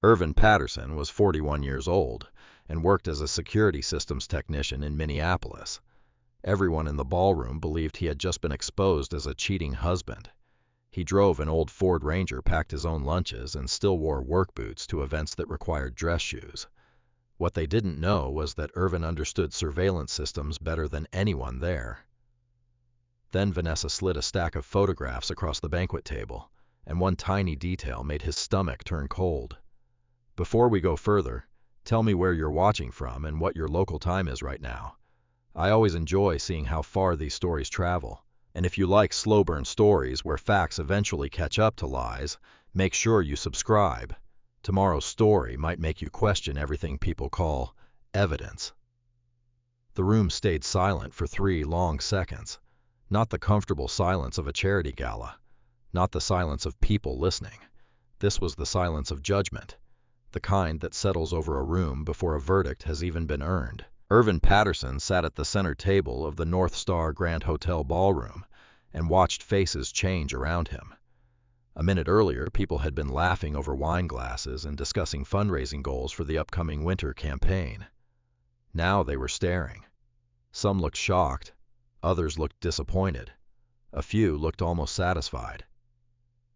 Irvin Patterson was 41 years old and worked as a security systems technician in Minneapolis. Everyone in the ballroom believed he had just been exposed as a cheating husband. He drove an old Ford Ranger, packed his own lunches, and still wore work boots to events that required dress shoes. What they didn't know was that Irvin understood surveillance systems better than anyone there. Then Vanessa slid a stack of photographs across the banquet table, and one tiny detail made his stomach turn cold. "Before we go further, tell me where you're watching from and what your local time is right now. I always enjoy seeing how far these stories travel. And if you like slow burn stories where facts eventually catch up to lies, make sure you subscribe. Tomorrow's story might make you question everything people call evidence." The room stayed silent for 3 long seconds. Not the comfortable silence of a charity gala. Not the silence of people listening. This was the silence of judgment. The kind that settles over a room before a verdict has even been earned. Irvin Patterson sat at the center table of the North Star Grand Hotel ballroom and watched faces change around him. A minute earlier, people had been laughing over wine glasses and discussing fundraising goals for the upcoming winter campaign. Now they were staring. Some looked shocked, others looked disappointed, a few looked almost satisfied.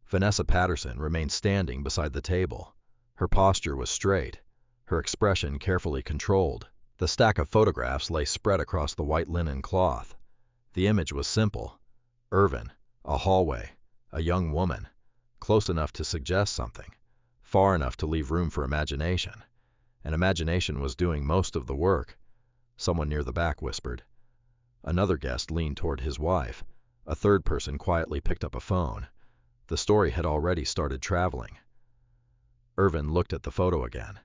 Vanessa Patterson remained standing beside the table. Her posture was straight, her expression carefully controlled. The stack of photographs lay spread across the white linen cloth. The image was simple. Irvin, a hallway, a young woman, close enough to suggest something, far enough to leave room for imagination. And imagination was doing most of the work. Someone near the back whispered. Another guest leaned toward his wife. A third person quietly picked up a phone. The story had already started traveling. Irvin looked at the photo again,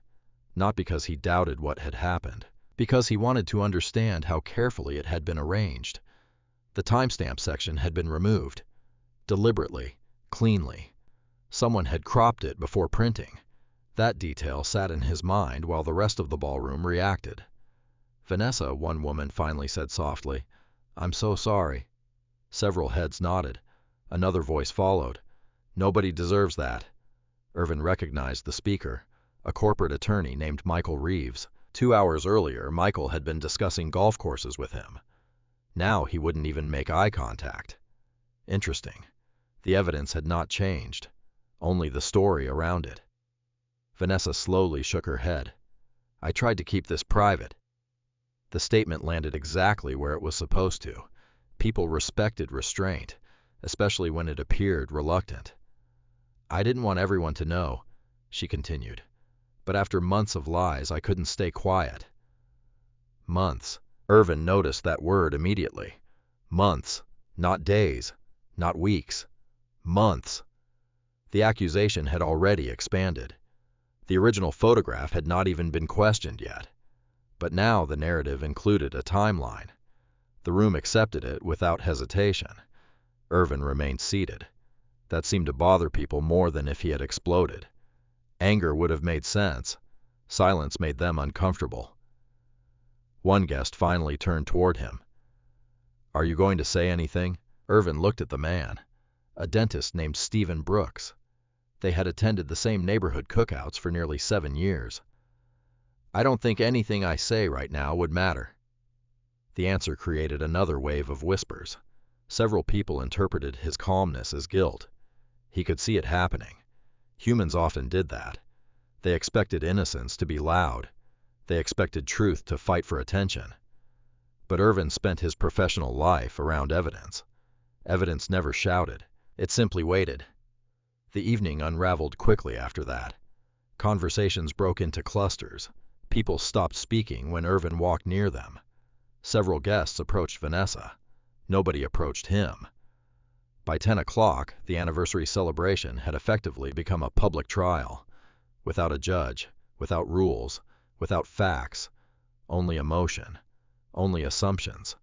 not because he doubted what had happened, because he wanted to understand how carefully it had been arranged. The timestamp section had been removed, deliberately, cleanly. Someone had cropped it before printing. That detail sat in his mind while the rest of the ballroom reacted. "Vanessa," one woman finally said softly, "I'm so sorry." Several heads nodded. Another voice followed. "Nobody deserves that." Irvin recognized the speaker, a corporate attorney named Michael Reeves. 2 hours earlier, Michael had been discussing golf courses with him. Now he wouldn't even make eye contact. Interesting. The evidence had not changed, only the story around it. Vanessa slowly shook her head. "I tried to keep this private." The statement landed exactly where it was supposed to. People respected restraint, especially when it appeared reluctant. "I didn't want everyone to know," she continued. "But after months of lies, I couldn't stay quiet." Months. Irvin noticed that word immediately. Months. Not days. Not weeks. Months. The accusation had already expanded. The original photograph had not even been questioned yet. But now the narrative included a timeline. The room accepted it without hesitation. Irvin remained seated. That seemed to bother people more than if he had exploded. Anger would have made sense. Silence made them uncomfortable. One guest finally turned toward him. "Are you going to say anything?" Irvin looked at the man, a dentist named Stephen Brooks. They had attended the same neighborhood cookouts for nearly 7 years. "I don't think anything I say right now would matter." The answer created another wave of whispers. Several people interpreted his calmness as guilt. He could see it happening. Humans often did that. They expected innocence to be loud. They expected truth to fight for attention. But Irvin spent his professional life around evidence. Evidence never shouted. It simply waited. The evening unraveled quickly after that. Conversations broke into clusters. People stopped speaking when Irvin walked near them. Several guests approached Vanessa. Nobody approached him. By 10 o'clock, the anniversary celebration had effectively become a public trial. Without a judge, without rules, without facts, only emotion, only assumptions.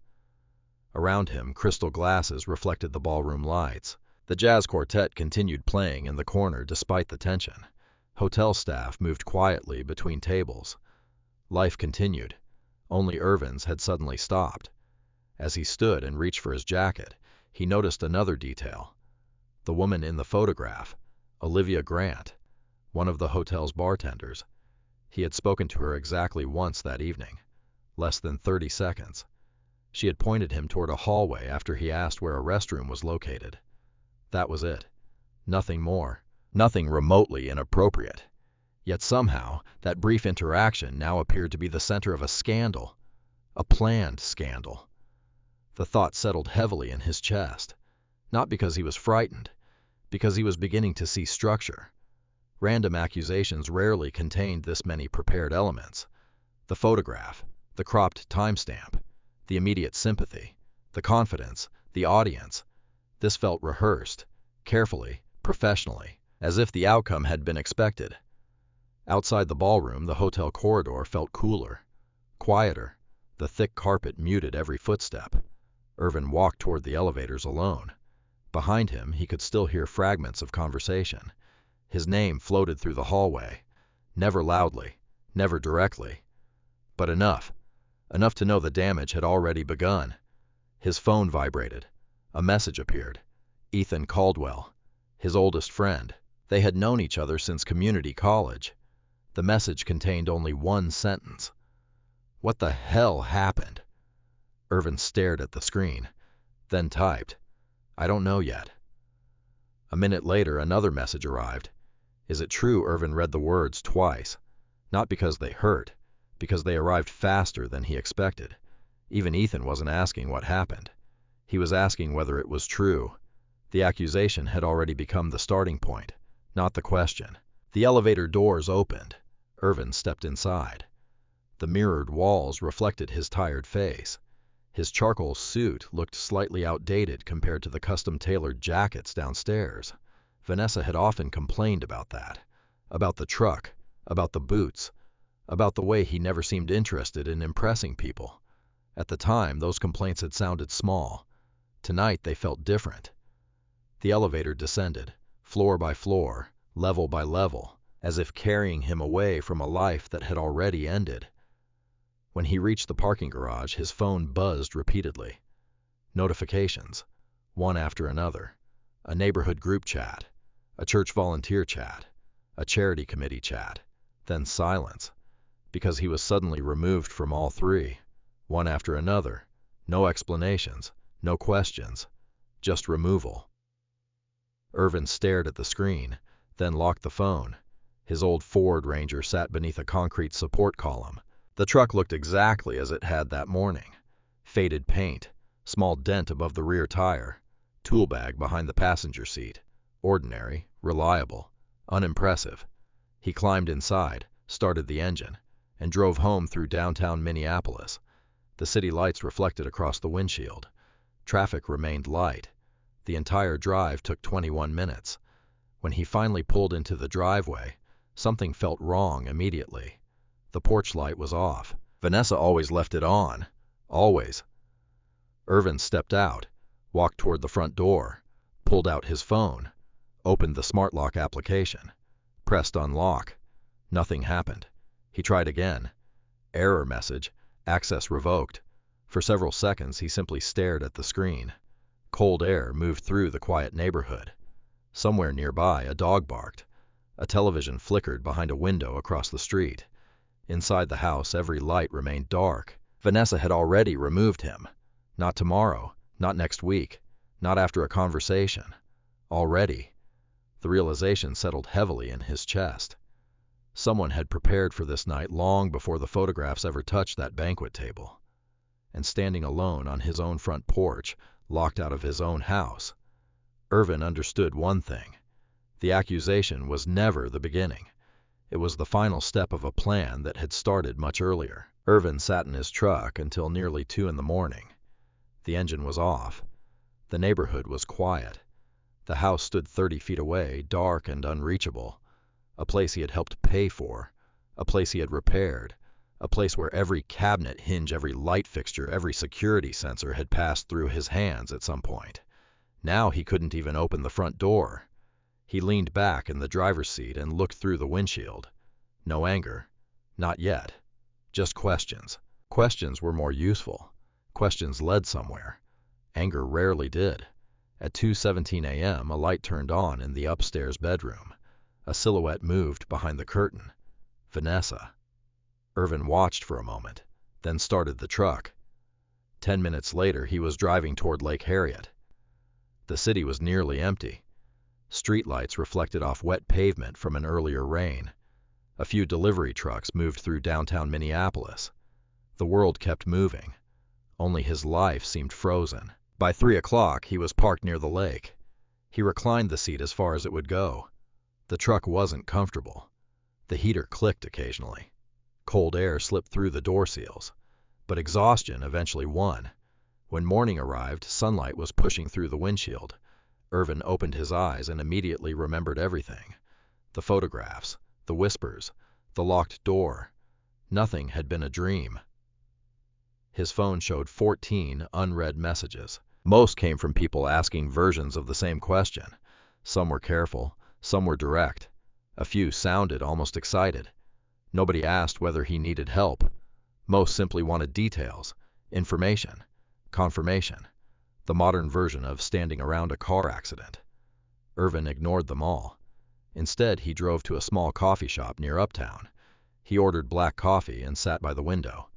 Around him, crystal glasses reflected the ballroom lights. The jazz quartet continued playing in the corner despite the tension. Hotel staff moved quietly between tables. Life continued. Only Irvin's had suddenly stopped. As he stood and reached for his jacket, he noticed another detail. The woman in the photograph, Olivia Grant, one of the hotel's bartenders. He had spoken to her exactly once that evening, less than 30 seconds. She had pointed him toward a hallway after he asked where a restroom was located. That was it. Nothing more. Nothing remotely inappropriate. Yet somehow, that brief interaction now appeared to be the center of a scandal. A planned scandal. The thought settled heavily in his chest. Not because he was frightened, because he was beginning to see structure. Random accusations rarely contained this many prepared elements. The photograph, the cropped timestamp, the immediate sympathy, the confidence, the audience. This felt rehearsed, carefully, professionally, as if the outcome had been expected. Outside the ballroom, the hotel corridor felt cooler, quieter. The thick carpet muted every footstep. Irvin walked toward the elevators alone. Behind him, he could still hear fragments of conversation. His name floated through the hallway, never loudly, never directly, but enough to know the damage had already begun. His phone vibrated. A message appeared. Ethan Caldwell, his oldest friend. They had known each other since community college. The message contained only one sentence. What the hell happened? Irvin stared at the screen, then typed, "I don't know yet." A minute later, another message arrived. Is it true? Irvin read the words twice. Not because they hurt, because they arrived faster than he expected. Even Ethan wasn't asking what happened. He was asking whether it was true. The accusation had already become the starting point, not the question. The elevator doors opened. Irvin stepped inside. The mirrored walls reflected his tired face. His charcoal suit looked slightly outdated compared to the custom-tailored jackets downstairs. Vanessa had often complained about that, about the truck, about the boots, about the way he never seemed interested in impressing people. At the time, those complaints had sounded small. Tonight, they felt different. The elevator descended, floor by floor, level by level, as if carrying him away from a life that had already ended. When he reached the parking garage, his phone buzzed repeatedly. Notifications, one after another. A neighborhood group chat, a church volunteer chat, a charity committee chat, then silence, because he was suddenly removed from all three, one after another. No explanations, no questions, just removal. Irvin stared at the screen, then locked the phone. His old Ford Ranger sat beneath a concrete support column. The truck looked exactly as it had that morning. Faded paint, small dent above the rear tire, tool bag behind the passenger seat. Ordinary, reliable, unimpressive. He climbed inside, started the engine, and drove home through downtown Minneapolis. The city lights reflected across the windshield. Traffic remained light. The entire drive took 21 minutes. When he finally pulled into the driveway, something felt wrong immediately. The porch light was off. Vanessa always left it on. Always. Irvin stepped out, walked toward the front door, pulled out his phone, opened the smart lock application, pressed unlock. Nothing happened. He tried again. Error message, access revoked. For several seconds, he simply stared at the screen. Cold air moved through the quiet neighborhood. Somewhere nearby, a dog barked. A television flickered behind a window across the street. Inside the house, every light remained dark. Vanessa had already removed him. Not tomorrow, not next week, not after a conversation. Already. The realization settled heavily in his chest. Someone had prepared for this night long before the photographs ever touched that banquet table. And standing alone on his own front porch, locked out of his own house, Irvin understood one thing. The accusation was never the beginning. It was the final step of a plan that had started much earlier. Irvin sat in his truck until nearly 2 in the morning. The engine was off. The neighborhood was quiet. The house stood 30 feet away, dark and unreachable. A place he had helped pay for. A place he had repaired. A place where every cabinet hinge, every light fixture, every security sensor had passed through his hands at some point. Now he couldn't even open the front door. He leaned back in the driver's seat and looked through the windshield. No anger. Not yet. Just questions. Questions were more useful. Questions led somewhere. Anger rarely did. At 2:17 a.m., a light turned on in the upstairs bedroom. A silhouette moved behind the curtain. Vanessa. Irvin watched for a moment, then started the truck. 10 minutes later, he was driving toward Lake Harriet. The city was nearly empty. Streetlights reflected off wet pavement from an earlier rain. A few delivery trucks moved through downtown Minneapolis. The world kept moving. Only his life seemed frozen. By 3 o'clock, he was parked near the lake. He reclined the seat as far as it would go. The truck wasn't comfortable. The heater clicked occasionally. Cold air slipped through the door seals. But exhaustion eventually won. When morning arrived, sunlight was pushing through the windshield. Irvin opened his eyes and immediately remembered everything. The photographs, the whispers, the locked door. Nothing had been a dream. His phone showed 14 unread messages. Most came from people asking versions of the same question. Some were careful, some were direct. A few sounded almost excited. Nobody asked whether he needed help. Most simply wanted details, information, confirmation, the modern version of standing around a car accident. Irvin ignored them all. Instead, he drove to a small coffee shop near Uptown. He ordered black coffee and sat by the window.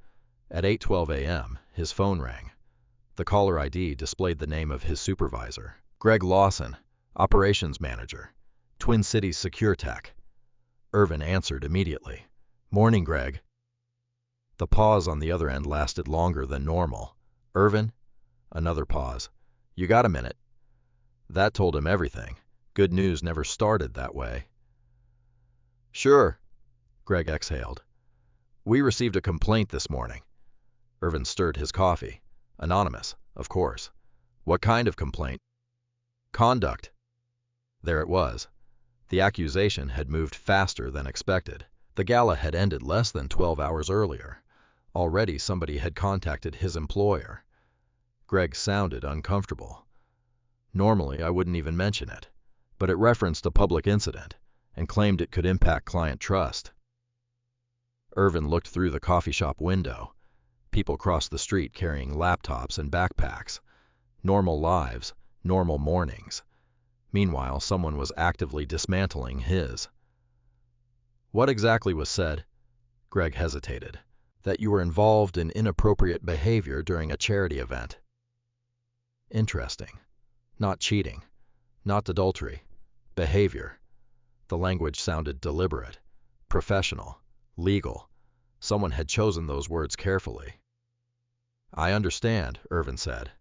At 8:12 a.m., his phone rang. The caller ID displayed the name of his supervisor, Greg Lawson, operations manager, Twin Cities Secure Tech. Irvin answered immediately. "Morning, Greg." The pause on the other end lasted longer than normal. "Irvin?" Another pause. "You got a minute?" That told him everything. Good news never started that way. "Sure," Greg exhaled. "We received a complaint this morning." Irvin stirred his coffee. Anonymous, of course. "What kind of complaint?" "Conduct." There it was. The accusation had moved faster than expected. The gala had ended less than 12 hours earlier. Already somebody had contacted his employer. Greg sounded uncomfortable. Normally, I wouldn't even mention it, but it referenced a public incident and claimed it could impact client trust. Irvin looked through the coffee shop window. People crossed the street carrying laptops and backpacks. Normal lives, normal mornings. Meanwhile, someone was actively dismantling his. "What exactly was said?" Greg hesitated. "That you were involved in inappropriate behavior during a charity event." Interesting. Not cheating. Not adultery. Behavior. The language sounded deliberate, professional, legal. Someone had chosen those words carefully. "I understand," Irvin said.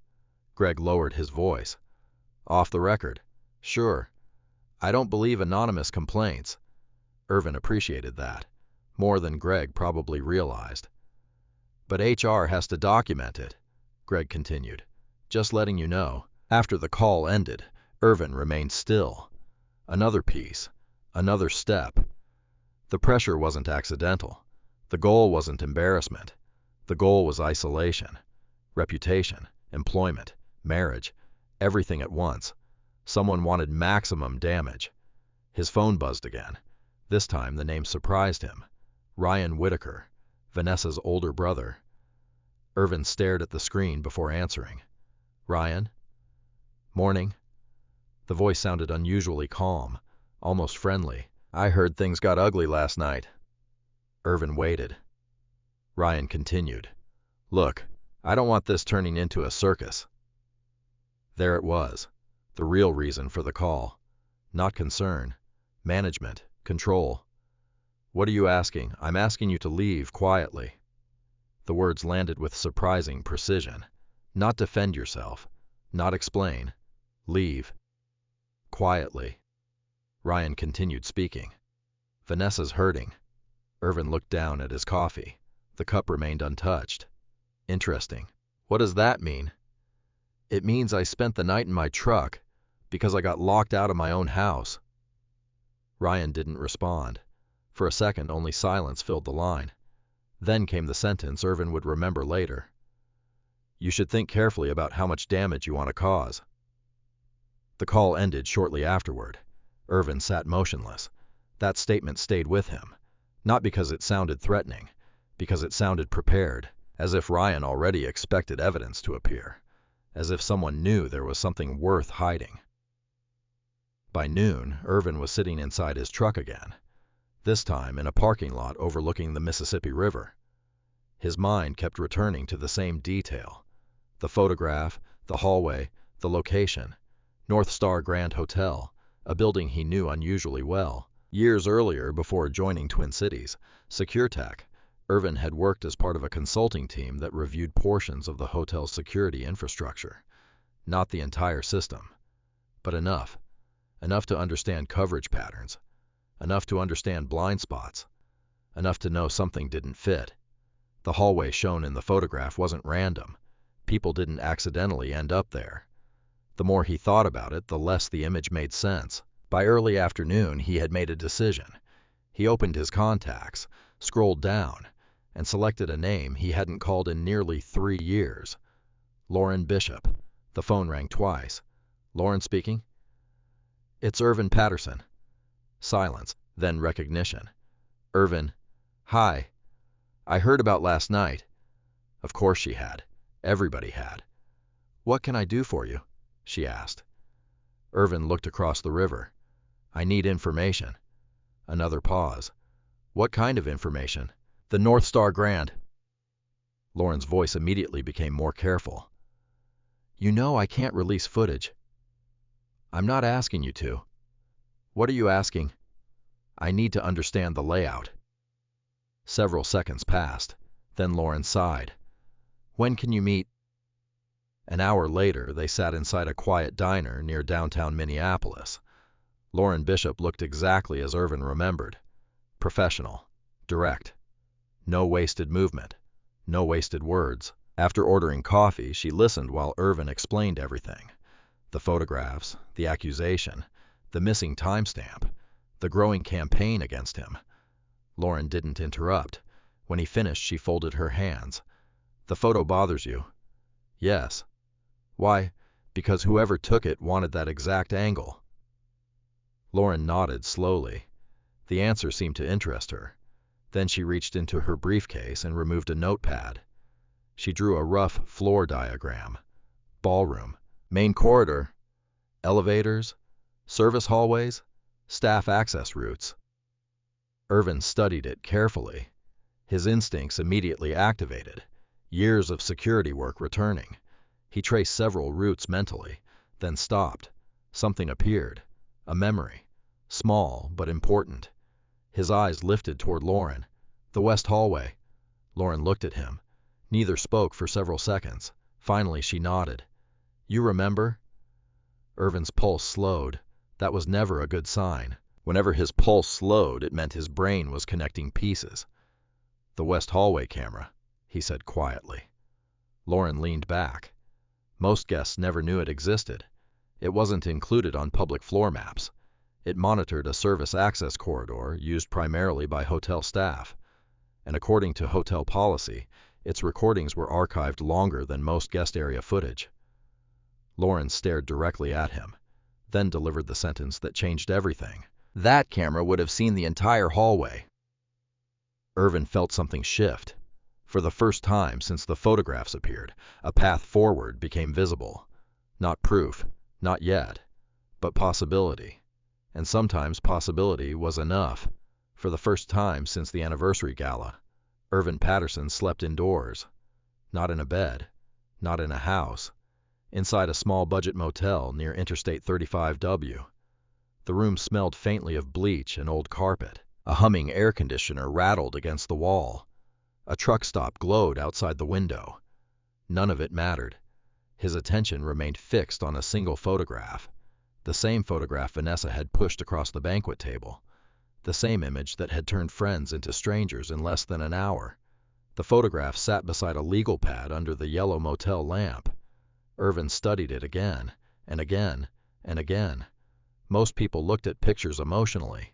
Greg lowered his voice. "Off the record. Sure. I don't believe anonymous complaints." Irvin appreciated that, more than Greg probably realized. "But HR has to document it," Greg continued. "Just letting you know." After the call ended, Irvin remained still. Another piece, another step. The pressure wasn't accidental. The goal wasn't embarrassment. The goal was isolation, reputation, employment, marriage, everything at once. Someone wanted maximum damage. His phone buzzed again. This time the name surprised him. Ryan Whitaker, Vanessa's older brother. Irvin stared at the screen before answering. "Ryan?" "Morning." The voice sounded unusually calm, almost friendly. "I heard things got ugly last night." Irvin waited. Ryan continued. "Look, I don't want this turning into a circus." There it was, the real reason for the call. Not concern. Management. Control. "What are you asking?" "I'm asking you to leave quietly." The words landed with surprising precision. Not defend yourself. Not explain. Leave. Quietly. Ryan continued speaking. "Vanessa's hurting." Irvin looked down at his coffee. The cup remained untouched. "Interesting. What does that mean?" "It means I spent the night in my truck because I got locked out of my own house." Ryan didn't respond. For a second, only silence filled the line. Then came the sentence Irvin would remember later. "You should think carefully about how much damage you want to cause." The call ended shortly afterward. Irvin sat motionless. That statement stayed with him, not because it sounded threatening, because it sounded prepared, as if Ryan already expected evidence to appear, as if someone knew there was something worth hiding. By noon, Irvin was sitting inside his truck again, this time in a parking lot overlooking the Mississippi River. His mind kept returning to the same detail: the photograph, the hallway, the location. North Star Grand Hotel, a building he knew unusually well. Years earlier, before joining Twin Cities SecureTech, Irvin had worked as part of a consulting team that reviewed portions of the hotel's security infrastructure. Not the entire system, but enough to understand coverage patterns, enough to understand blind spots, enough to know something didn't fit. The hallway shown in the photograph wasn't random. People didn't accidentally end up there. The more he thought about it, the less the image made sense. By early afternoon, he had made a decision. He opened his contacts, scrolled down, and selected a name he hadn't called in nearly 3 years. Lauren Bishop. The phone rang twice. Lauren speaking? It's Irvin Patterson. Silence, then recognition. Irvin. Hi. I heard about last night. Of course she had. Everybody had. What can I do for you? She asked. Irvin looked across the river. I need information. Another pause. What kind of information? The North Star Grand. Lauren's voice immediately became more careful. You know I can't release footage. I'm not asking you to. What are you asking? I need to understand the layout. Several seconds passed. Then Lauren sighed. When can you meet? An hour later, they sat inside a quiet diner near downtown Minneapolis. Lauren Bishop looked exactly as Irvin remembered. Professional. Direct. No wasted movement. No wasted words. After ordering coffee, she listened while Irvin explained everything. The photographs, the accusation, the missing timestamp, the growing campaign against him. Lauren didn't interrupt. When he finished, she folded her hands. The photo bothers you? Yes. Why? Because whoever took it wanted that exact angle. Lauren nodded slowly. The answer seemed to interest her. Then she reached into her briefcase and removed a notepad. She drew a rough floor diagram. Ballroom, main corridor, elevators, service hallways, staff access routes. Irvin studied it carefully. His instincts immediately activated, years of security work returning. He traced several routes mentally, then stopped. Something appeared, a memory, small but important. His eyes lifted toward Lauren. The west hallway. Lauren looked at him. Neither spoke for several seconds. Finally, she nodded. You remember? Irvin's pulse slowed. That was never a good sign. Whenever his pulse slowed, it meant his brain was connecting pieces. The west hallway camera, he said quietly. Lauren leaned back. Most guests never knew it existed. It wasn't included on public floor maps. It monitored a service access corridor used primarily by hotel staff. And according to hotel policy, its recordings were archived longer than most guest area footage. Lauren stared directly at him, then delivered the sentence that changed everything. That camera would have seen the entire hallway. Irvin felt something shift. For the first time since the photographs appeared, a path forward became visible. Not proof, not yet, but possibility. And sometimes possibility was enough. For the first time since the anniversary gala, Irvin Patterson slept indoors. Not in a bed, not in a house. Inside a small budget motel near Interstate 35W. The room smelled faintly of bleach and old carpet. A humming air conditioner rattled against the wall. A truck stop glowed outside the window. None of it mattered. His attention remained fixed on a single photograph. The same photograph Vanessa had pushed across the banquet table. The same image that had turned friends into strangers in less than an hour. The photograph sat beside a legal pad under the yellow motel lamp. Irvin studied it again, and again, and again. Most people looked at pictures emotionally.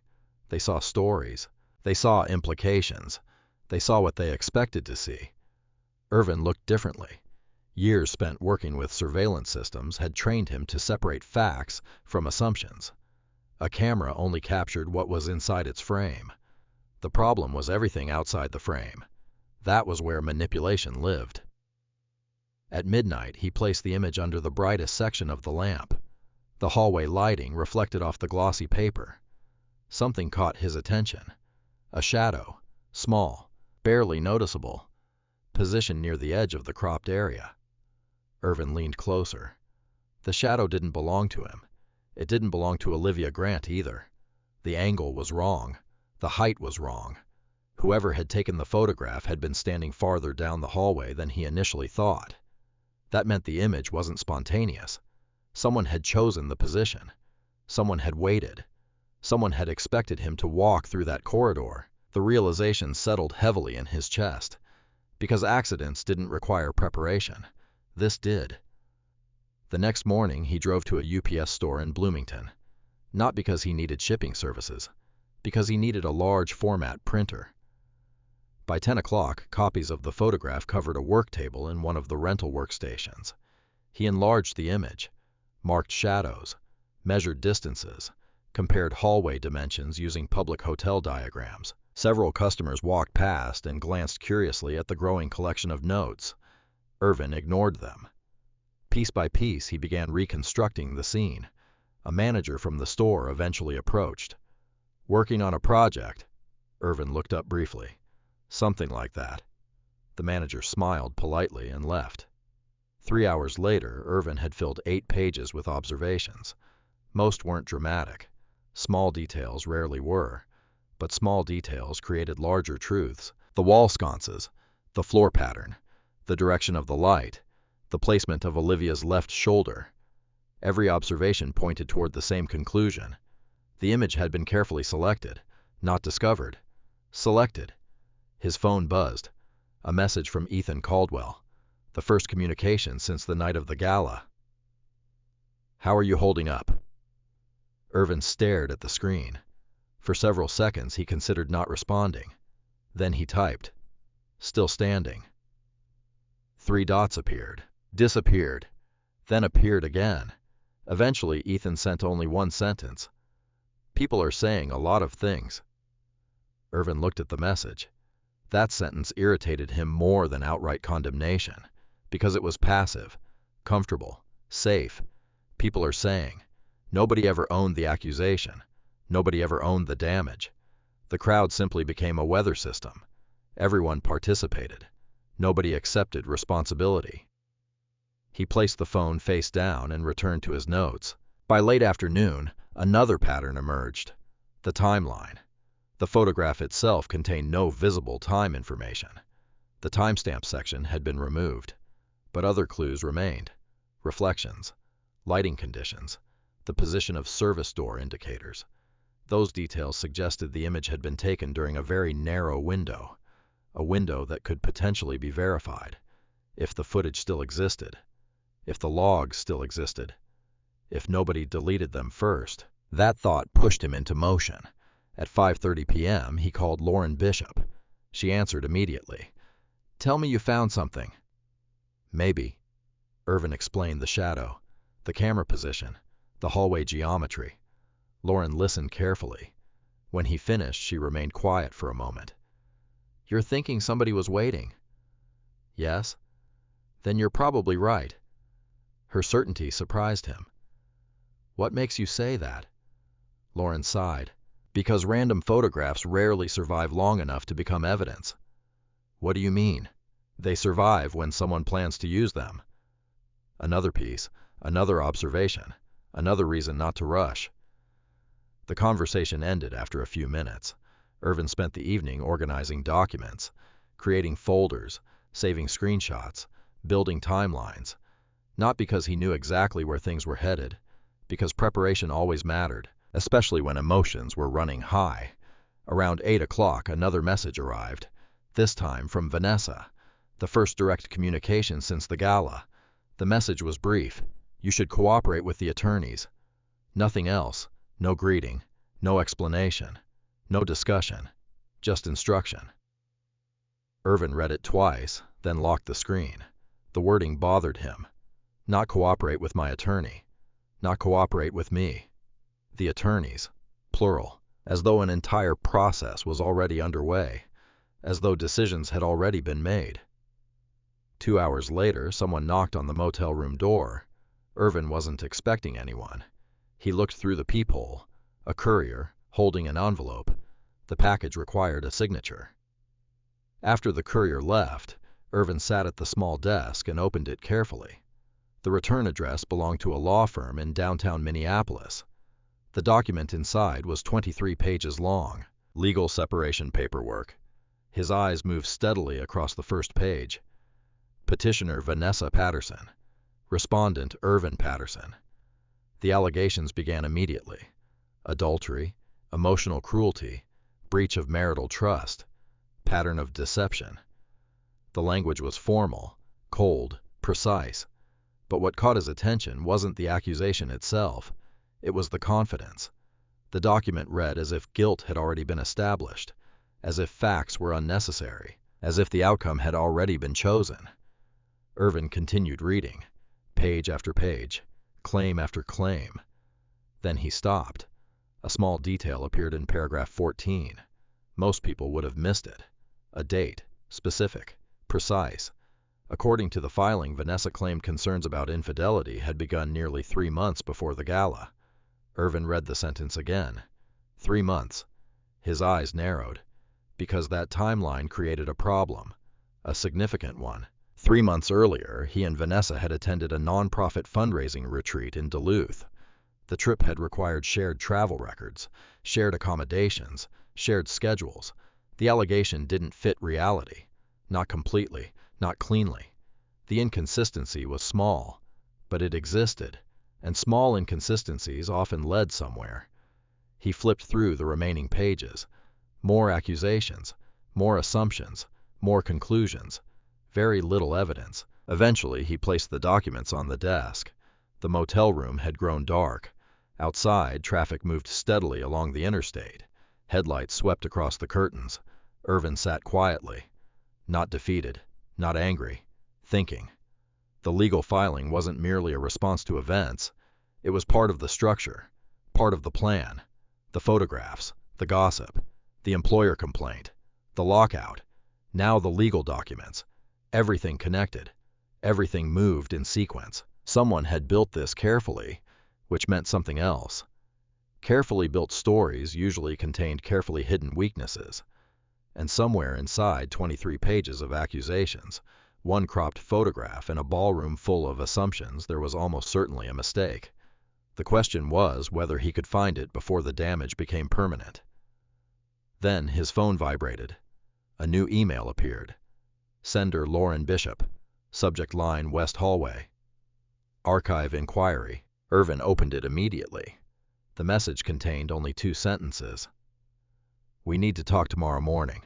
They saw stories. They saw implications. They saw what they expected to see. Irvin looked differently. Years spent working with surveillance systems had trained him to separate facts from assumptions. A camera only captured what was inside its frame. The problem was everything outside the frame. That was where manipulation lived. At midnight, he placed the image under the brightest section of the lamp. The hallway lighting reflected off the glossy paper. Something caught his attention. A shadow, small, barely noticeable, positioned near the edge of the cropped area. Irvin leaned closer. The shadow didn't belong to him. It didn't belong to Olivia Grant either. The angle was wrong. The height was wrong. Whoever had taken the photograph had been standing farther down the hallway than he initially thought. That meant the image wasn't spontaneous. Someone had chosen the position. Someone had waited. Someone had expected him to walk through that corridor. The realization settled heavily in his chest. Because accidents didn't require preparation. This did. The next morning, he drove to a UPS store in Bloomington. Not because he needed shipping services. Because he needed a large format printer. By 10 o'clock, copies of the photograph covered a work table in one of the rental workstations. He enlarged the image, marked shadows, measured distances, compared hallway dimensions using public hotel diagrams. Several customers walked past and glanced curiously at the growing collection of notes. Irvin ignored them. Piece by piece, he began reconstructing the scene. A manager from the store eventually approached. "Working on a project?" Irvin looked up briefly. "Something like that." The manager smiled politely and left. 3 hours later, Irvin had filled 8 pages with observations. Most weren't dramatic. Small details rarely were. But small details created larger truths. The wall sconces, the floor pattern, the direction of the light, the placement of Olivia's left shoulder. Every observation pointed toward the same conclusion. The image had been carefully selected, not discovered. Selected. His phone buzzed. A message from Ethan Caldwell. The first communication since the night of the gala. "How are you holding up?" Irvin stared at the screen. For several seconds he considered not responding. Then he typed. "Still standing." 3 dots appeared, disappeared, then appeared again. Eventually, Ethan sent only one sentence. "People are saying a lot of things." Irvin looked at the message. That sentence irritated him more than outright condemnation, because it was passive, comfortable, safe. People are saying. Nobody ever owned the accusation. Nobody ever owned the damage. The crowd simply became a weather system. Everyone participated. Nobody accepted responsibility. He placed the phone face down and returned to his notes. By late afternoon, another pattern emerged. The timeline. The photograph itself contained no visible time information. The timestamp section had been removed. But other clues remained. Reflections, lighting conditions, the position of service door indicators. Those details suggested the image had been taken during a very narrow window, a window that could potentially be verified, if the footage still existed, if the logs still existed, if nobody deleted them first. That thought pushed him into motion. At 5:30 p.m., he called Lauren Bishop. She answered immediately. "Tell me you found something." "Maybe." Irvin explained the shadow, the camera position, the hallway geometry. Lauren listened carefully. When he finished, she remained quiet for a moment. "You're thinking somebody was waiting?" "Yes." "Then you're probably right." Her certainty surprised him. "What makes you say that?" Lauren sighed. "Because random photographs rarely survive long enough to become evidence." "What do you mean?" "They survive when someone plans to use them." Another piece, another observation, another reason not to rush. The conversation ended after a few minutes. Irvin spent the evening organizing documents, creating folders, saving screenshots, building timelines. Not because he knew exactly where things were headed, because preparation always mattered, especially when emotions were running high. Around 8 o'clock, another message arrived, this time from Vanessa, the first direct communication since the gala. The message was brief. "You should cooperate with the attorneys." Nothing else. No greeting. No explanation. No discussion. Just instruction. Irvin read it twice, then locked the screen. The wording bothered him. Not cooperate with my attorney. Not cooperate with me. The attorneys. Plural. As though an entire process was already underway. As though decisions had already been made. 2 hours later, someone knocked on the motel room door. Irvin wasn't expecting anyone. He looked through the peephole. A courier, holding an envelope. The package required a signature. After the courier left, Irvin sat at the small desk and opened it carefully. The return address belonged to a law firm in downtown Minneapolis. The document inside was 23 pages long. Legal separation paperwork. His eyes moved steadily across the first page. Petitioner Vanessa Patterson. Respondent Irvin Patterson. The allegations began immediately. Adultery, emotional cruelty, breach of marital trust, pattern of deception. The language was formal, cold, precise. But what caught his attention wasn't the accusation itself. It was the confidence. The document read as if guilt had already been established, as if facts were unnecessary, as if the outcome had already been chosen. Irvin continued reading, page after page, claim after claim. Then he stopped. A small detail appeared in paragraph 14. Most people would have missed it. A date, specific, precise. According to the filing, Vanessa claimed concerns about infidelity had begun nearly 3 months before the gala. Irvin read the sentence again. 3 months. His eyes narrowed, because that timeline created a problem, a significant one. 3 months earlier, he and Vanessa had attended a nonprofit fundraising retreat in Duluth. The trip had required shared travel records, shared accommodations, shared schedules. The allegation didn't fit reality. Not completely, not cleanly. The inconsistency was small, but it existed, and small inconsistencies often led somewhere. He flipped through the remaining pages. More accusations, more assumptions, more conclusions. Very little evidence. Eventually, he placed the documents on the desk. The motel room had grown dark. Outside, traffic moved steadily along the interstate. Headlights swept across the curtains. Irvin sat quietly. Not defeated, not angry, thinking. The legal filing wasn't merely a response to events. It was part of the structure, part of the plan. The photographs, the gossip, the employer complaint, the lockout, now the legal documents. Everything connected. Everything moved in sequence. Someone had built this carefully, which meant something else. Carefully built stories usually contained carefully hidden weaknesses. And somewhere inside 23 pages of accusations, one cropped photograph, and a ballroom full of assumptions, there was almost certainly a mistake. The question was whether he could find it before the damage became permanent. Then his phone vibrated. A new email appeared. Sender Lauren Bishop. Subject line West Hallway. Archive inquiry. Irvin opened it immediately. The message contained only 2 sentences. We need to talk tomorrow morning.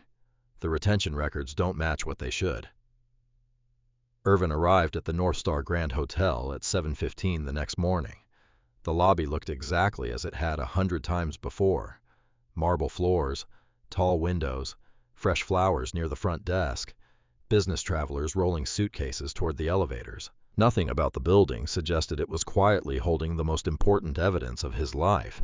The retention records don't match what they should. Irvin arrived at the North Star Grand Hotel at 7:15 the next morning. The lobby looked exactly as it had 100 times before. Marble floors, tall windows, fresh flowers near the front desk, business travelers rolling suitcases toward the elevators. Nothing about the building suggested it was quietly holding the most important evidence of his life.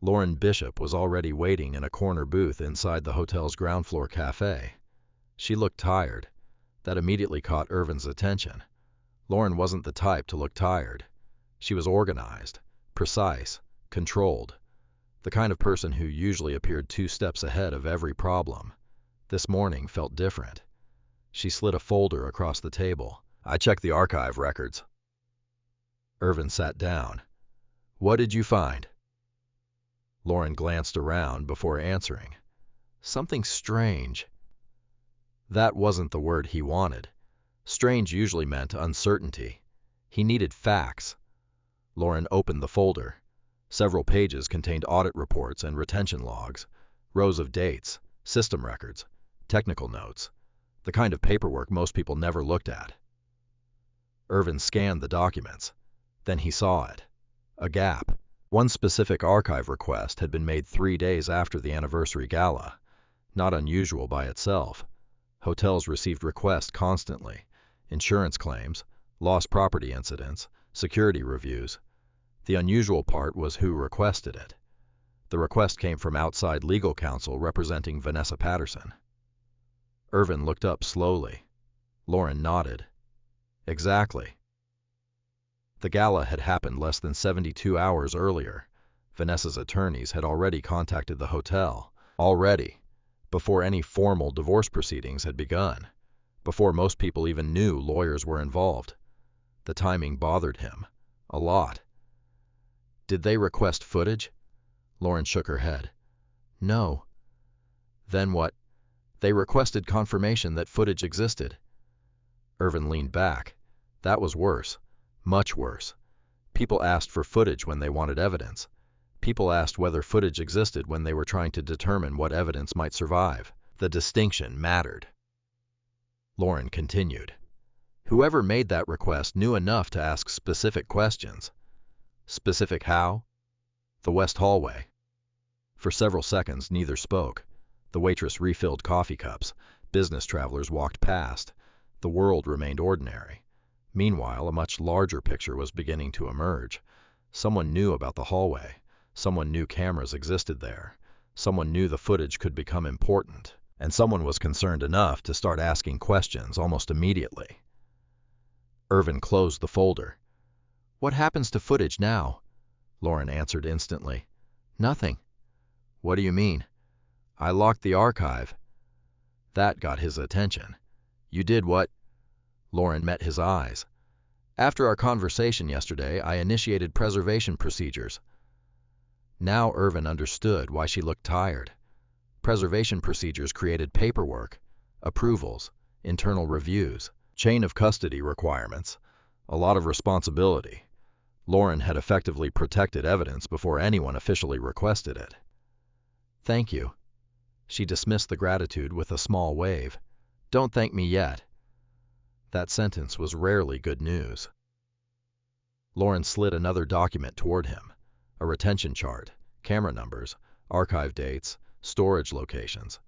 Lauren Bishop was already waiting in a corner booth inside the hotel's ground floor cafe. She looked tired. That immediately caught Irvin's attention. Lauren wasn't the type to look tired. She was organized, precise, controlled. The kind of person who usually appeared 2 steps ahead of every problem. This morning felt different. She slid a folder across the table. I checked the archive records. Irvin sat down. What did you find? Lauren glanced around before answering. Something strange. That wasn't the word he wanted. Strange usually meant uncertainty. He needed facts. Lauren opened the folder. Several pages contained audit reports and retention logs, rows of dates, system records, technical notes, the kind of paperwork most people never looked at. Irvin scanned the documents. Then he saw it. A gap. One specific archive request had been made 3 days after the anniversary gala. Not unusual by itself. Hotels received requests constantly. Insurance claims, lost property incidents, security reviews. The unusual part was who requested it. The request came from outside legal counsel representing Vanessa Patterson. Irvin looked up slowly. Lauren nodded. Exactly. The gala had happened less than 72 hours earlier. Vanessa's attorneys had already contacted the hotel. Already, before any formal divorce proceedings had begun. Before most people even knew lawyers were involved. The timing bothered him. A lot. Did they request footage? Lauren shook her head. No. Then what? They requested confirmation that footage existed. Irvin leaned back. That was worse. Much worse. People asked for footage when they wanted evidence. People asked whether footage existed when they were trying to determine what evidence might survive. The distinction mattered. Lauren continued. Whoever made that request knew enough to ask specific questions. Specific how? The west hallway. For several seconds, neither spoke. The waitress refilled coffee cups. Business travelers walked past. The world remained ordinary. Meanwhile, a much larger picture was beginning to emerge. Someone knew about the hallway. Someone knew cameras existed there. Someone knew the footage could become important. And someone was concerned enough to start asking questions almost immediately. Irvin closed the folder. What happens to footage now? Lauren answered instantly. Nothing. What do you mean? I locked the archive. That got his attention. You did what? Lauren met his eyes. After our conversation yesterday, I initiated preservation procedures. Now Irvin understood why she looked tired. Preservation procedures created paperwork, approvals, internal reviews, chain of custody requirements, a lot of responsibility. Lauren had effectively protected evidence before anyone officially requested it. Thank you. She dismissed the gratitude with a small wave. Don't thank me yet. That sentence was rarely good news. Lauren slid another document toward him. A retention chart, camera numbers, archive dates, storage locations.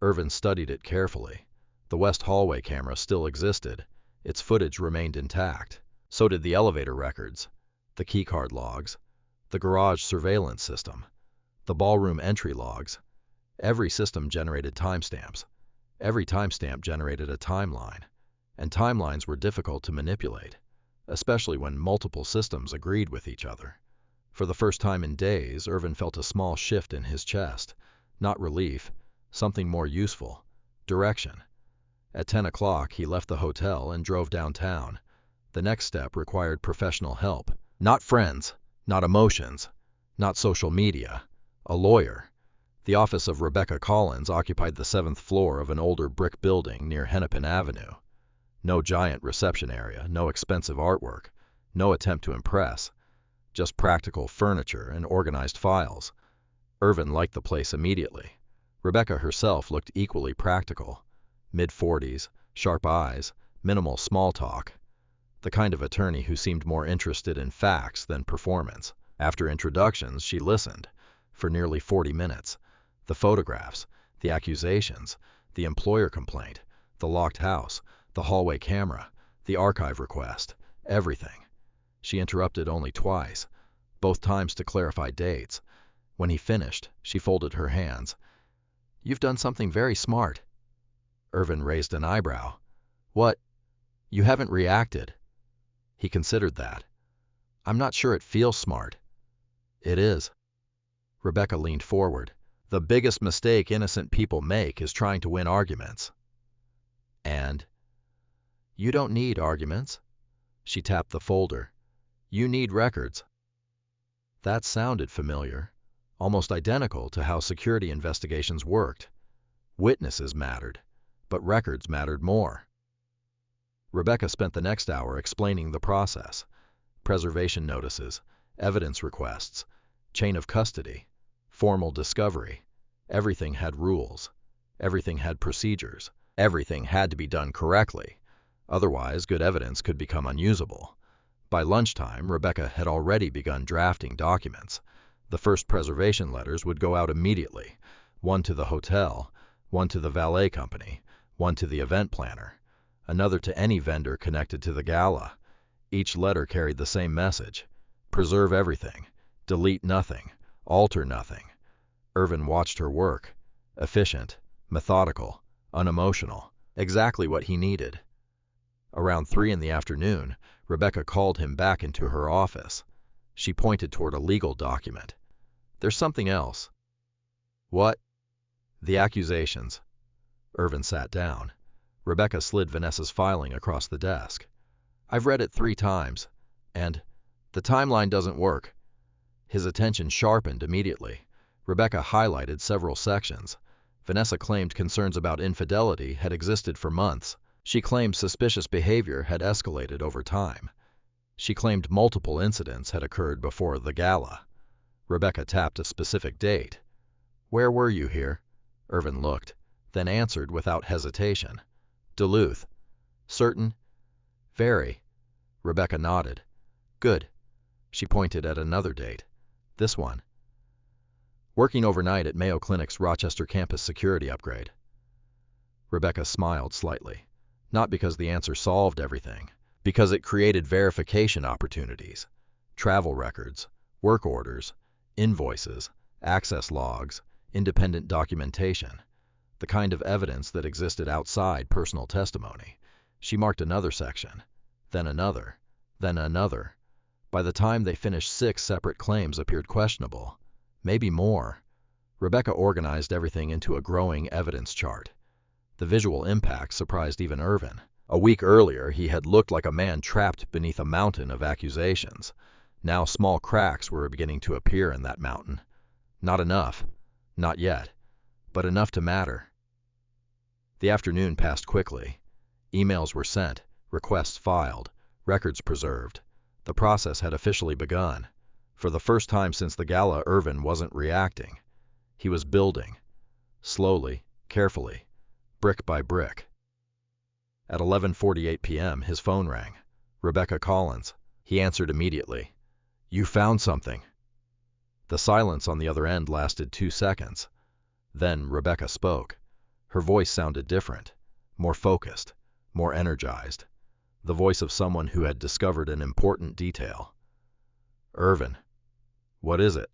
Irvin studied it carefully. The west hallway camera still existed. Its footage remained intact. So did the elevator records, the keycard logs, the garage surveillance system, the ballroom entry logs. Every system generated timestamps. Every timestamp generated a timeline. And timelines were difficult to manipulate, especially when multiple systems agreed with each other. For the first time in days, Irvin felt a small shift in his chest. Not relief, something more useful. Direction. At 10 o'clock, he left the hotel and drove downtown. The next step required professional help. Not friends, not emotions, not social media. A lawyer. The office of Rebecca Collins occupied the 7th floor of an older brick building near Hennepin Avenue. No giant reception area, no expensive artwork, no attempt to impress. Just practical furniture and organized files. Irvin liked the place immediately. Rebecca herself looked equally practical. Mid-40s, sharp eyes, minimal small talk. The kind of attorney who seemed more interested in facts than performance. After introductions, she listened. For nearly 40 minutes. The photographs, the accusations, the employer complaint, the locked house, the hallway camera, the archive request, everything. She interrupted only twice, both times to clarify dates. When he finished, she folded her hands. You've done something very smart. Irvin raised an eyebrow. What? You haven't reacted. He considered that. I'm not sure it feels smart. It is. Rebecca leaned forward. The biggest mistake innocent people make is trying to win arguments. And? You don't need arguments. She tapped the folder. You need records. That sounded familiar, almost identical to how security investigations worked. Witnesses mattered, but records mattered more. Rebecca spent the next hour explaining the process. Preservation notices, evidence requests, chain of custody, formal discovery. Everything had rules. Everything had procedures. Everything had to be done correctly. Otherwise, good evidence could become unusable. By lunchtime, Rebecca had already begun drafting documents. The first preservation letters would go out immediately. One to the hotel, one to the valet company, one to the event planner, another to any vendor connected to the gala. Each letter carried the same message. Preserve everything. Delete nothing. Alter nothing. Irvin watched her work. Efficient, methodical, unemotional. Exactly what he needed. Around 3 in the afternoon, Rebecca called him back into her office. She pointed toward a legal document. "There's something else." "What?" "The accusations." Irvin sat down. Rebecca slid Vanessa's filing across the desk. "I've read it 3 times, and the timeline doesn't work." His attention sharpened immediately. Rebecca highlighted several sections. Vanessa claimed concerns about infidelity had existed for months. She claimed suspicious behavior had escalated over time. She claimed multiple incidents had occurred before the gala. Rebecca tapped a specific date. "Where were you here?" Irvin looked, then answered without hesitation. "Duluth." "Certain?" "Very." Rebecca nodded. "Good." She pointed at another date. "This one." "Working overnight at Mayo Clinic's Rochester campus security upgrade." Rebecca smiled slightly. Not because the answer solved everything, because it created verification opportunities. Travel records, work orders, invoices, access logs, independent documentation, the kind of evidence that existed outside personal testimony. She marked another section, then another, then another. By the time they finished, 6 separate claims appeared questionable, maybe more. Rebecca organized everything into a growing evidence chart. The visual impact surprised even Irvin. A week earlier, he had looked like a man trapped beneath a mountain of accusations. Now small cracks were beginning to appear in that mountain. Not enough, not yet, but enough to matter. The afternoon passed quickly. Emails were sent, requests filed, records preserved. The process had officially begun. For the first time since the gala, Irvin wasn't reacting. He was building. Slowly, carefully, brick by brick. At 11:48 p.m., his phone rang. Rebecca Collins. He answered immediately. "You found something." The silence on the other end lasted 2 seconds. Then Rebecca spoke. Her voice sounded different, more focused, more energized. The voice of someone who had discovered an important detail. "Irvin." "What is it?"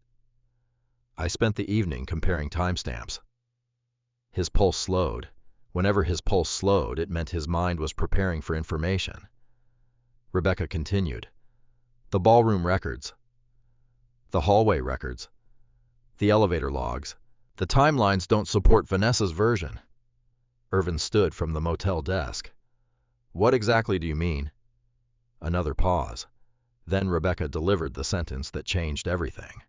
"I spent the evening comparing timestamps." His pulse slowed. Whenever his pulse slowed, it meant his mind was preparing for information. Rebecca continued. "The ballroom records, the hallway records, the elevator logs. The timelines don't support Vanessa's version." Irvin stood from the motel desk. "What exactly do you mean?" Another pause. Then Rebecca delivered the sentence that changed everything.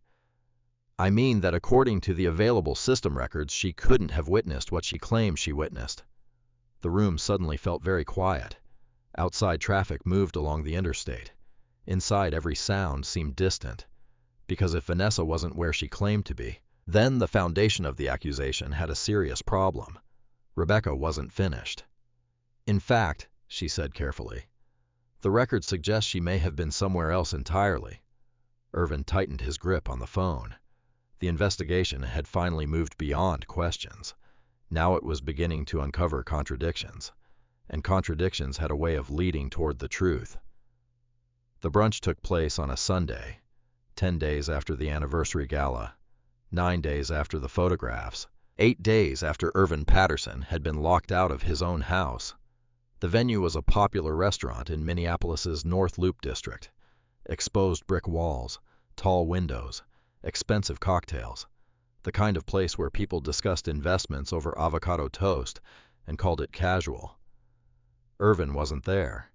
"I mean that according to the available system records, she couldn't have witnessed what she claimed she witnessed." The room suddenly felt very quiet. Outside traffic moved along the interstate. Inside, every sound seemed distant. Because if Vanessa wasn't where she claimed to be, then the foundation of the accusation had a serious problem. Rebecca wasn't finished. "In fact," she said carefully, "the record suggests she may have been somewhere else entirely." Irvin tightened his grip on the phone. The investigation had finally moved beyond questions. Now it was beginning to uncover contradictions, and contradictions had a way of leading toward the truth. The brunch took place on a Sunday, 10 days after the anniversary gala, 9 days after the photographs, 8 days after Irvin Patterson had been locked out of his own house. The venue was a popular restaurant in Minneapolis's North Loop district. Exposed brick walls, tall windows, expensive cocktails, the kind of place where people discussed investments over avocado toast and called it casual. Irvin wasn't there.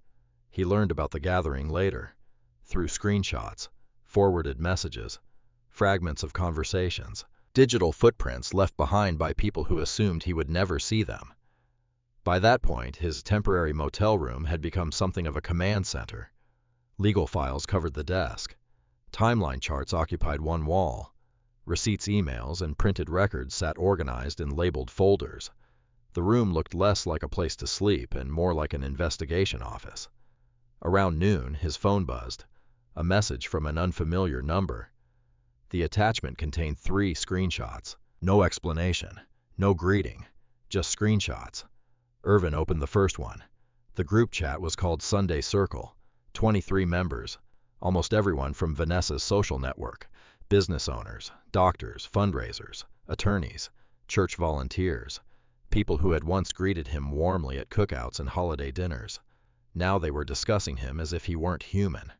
He learned about the gathering later, through screenshots, forwarded messages, fragments of conversations, digital footprints left behind by people who assumed he would never see them. By that point, his temporary motel room had become something of a command center. Legal files covered the desk. Timeline charts occupied one wall. Receipts, emails, and printed records sat organized in labeled folders. The room looked less like a place to sleep and more like an investigation office. Around noon, his phone buzzed. A message from an unfamiliar number. The attachment contained 3 screenshots. No explanation, no greeting, just screenshots. Irvin opened the first one. The group chat was called Sunday Circle. 23 members, almost everyone from Vanessa's social network. Business owners, doctors, fundraisers, attorneys, church volunteers, people who had once greeted him warmly at cookouts and holiday dinners. Now they were discussing him as if he weren't human.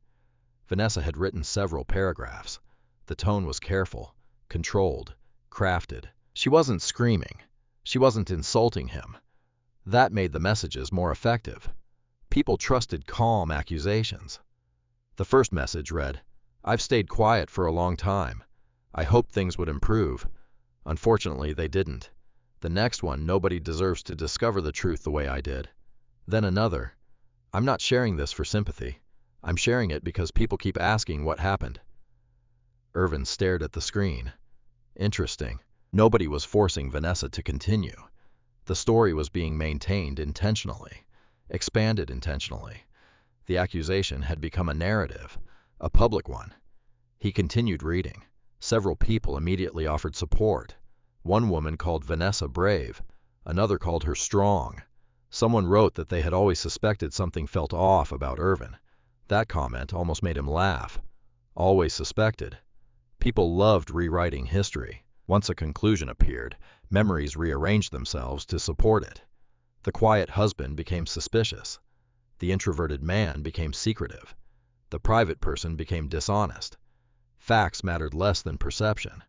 Vanessa had written several paragraphs. The tone was careful, controlled, crafted. She wasn't screaming. She wasn't insulting him. That made the messages more effective. People trusted calm accusations. The first message read, "I've stayed quiet for a long time. I hoped things would improve. Unfortunately, they didn't." The next one, "Nobody deserves to discover the truth the way I did." Then another, "I'm not sharing this for sympathy. I'm sharing it because people keep asking what happened." Irvin stared at the screen. Interesting. Nobody was forcing Vanessa to continue. The story was being maintained intentionally, expanded intentionally. The accusation had become a narrative, a public one. He continued reading. Several people immediately offered support. One woman called Vanessa brave. Another called her strong. Someone wrote that they had always suspected something felt off about Irvin. That comment almost made him laugh. Always suspected. People loved rewriting history. Once a conclusion appeared, memories rearranged themselves to support it. The quiet husband became suspicious. The introverted man became secretive. The private person became dishonest. Facts mattered less than perception.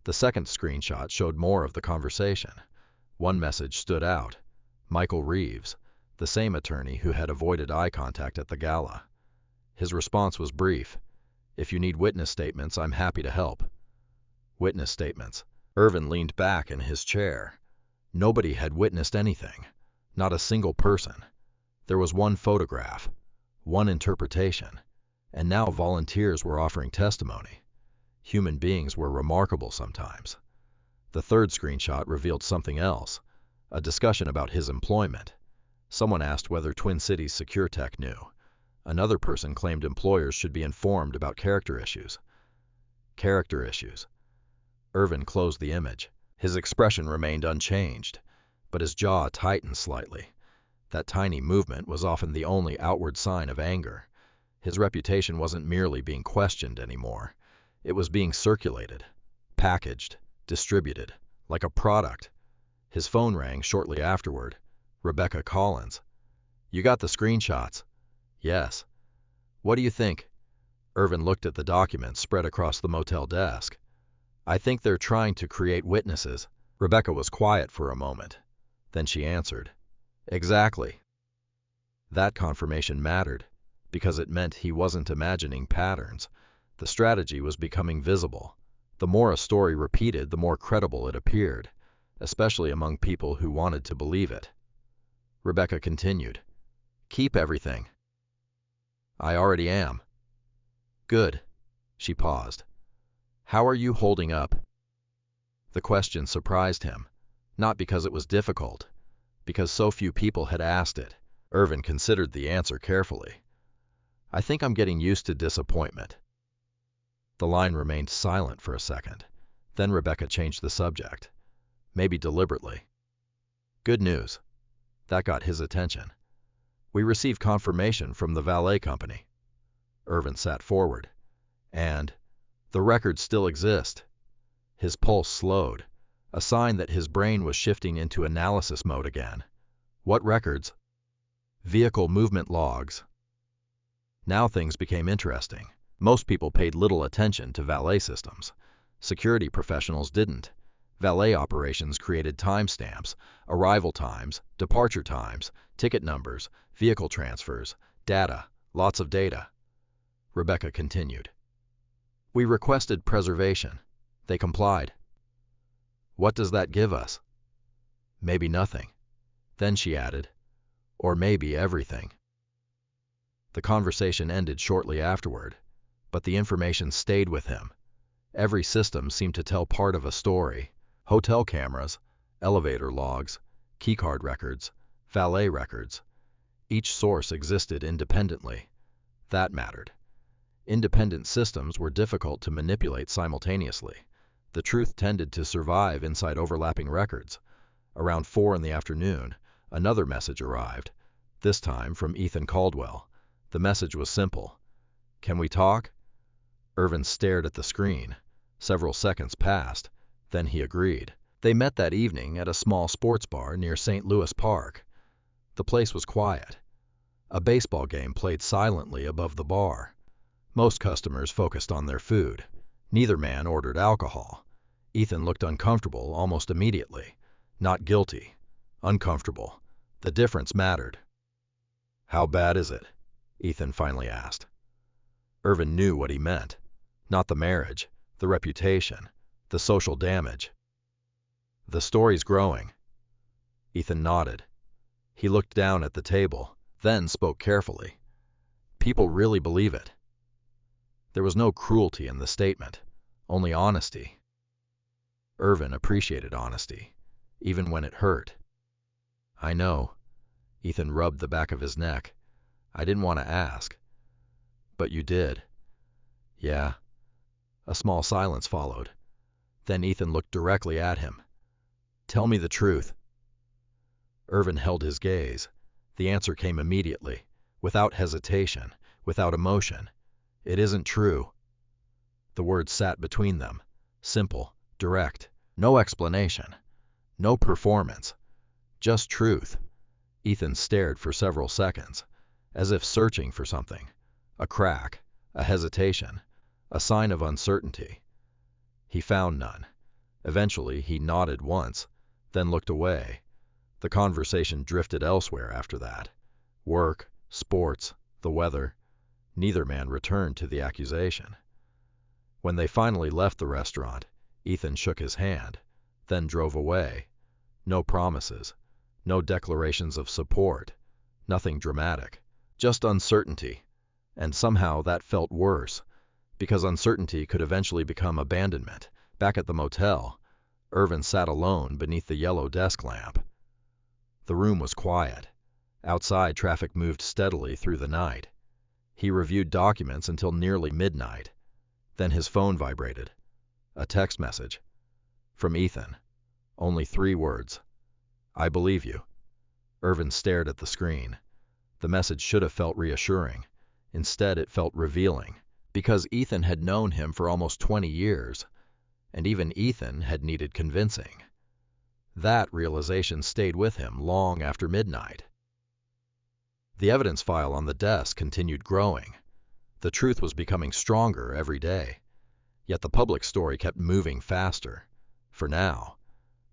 The second screenshot showed more of the conversation. One message stood out. Michael Reeves, the same attorney who had avoided eye contact at the gala. His response was brief. "If you need witness statements, I'm happy to help." Witness statements. Irvin leaned back in his chair. Nobody had witnessed anything. Not a single person. There was one photograph, one interpretation, and now volunteers were offering testimony. Human beings were remarkable sometimes. The third screenshot revealed something else, a discussion about his employment. Someone asked whether Twin Cities Secure Tech knew. Another person claimed employers should be informed about character issues. Character issues. Irvin closed the image. His expression remained unchanged, but his jaw tightened slightly. That tiny movement was often the only outward sign of anger. His reputation wasn't merely being questioned anymore. It was being circulated, packaged, distributed, like a product. His phone rang shortly afterward. Rebecca Collins. "You got the screenshots?" "Yes." "What do you think?" Irvin looked at the documents spread across the motel desk. "I think they're trying to create witnesses." Rebecca was quiet for a moment. Then she answered, "Exactly." That confirmation mattered, because it meant he wasn't imagining patterns. The strategy was becoming visible. The more a story repeated, the more credible it appeared, especially among people who wanted to believe it. Rebecca continued, "Keep everything." "I already am." "Good." She paused. "How are you holding up?" The question surprised him, not because it was difficult, because so few people had asked it. Irvin considered the answer carefully. "I think I'm getting used to disappointment." The line remained silent for a second. Then Rebecca changed the subject, maybe deliberately. "Good news." That got his attention. "We received confirmation from the valet company." Irvin sat forward. "And the records still exist." His pulse slowed, a sign that his brain was shifting into analysis mode again. "What records?" "Vehicle movement logs." Now things became interesting. Most people paid little attention to valet systems. Security professionals didn't. Valet operations created timestamps, arrival times, departure times, ticket numbers, vehicle transfers, data, lots of data. Rebecca continued. "We requested preservation. They complied." "What does that give us?" "Maybe nothing." Then she added, "Or maybe everything." The conversation ended shortly afterward, but the information stayed with him. Every system seemed to tell part of a story. Hotel cameras, elevator logs, keycard records, valet records. Each source existed independently. That mattered. Independent systems were difficult to manipulate simultaneously. The truth tended to survive inside overlapping records. Around 4 in the afternoon, another message arrived, this time from Ethan Caldwell. The message was simple. "Can we talk?" Irvin stared at the screen. Several seconds passed. Then he agreed. They met that evening at a small sports bar near St. Louis Park. The place was quiet. A baseball game played silently above the bar. Most customers focused on their food. Neither man ordered alcohol. Ethan looked uncomfortable almost immediately. Not guilty. Uncomfortable. The difference mattered. "How bad is it?" Ethan finally asked. Irvin knew what he meant. Not the marriage, the reputation, the social damage. "The story's growing." Ethan nodded. He looked down at the table, then spoke carefully. "People really believe it." There was no cruelty in the statement, only honesty. Irvin appreciated honesty, even when it hurt. "I know." Ethan rubbed the back of his neck. "I didn't want to ask." "But you did." "Yeah." A small silence followed. Then Ethan looked directly at him. "Tell me the truth." Irvin held his gaze. The answer came immediately, without hesitation, without emotion. "It isn't true." The words sat between them, simple, direct, no explanation, no performance, just truth. Ethan stared for several seconds, as if searching for something, a crack, a hesitation, a sign of uncertainty. He found none. Eventually, he nodded once, then looked away. The conversation drifted elsewhere after that. Work, sports, the weather. Neither man returned to the accusation. When they finally left the restaurant, Ethan shook his hand, then drove away. No promises, no declarations of support, nothing dramatic, just uncertainty. And somehow that felt worse, because uncertainty could eventually become abandonment. Back at the motel, Irvin sat alone beneath the yellow desk lamp. The room was quiet. Outside, traffic moved steadily through the night. He reviewed documents until nearly midnight. Then his phone vibrated. A text message. From Ethan. Only 3 words. "I believe you." Irvin stared at the screen. The message should have felt reassuring. Instead, it felt revealing, because Ethan had known him for almost 20 years, and even Ethan had needed convincing. That realization stayed with him long after midnight. The evidence file on the desk continued growing. The truth was becoming stronger every day. Yet the public story kept moving faster, for now.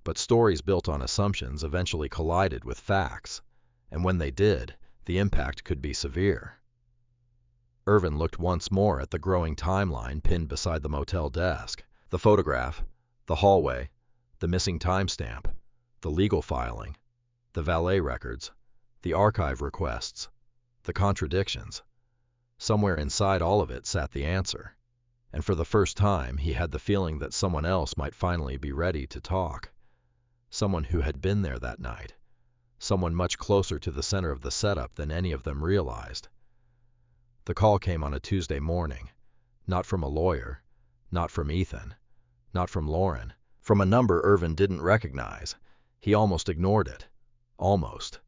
But stories built on assumptions eventually collided with facts, and when they did, the impact could be severe. Irvin looked once more at the growing timeline pinned beside the motel desk. The photograph, the hallway, the missing timestamp, the legal filing, the valet records, the archive requests, the contradictions. Somewhere inside all of it sat the answer, and for the first time he had the feeling that someone else might finally be ready to talk. Someone who had been there that night. Someone much closer to the center of the setup than any of them realized. The call came on a Tuesday morning, not from a lawyer, not from Ethan, not from Lauren, from a number Irvin didn't recognize. He almost ignored it. Almost.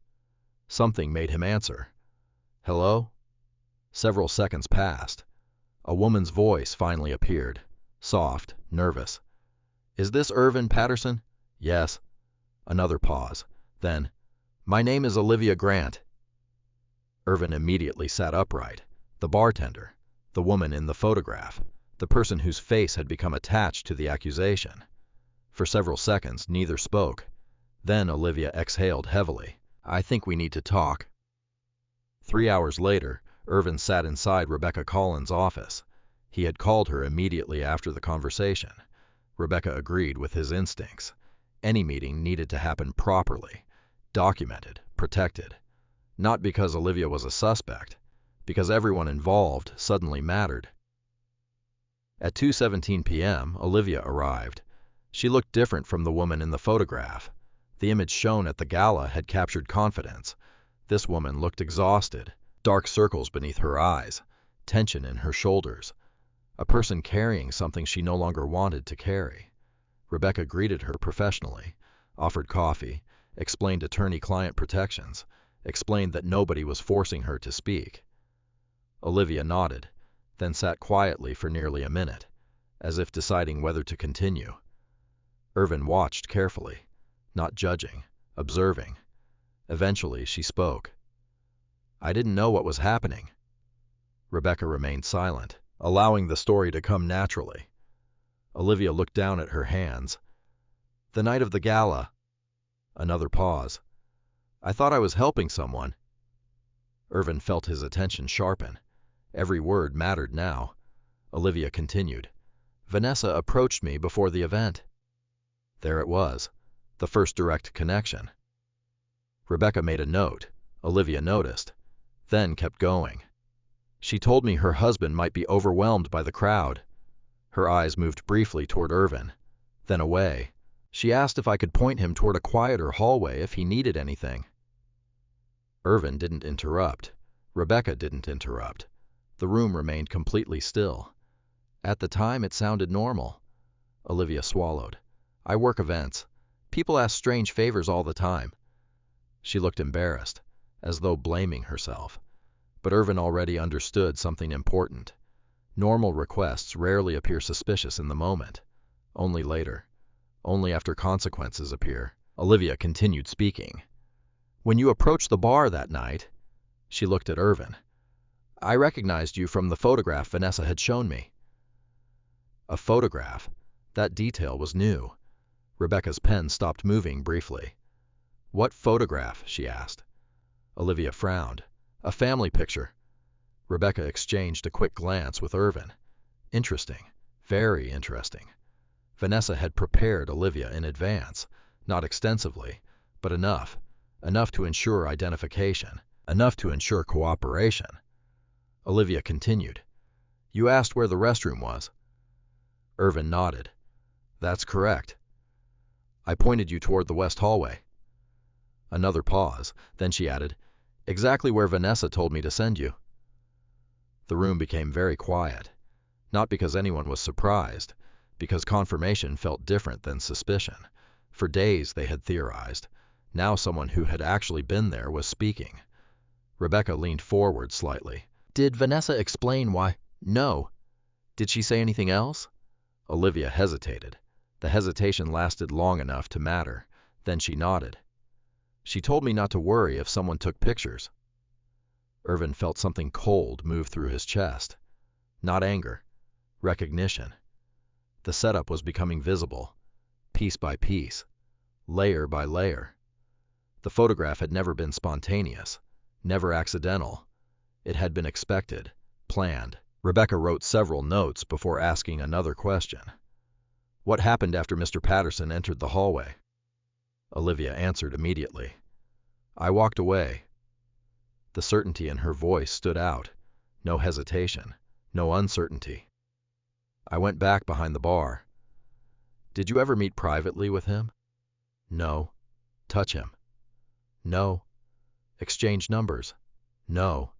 Something made him answer. "Hello?" Several seconds passed. A woman's voice finally appeared, soft, nervous. "Is this Irvin Patterson?" "Yes." Another pause. Then, "My name is Olivia Grant." Irvin immediately sat upright. The bartender, the woman in the photograph, the person whose face had become attached to the accusation. For several seconds, neither spoke. Then Olivia exhaled heavily. "I think we need to talk." 3 hours later, Irvin sat inside Rebecca Collins' office. He had called her immediately after the conversation. Rebecca agreed with his instincts. Any meeting needed to happen properly, documented, protected. Not because Olivia was a suspect, because everyone involved suddenly mattered. At 2:17 p.m., Olivia arrived. She looked different from the woman in the photograph. The image shown at the gala had captured confidence. This woman looked exhausted, dark circles beneath her eyes, tension in her shoulders. A person carrying something she no longer wanted to carry. Rebecca greeted her professionally, offered coffee, explained attorney-client protections, explained that nobody was forcing her to speak. Olivia nodded, then sat quietly for nearly a minute, as if deciding whether to continue. Irvin watched carefully, not judging, observing. Eventually she spoke. I didn't know what was happening. Rebecca remained silent, allowing the story to come naturally. Olivia looked down at her hands. The night of the gala. Another pause. I thought I was helping someone. Irvin felt his attention sharpen. Every word mattered now. Olivia continued. Vanessa approached me before the event. There it was, the first direct connection. Rebecca made a note. Olivia noticed, then kept going. She told me her husband might be overwhelmed by the crowd. Her eyes moved briefly toward Irvin, then away. She asked if I could point him toward a quieter hallway if he needed anything. Irvin didn't interrupt. Rebecca didn't interrupt. The room remained completely still. At the time, it sounded normal. Olivia swallowed. I work events. People ask strange favors all the time. She looked embarrassed, as though blaming herself. But Irvin already understood something important. Normal requests rarely appear suspicious in the moment. Only later. Only after consequences appear. Olivia continued speaking. When you approached the bar that night, she looked at Irvin. I recognized you from the photograph Vanessa had shown me. A photograph? That detail was new. Rebecca's pen stopped moving briefly. What photograph? She asked. Olivia frowned. A family picture. Rebecca exchanged a quick glance with Irvin. Interesting. Very interesting. Vanessa had prepared Olivia in advance, not extensively, but enough. Enough to ensure identification. Enough to ensure cooperation. Olivia continued. You asked where the restroom was. Irvin nodded. That's correct. I pointed you toward the west hallway. Another pause, then she added, exactly where Vanessa told me to send you. The room became very quiet, not because anyone was surprised, because confirmation felt different than suspicion. For days they had theorized. Now someone who had actually been there was speaking. Rebecca leaned forward slightly. Did Vanessa explain why? No. Did she say anything else? Olivia hesitated. The hesitation lasted long enough to matter. Then she nodded. She told me not to worry if someone took pictures. Irvin felt something cold move through his chest. Not anger. Recognition. The setup was becoming visible, piece by piece, layer by layer. The photograph had never been spontaneous, never accidental. It had been expected, planned. Rebecca wrote several notes before asking another question. What happened after Mr. Patterson entered the hallway? Olivia answered immediately. I walked away. The certainty in her voice stood out. No hesitation, no uncertainty. I went back behind the bar. Did you ever meet privately with him? No. Touch him? No. Exchange numbers? No.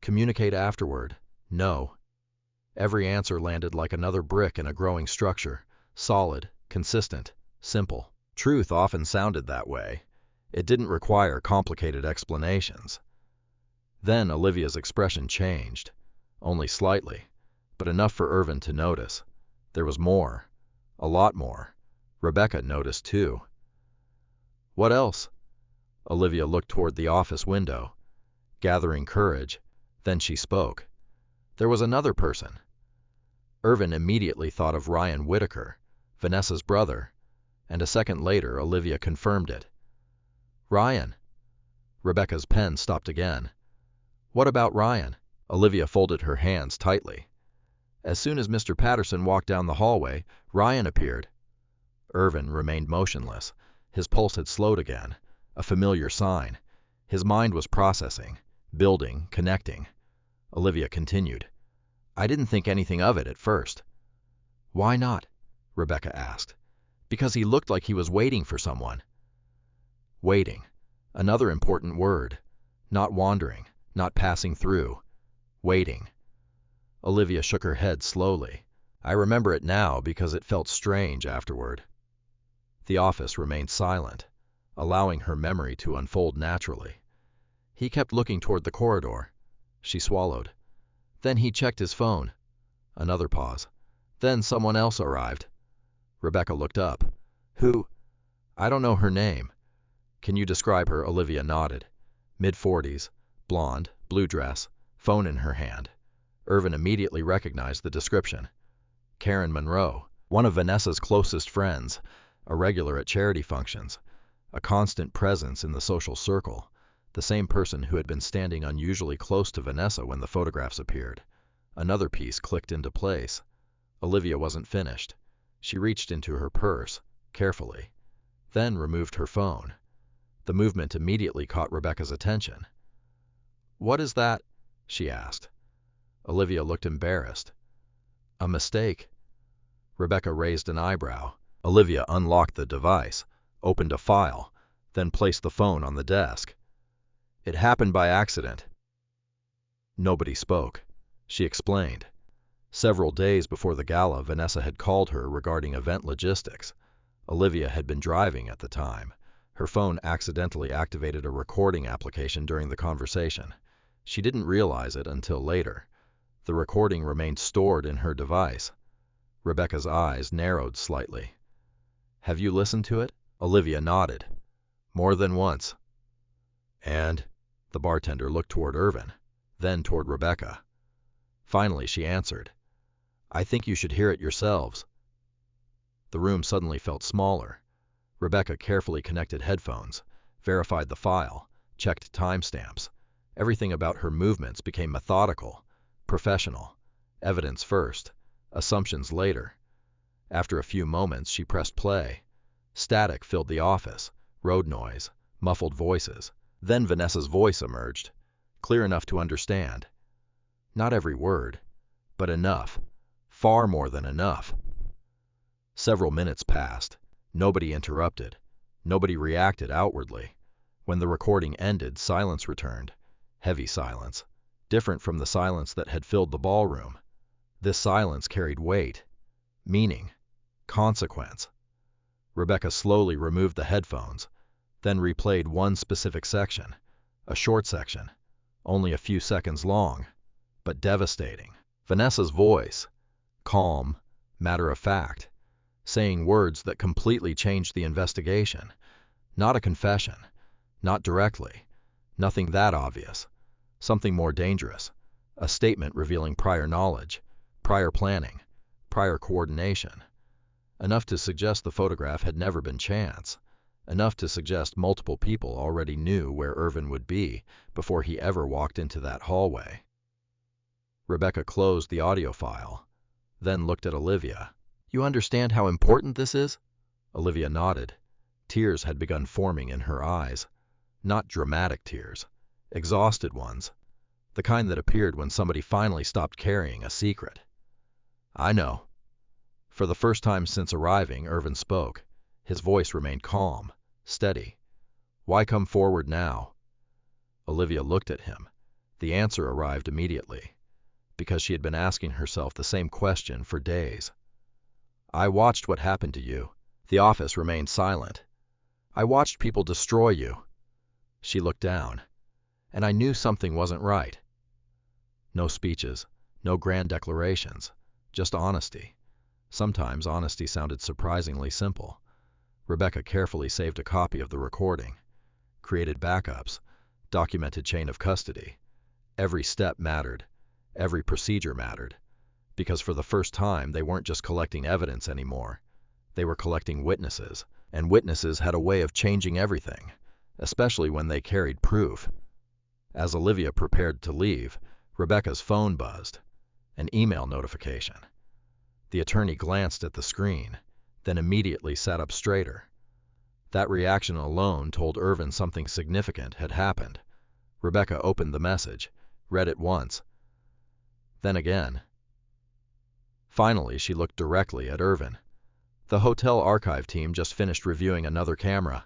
Communicate afterward? No. Every answer landed like another brick in a growing structure, solid, consistent, simple. Truth often sounded that way. It didn't require complicated explanations. Then Olivia's expression changed, only slightly, but enough for Irvin to notice. There was more, a lot more. Rebecca noticed too. What else? Olivia looked toward the office window, gathering courage. Then she spoke. There was another person. Irvin immediately thought of Ryan Whitaker, Vanessa's brother, and a second later Olivia confirmed it. Ryan. Rebecca's pen stopped again. What about Ryan? Olivia folded her hands tightly. As soon as Mr. Patterson walked down the hallway, Ryan appeared. Irvin remained motionless. His pulse had slowed again, a familiar sign. His mind was processing, building, connecting. Olivia continued. I didn't think anything of it at first. Why not? Rebecca asked. Because he looked like he was waiting for someone. Waiting. Another important word. Not wandering, not passing through. Waiting. Olivia shook her head slowly. I remember it now because it felt strange afterward. The office remained silent, allowing her memory to unfold naturally. He kept looking toward the corridor. She swallowed. Then he checked his phone. Another pause. Then someone else arrived. Rebecca looked up. Who? I don't know her name. Can you describe her? Olivia nodded. Mid-40s, Blonde, blue dress, phone in her hand. Irvin immediately recognized the description. Karen Monroe, one of Vanessa's closest friends, a regular at charity functions, a constant presence in the social circle, the same person who had been standing unusually close to Vanessa when the photographs appeared. Another piece clicked into place. Olivia wasn't finished. She reached into her purse, carefully, then removed her phone. The movement immediately caught Rebecca's attention. "What is that?" she asked. Olivia looked embarrassed. "A mistake." Rebecca raised an eyebrow. Olivia unlocked the device, opened a file, then placed the phone on the desk. "It happened by accident." Nobody spoke. She explained. Several days before the gala, Vanessa had called her regarding event logistics. Olivia had been driving at the time. Her phone accidentally activated a recording application during the conversation. She didn't realize it until later. The recording remained stored in her device. Rebecca's eyes narrowed slightly. "Have you listened to it?" Olivia nodded. "More than once." "And?" The bartender looked toward Irvin, then toward Rebecca. Finally, she answered, "I think you should hear it yourselves." The room suddenly felt smaller. Rebecca carefully connected headphones, verified the file, checked timestamps. Everything about her movements became methodical, professional. Evidence first, assumptions later. After a few moments, she pressed play. Static filled the office, road noise, muffled voices. Then Vanessa's voice emerged, clear enough to understand. Not every word, but enough, far more than enough. Several minutes passed. Nobody interrupted. Nobody reacted outwardly. When the recording ended, silence returned. Heavy silence, different from the silence that had filled the ballroom. This silence carried weight, meaning, consequence. Rebecca slowly removed the headphones, then replayed one specific section, a short section, only a few seconds long, but devastating. Vanessa's voice, calm, matter-of-fact, saying words that completely changed the investigation. Not a confession, not directly, nothing that obvious. Something more dangerous, a statement revealing prior knowledge, prior planning, prior coordination. Enough to suggest the photograph had never been chance. Enough to suggest multiple people already knew where Irvin would be before he ever walked into that hallway. Rebecca closed the audio file, then looked at Olivia. "You understand how important this is?" Olivia nodded. Tears had begun forming in her eyes. Not dramatic tears, exhausted ones, the kind that appeared when somebody finally stopped carrying a secret. "I know." For the first time since arriving, Irvin spoke. His voice remained calm, steady. "Why come forward now?" Olivia looked at him. The answer arrived immediately, because she had been asking herself the same question for days. "I watched what happened to you." The office remained silent. "I watched people destroy you." She looked down. "And I knew something wasn't right." No speeches, no grand declarations, just honesty. Sometimes honesty sounded surprisingly simple. Rebecca carefully saved a copy of the recording, created backups, documented chain of custody. Every step mattered. Every procedure mattered. Because for the first time, they weren't just collecting evidence anymore. They were collecting witnesses, and witnesses had a way of changing everything, especially when they carried proof. As Olivia prepared to leave, Rebecca's phone buzzed. An email notification. The attorney glanced at the screen, then immediately sat up straighter. That reaction alone told Irvin something significant had happened. Rebecca opened the message, read it once, then again. Finally, she looked directly at Irvin. "The hotel archive team just finished reviewing another camera."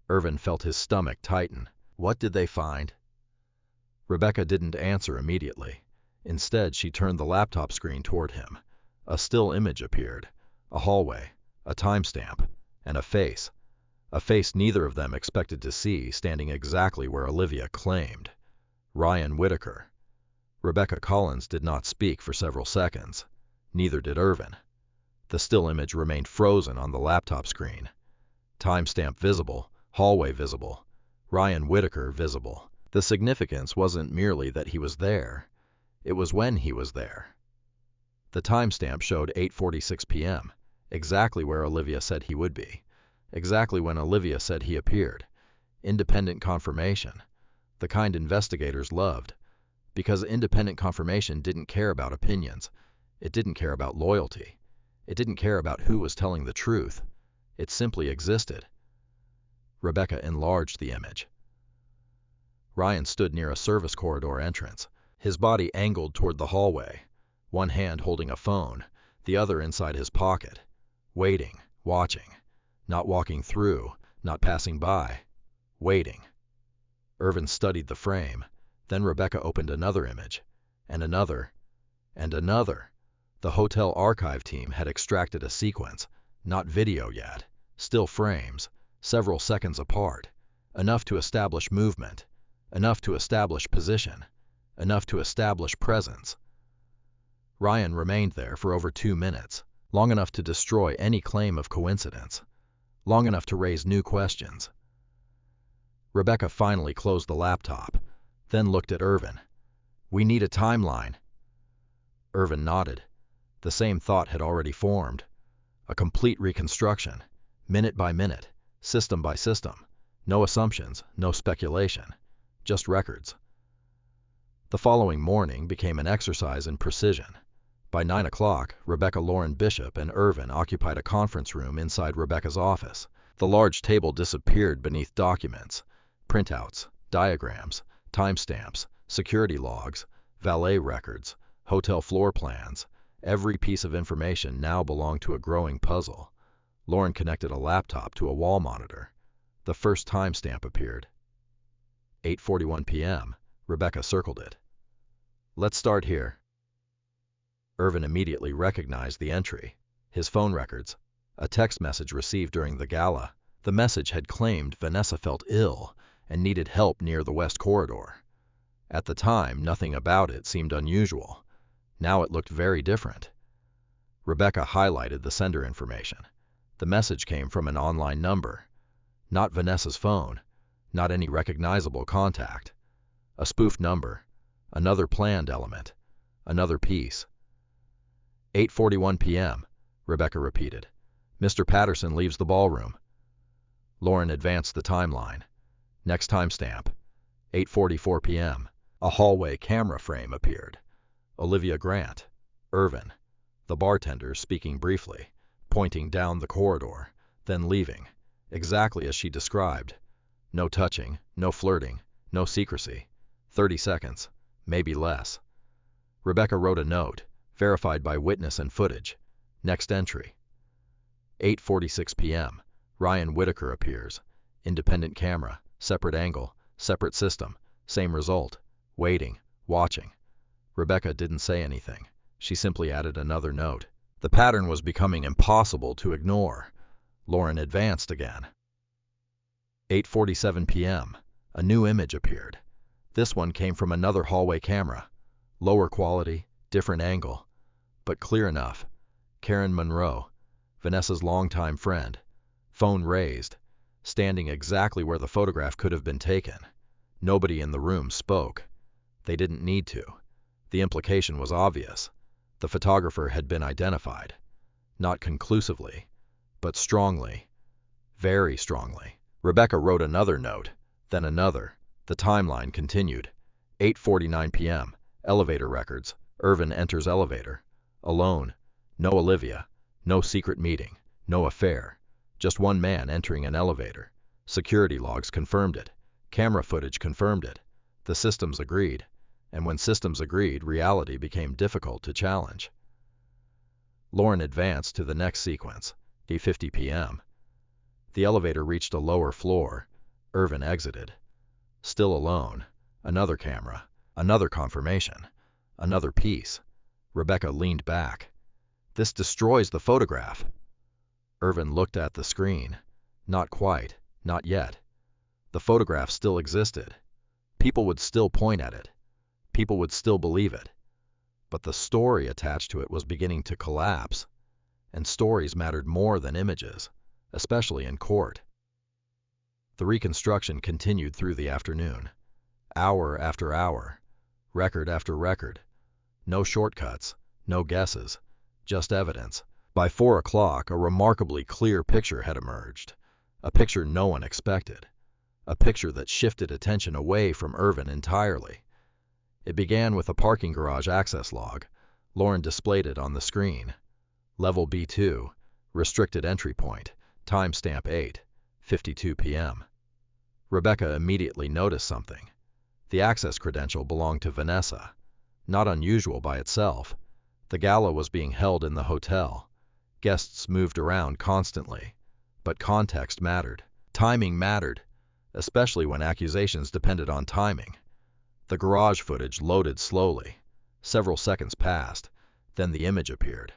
Irvin felt his stomach tighten. "What did they find?" Rebecca didn't answer immediately. Instead, she turned the laptop screen toward him. A still image appeared, a hallway, a timestamp, and a face. A face neither of them expected to see, standing exactly where Olivia claimed. Ryan Whitaker. Rebecca Collins did not speak for several seconds. Neither did Irvin. The still image remained frozen on the laptop screen. Timestamp visible, hallway visible, Ryan Whitaker visible. The significance wasn't merely that he was there, it was when he was there. The timestamp showed 8:46 p.m., exactly where Olivia said he would be, exactly when Olivia said he appeared. Independent confirmation, the kind investigators loved, because independent confirmation didn't care about opinions, it didn't care about loyalty, it didn't care about who was telling the truth, it simply existed. Rebecca enlarged the image. Ryan stood near a service corridor entrance, his body angled toward the hallway, one hand holding a phone, the other inside his pocket, waiting, watching, not walking through, not passing by, waiting. Irvin studied the frame, then Rebecca opened another image, and another, and another. The hotel archive team had extracted a sequence, not video yet, still frames, several seconds apart, enough to establish movement, enough to establish position, enough to establish presence. Ryan remained there for over 2 minutes, long enough to destroy any claim of coincidence, long enough to raise new questions. Rebecca finally closed the laptop, then looked at Irvin. "We need a timeline." Irvin nodded. The same thought had already formed. A complete reconstruction, minute by minute, system by system. No assumptions, no speculation, just records. The following morning became an exercise in precision. By 9 o'clock, Rebecca Lauren Bishop and Irvin occupied a conference room inside Rebecca's office. The large table disappeared beneath documents, printouts, diagrams, timestamps, security logs, valet records, hotel floor plans. Every piece of information now belonged to a growing puzzle. Lauren connected a laptop to a wall monitor. The first timestamp appeared. 8:41 p.m. Rebecca circled it. "Let's start here." Irvin immediately recognized the entry. His phone records. A text message received during the gala. The message had claimed Vanessa felt ill and needed help near the West Corridor. At the time, nothing about it seemed unusual. Now it looked very different. Rebecca highlighted the sender information. The message came from an online number. Not Vanessa's phone, not any recognizable contact. A spoofed number, another planned element, another piece. 8:41 p.m., Rebecca repeated. "Mr. Patterson leaves the ballroom." Lauren advanced the timeline. Next timestamp, 8:44 p.m. A hallway camera frame appeared. Olivia Grant, Irvin, the bartender speaking briefly, pointing down the corridor, then leaving, exactly as she described. No touching, no flirting, no secrecy. 30 seconds, maybe less. Rebecca wrote a note, verified by witness and footage. Next entry. 8:46 p.m. Ryan Whitaker appears. Independent camera, separate angle, separate system, same result. Waiting, watching. Rebecca didn't say anything. She simply added another note. The pattern was becoming impossible to ignore. Lauren advanced again. 8:47 p.m. A new image appeared. This one came from another hallway camera. Lower quality, different angle, but clear enough. Karen Monroe, Vanessa's longtime friend. Phone raised, standing exactly where the photograph could have been taken. Nobody in the room spoke. They didn't need to. The implication was obvious. The photographer had been identified. Not conclusively, but strongly. Very strongly. Rebecca wrote another note, then another. The timeline continued. 8:49 p.m. Elevator records. Irvin enters elevator. Alone. No Olivia. No secret meeting. No affair. Just one man entering an elevator. Security logs confirmed it. Camera footage confirmed it. The systems agreed. And when systems agreed, reality became difficult to challenge. Lauren advanced to the next sequence. 8:50 p.m. The elevator reached a lower floor. Irvin exited. Still alone. Another camera. Another confirmation. Another piece. Rebecca leaned back. "This destroys the photograph." Irvin looked at the screen. Not quite. Not yet. The photograph still existed. People would still point at it. People would still believe it. But the story attached to it was beginning to collapse. And stories mattered more than images, especially in court. The reconstruction continued through the afternoon. Hour after hour, record after record. No shortcuts, no guesses, just evidence. By 4 o'clock, a remarkably clear picture had emerged. A picture no one expected. A picture that shifted attention away from Irvin entirely. It began with a parking garage access log. Lauren displayed it on the screen. Level B2, restricted entry point, timestamp 8:52 p.m. Rebecca immediately noticed something. The access credential belonged to Vanessa. Not unusual by itself. The gala was being held in the hotel. Guests moved around constantly. But context mattered. Timing mattered, especially when accusations depended on timing. The garage footage loaded slowly. Several seconds passed. Then the image appeared.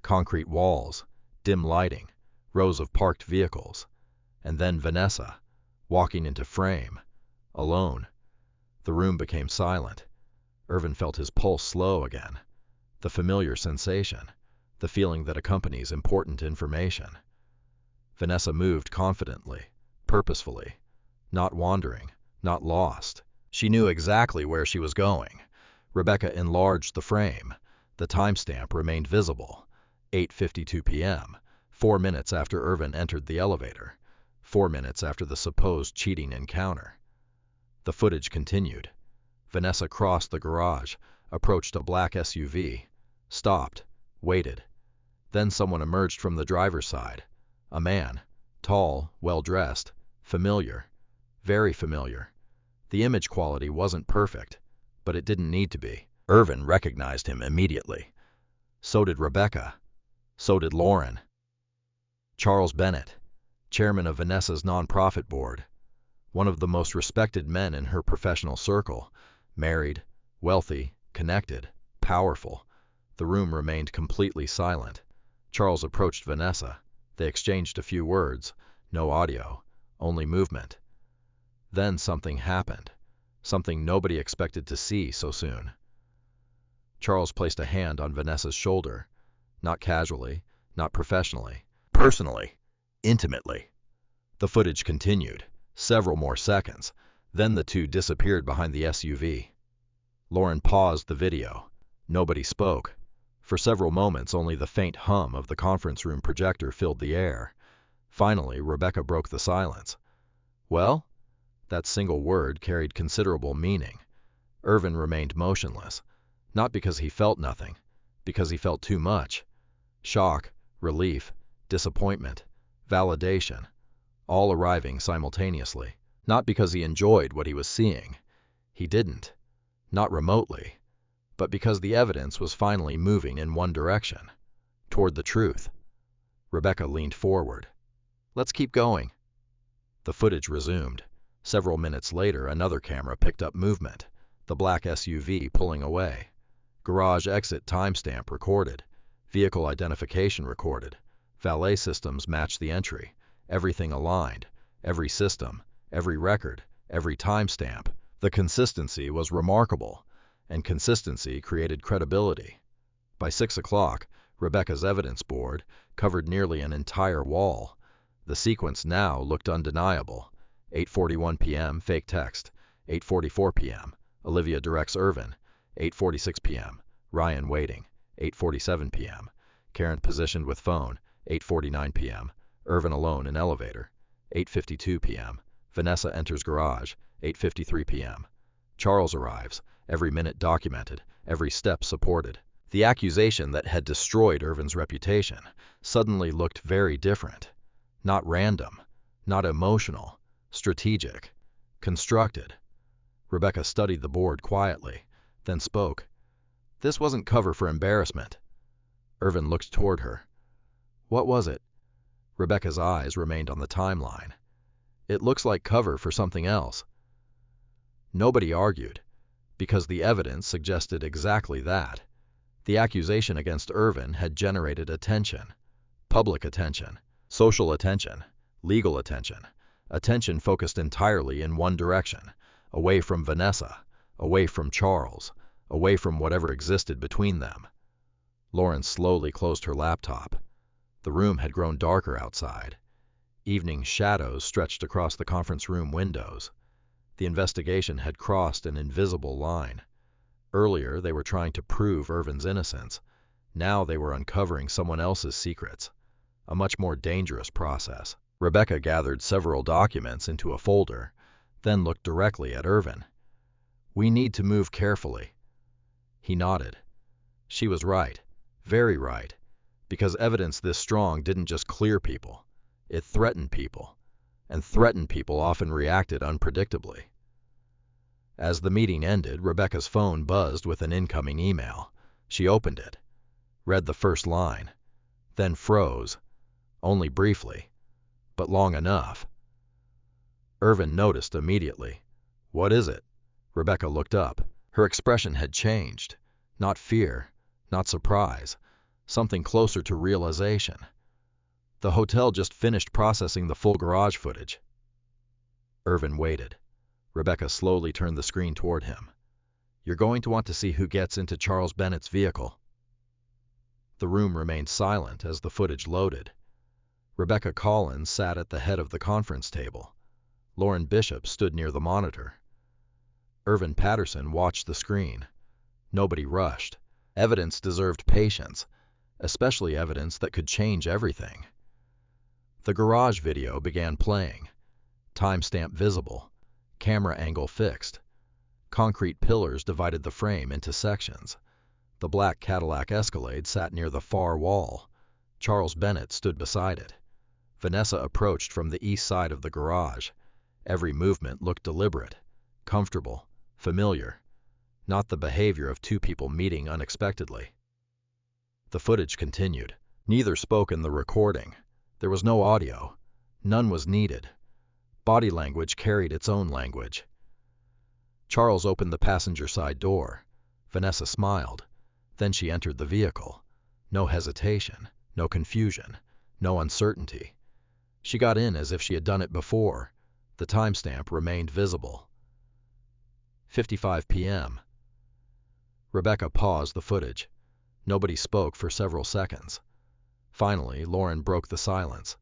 Concrete walls, dim lighting, rows of parked vehicles. And then Vanessa, walking into frame, alone. The room became silent. Irvin felt his pulse slow again. The familiar sensation, the feeling that accompanies important information. Vanessa moved confidently, purposefully, not wandering, not lost. She knew exactly where she was going. Rebecca enlarged the frame. The timestamp remained visible. 8:52 p.m., 4 minutes after Irvin entered the elevator, 4 minutes after the supposed cheating encounter. The footage continued. Vanessa crossed the garage, approached a black SUV, stopped, waited. Then someone emerged from the driver's side. A man, tall, well-dressed, familiar, very familiar. The image quality wasn't perfect, but it didn't need to be. Irvin recognized him immediately. So did Rebecca. So did Lauren. Charles Bennett, chairman of Vanessa's nonprofit board, one of the most respected men in her professional circle, married, wealthy, connected, powerful. The room remained completely silent. Charles approached Vanessa. They exchanged a few words, no audio, only movement. Then something happened, something nobody expected to see so soon. Charles placed a hand on Vanessa's shoulder, not casually, not professionally, personally, intimately. The footage continued, several more seconds, then the two disappeared behind the SUV. Lauren paused the video. Nobody spoke. For several moments, only the faint hum of the conference room projector filled the air. Finally, Rebecca broke the silence. Well? That single word carried considerable meaning. Irvin remained motionless, not because he felt nothing, because he felt too much. Shock, relief, disappointment, validation, all arriving simultaneously. Not because he enjoyed what he was seeing. He didn't, not remotely, but because the evidence was finally moving in one direction, toward the truth. Rebecca leaned forward. Let's keep going. The footage resumed. Several minutes later, another camera picked up movement, the black SUV pulling away. Garage exit timestamp recorded. Vehicle identification recorded. Valet systems matched the entry. Everything aligned. Every system, every record, every timestamp. The consistency was remarkable, and consistency created credibility. By 6 o'clock, Rebecca's evidence board covered nearly an entire wall. The sequence now looked undeniable. 8:41 p.m., fake text. 8:44 p.m., Olivia directs Irvin. 8:46 p.m., Ryan waiting. 8:47 p.m., Karen positioned with phone. 8:49 p.m., Irvin alone in elevator. 8:52 p.m., Vanessa enters garage. 8:53 p.m., Charles arrives. Every minute documented, every step supported. The accusation that had destroyed Irvin's reputation suddenly looked very different. Not random, not emotional, strategic, constructed. Rebecca studied the board quietly, then spoke. This wasn't cover for embarrassment. Irvin looked toward her. What was it? Rebecca's eyes remained on the timeline. It looks like cover for something else. Nobody argued, because the evidence suggested exactly that. The accusation against Irvin had generated attention, public attention, social attention, legal attention, attention focused entirely in one direction, away from Vanessa, away from Charles, away from whatever existed between them. Lauren slowly closed her laptop. The room had grown darker outside. Evening shadows stretched across the conference room windows. The investigation had crossed an invisible line. Earlier, they were trying to prove Irvin's innocence. Now they were uncovering someone else's secrets. A much more dangerous process. Rebecca gathered several documents into a folder, then looked directly at Irvin. "We need to move carefully." He nodded. She was right. Very right. Because evidence this strong didn't just clear people. It threatened people. And threatened people often reacted unpredictably. As the meeting ended, Rebecca's phone buzzed with an incoming email. She opened it, read the first line, then froze, only briefly, but long enough. Irvin noticed immediately. "What is it?" Rebecca looked up. Her expression had changed. Not fear, not surprise, something closer to realization. "The hotel just finished processing the full garage footage." Irvin waited. Rebecca slowly turned the screen toward him. "You're going to want to see who gets into Charles Bennett's vehicle." The room remained silent as the footage loaded. Rebecca Collins sat at the head of the conference table. Lauren Bishop stood near the monitor. Irvin Patterson watched the screen. Nobody rushed. Evidence deserved patience, especially evidence that could change everything. The garage video began playing. Timestamp visible. Camera angle fixed. Concrete pillars divided the frame into sections. The black Cadillac Escalade sat near the far wall. Charles Bennett stood beside it. Vanessa approached from the east side of the garage. Every movement looked deliberate, comfortable, familiar. Not the behavior of two people meeting unexpectedly. The footage continued. Neither spoke in the recording. There was no audio. None was needed. Body language carried its own language. Charles opened the passenger side door. Vanessa smiled. Then she entered the vehicle. No hesitation, no confusion, no uncertainty. She got in as if she had done it before. The timestamp remained visible. 5:55 p.m. Rebecca paused the footage. Nobody spoke for several seconds. Finally, Lauren broke the silence.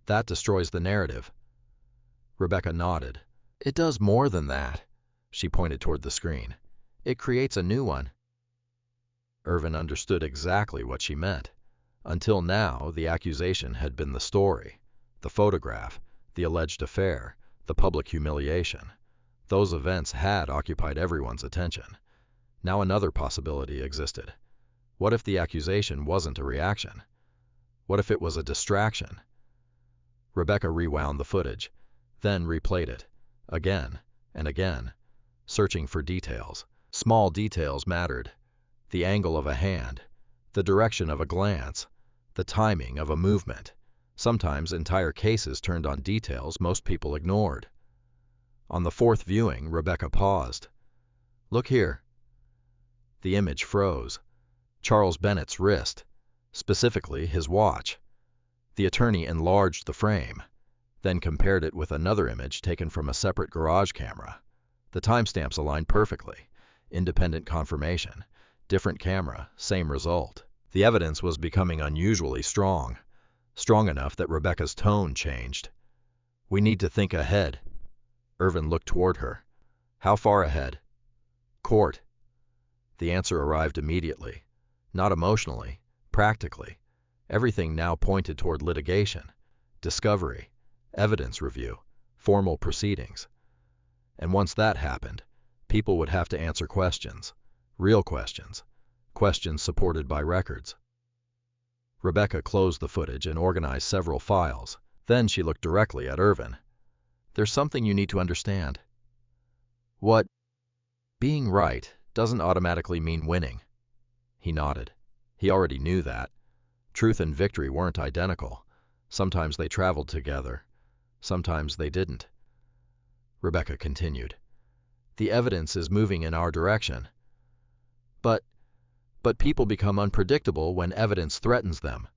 "That destroys the narrative." Rebecca nodded. "It does more than that." She pointed toward the screen. "It creates a new one." Irvin understood exactly what she meant. Until now, the accusation had been the story, the photograph, the alleged affair, the public humiliation. Those events had occupied everyone's attention. Now another possibility existed. What if the accusation wasn't a reaction? What if it was a distraction? Rebecca rewound the footage, then replayed it, again and again, searching for details. Small details mattered. The angle of a hand, the direction of a glance, the timing of a movement. Sometimes entire cases turned on details most people ignored. On the fourth viewing, Rebecca paused. "Look here." The image froze. Charles Bennett's wrist, specifically his watch. The attorney enlarged the frame, then compared it with another image taken from a separate garage camera. The timestamps aligned perfectly. Independent confirmation. Different camera, same result. The evidence was becoming unusually strong. Strong enough that Rebecca's tone changed. "We need to think ahead." Irvin looked toward her. "How far ahead?" "Court." The answer arrived immediately. Not emotionally, practically. Everything now pointed toward litigation, discovery, evidence review, formal proceedings. And once that happened, people would have to answer questions, real questions, questions supported by records. Rebecca closed the footage and organized several files. Then she looked directly at Irvin. "There's something you need to understand." "What?" "Being right doesn't automatically mean winning." He nodded. He already knew that. Truth and victory weren't identical. Sometimes they traveled together. Sometimes they didn't. Rebecca continued. "The evidence is moving in our direction. But people become unpredictable when evidence threatens them."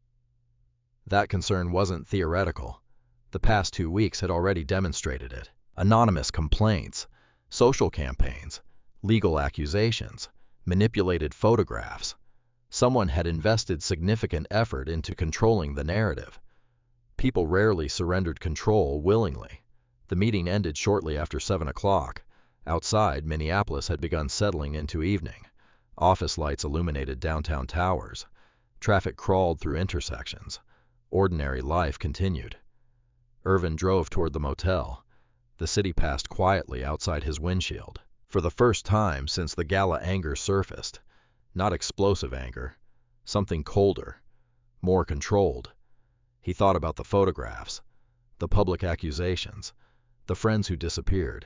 That concern wasn't theoretical. The past 2 weeks had already demonstrated it. Anonymous complaints, social campaigns, legal accusations, manipulated photographs. Someone had invested significant effort into controlling the narrative. People rarely surrendered control willingly. The meeting ended shortly after 7 o'clock. Outside, Minneapolis had begun settling into evening. Office lights illuminated downtown towers. Traffic crawled through intersections. Ordinary life continued. Irvin drove toward the motel. The city passed quietly outside his windshield. For the first time since the gala, anger surfaced. Not explosive anger. Something colder. More controlled. He thought about the photographs. The public accusations. The friends who disappeared.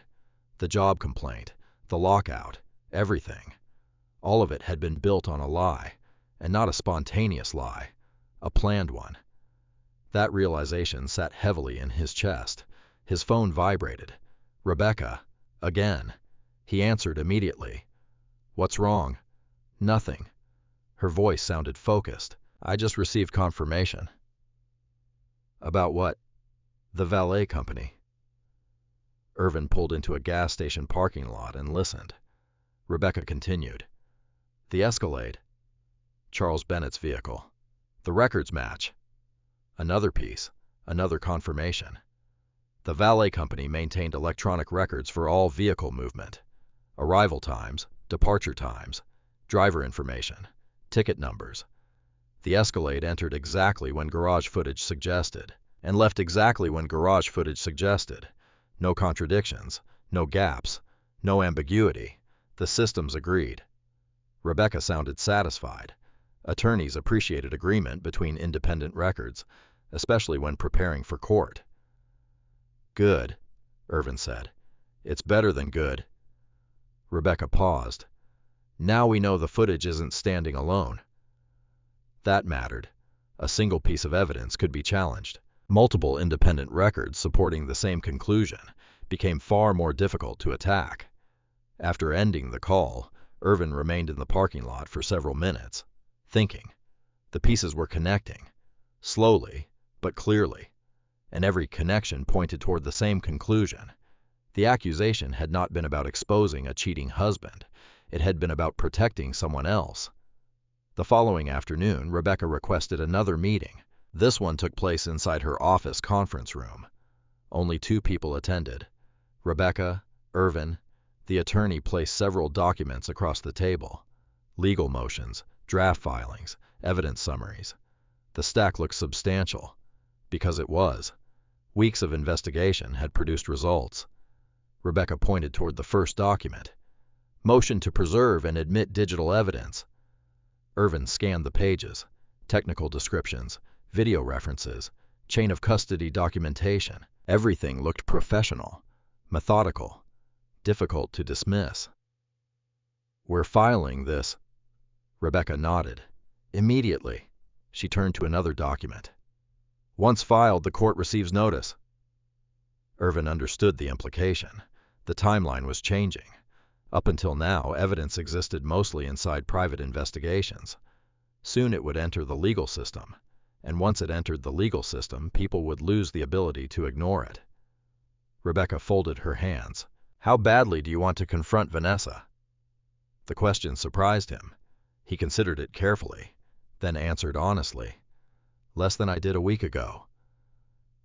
The job complaint. The lockout. Everything. All of it had been built on a lie. And not a spontaneous lie. A planned one. That realization sat heavily in his chest. His phone vibrated. Rebecca. Again. He answered immediately. "What's wrong?" "Nothing." Her voice sounded focused. "I just received confirmation." "About what?" "The valet company." Irvin pulled into a gas station parking lot and listened. Rebecca continued. "The Escalade. Charles Bennett's vehicle. The records match." Another piece. Another confirmation. The valet company maintained electronic records for all vehicle movement. Arrival times, departure times, driver information, ticket numbers. The Escalade entered exactly when garage footage suggested, and left exactly when garage footage suggested. No contradictions, no gaps, no ambiguity. The systems agreed. Rebecca sounded satisfied. Attorneys appreciated agreement between independent records, especially when preparing for court. "Good," Irvin said. "It's better than good." Rebecca paused. "Now we know the footage isn't standing alone." That mattered. A single piece of evidence could be challenged. Multiple independent records supporting the same conclusion became far more difficult to attack. After ending the call, Irvin remained in the parking lot for several minutes, thinking. The pieces were connecting, slowly but clearly, and every connection pointed toward the same conclusion. The accusation had not been about exposing a cheating husband. It had been about protecting someone else. The following afternoon, Rebecca requested another meeting. This one took place inside her office conference room. Only 2 people attended. Rebecca, Irvin. The attorney placed several documents across the table. Legal motions, draft filings, evidence summaries. The stack looked substantial, because it was. Weeks of investigation had produced results. Rebecca pointed toward the first document. "Motion to preserve and admit digital evidence." Irvin scanned the pages. Technical descriptions, video references, chain of custody documentation. Everything looked professional, methodical, difficult to dismiss. "We're filing this." Rebecca nodded. "Immediately." She turned to another document. "Once filed, the court receives notice." Irvin understood the implication. The timeline was changing. Up until now, evidence existed mostly inside private investigations. Soon it would enter the legal system, and once it entered the legal system, people would lose the ability to ignore it. Rebecca folded her hands. "How badly do you want to confront Vanessa?" The question surprised him. He considered it carefully, then answered honestly. "Less than I did a week ago."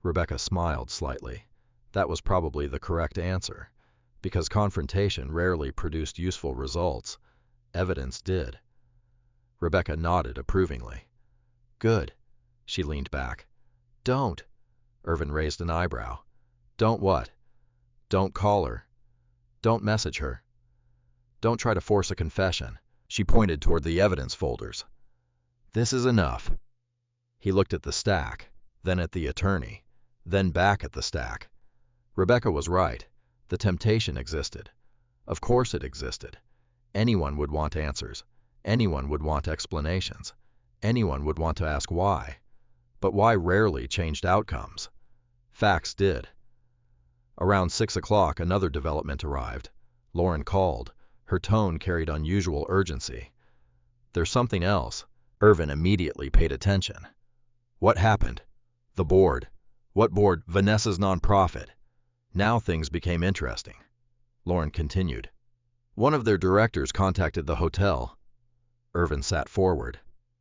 Rebecca smiled slightly. That was probably the correct answer, because confrontation rarely produced useful results. Evidence did. Rebecca nodded approvingly. "Good." She leaned back. "Don't." Irvin raised an eyebrow. "Don't what?" "Don't call her. Don't message her. Don't try to force a confession." She pointed toward the evidence folders. "This is enough." He looked at the stack, then at the attorney, then back at the stack. Rebecca was right. The temptation existed. Of course it existed. Anyone would want answers. Anyone would want explanations. Anyone would want to ask why. But why rarely changed outcomes. Facts did. Around 6 o'clock, another development arrived. Lauren called. Her tone carried unusual urgency. "There's something else." Irvin immediately paid attention. "What happened?" "The board." "What board?" "Vanessa's nonprofit." Now things became interesting. Lauren continued. "One of their directors contacted the hotel." Irvin sat forward.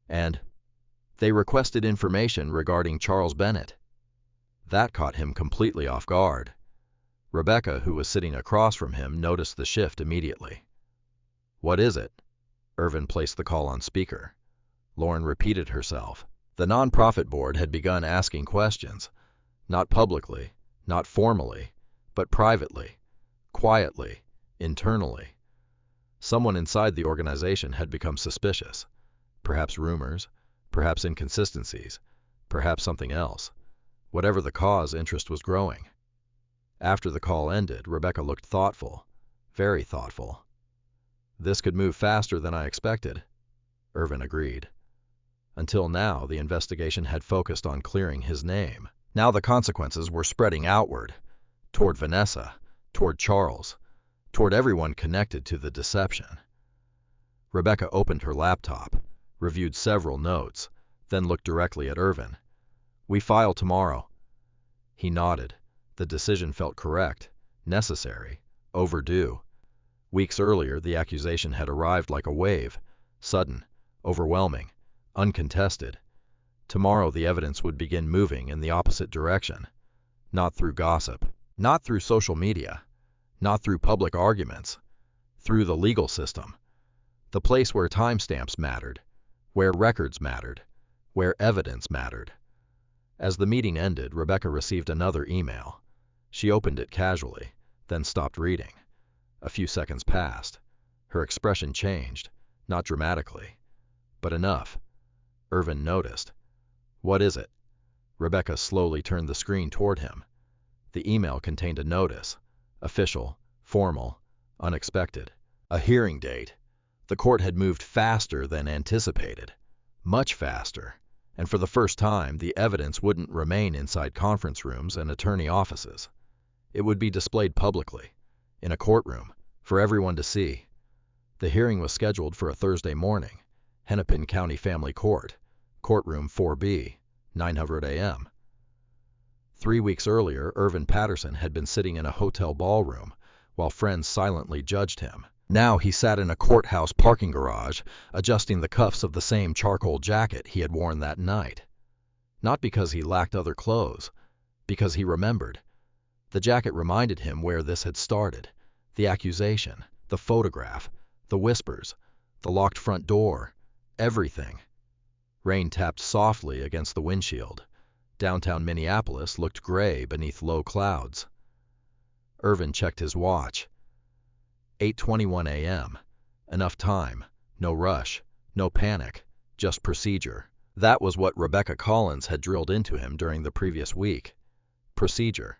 "And?" "They requested information regarding Charles Bennett." That caught him completely off guard. Rebecca, who was sitting across from him, noticed the shift immediately. "What is it?" Irvin placed the call on speaker. Lauren repeated herself. The nonprofit board had begun asking questions, not publicly, not formally, but privately, quietly, internally. Someone inside the organization had become suspicious. Perhaps rumors, perhaps inconsistencies, perhaps something else. Whatever the cause, interest was growing. After the call ended, Rebecca looked thoughtful, very thoughtful. "This could move faster than I expected," Irvin agreed. Until now, the investigation had focused on clearing his name. Now the consequences were spreading outward, toward Vanessa, toward Charles, toward everyone connected to the deception. Rebecca opened her laptop, reviewed several notes, then looked directly at Irvin. "We file tomorrow." He nodded. The decision felt correct, necessary, overdue. Weeks earlier, the accusation had arrived like a wave, sudden, overwhelming, uncontested. Tomorrow the evidence would begin moving in the opposite direction. Not through gossip, not through social media, not through public arguments, through the legal system. The place where timestamps mattered, where records mattered, where evidence mattered. As the meeting ended, Rebecca received another email. She opened it casually, then stopped reading. A few seconds passed. Her expression changed, not dramatically, but enough. Irvin noticed. "What is it?" Rebecca slowly turned the screen toward him. The email contained a notice, official, formal, unexpected. A hearing date. The court had moved faster than anticipated, much faster, and for the first time the evidence wouldn't remain inside conference rooms and attorney offices. It would be displayed publicly, in a courtroom, for everyone to see. The hearing was scheduled for a Thursday morning, Hennepin County Family Court, Courtroom 4B, 900 a.m. 3 weeks earlier, Irvin Patterson had been sitting in a hotel ballroom while friends silently judged him. Now he sat in a courthouse parking garage, adjusting the cuffs of the same charcoal jacket he had worn that night. Not because he lacked other clothes, because he remembered. The jacket reminded him where this had started. The accusation, the photograph, the whispers, the locked front door, everything. Rain tapped softly against the windshield. Downtown Minneapolis looked gray beneath low clouds. Irvin checked his watch. 8:21 a.m. Enough time, no rush, no panic, just procedure. That was what Rebecca Collins had drilled into him during the previous week. Procedure.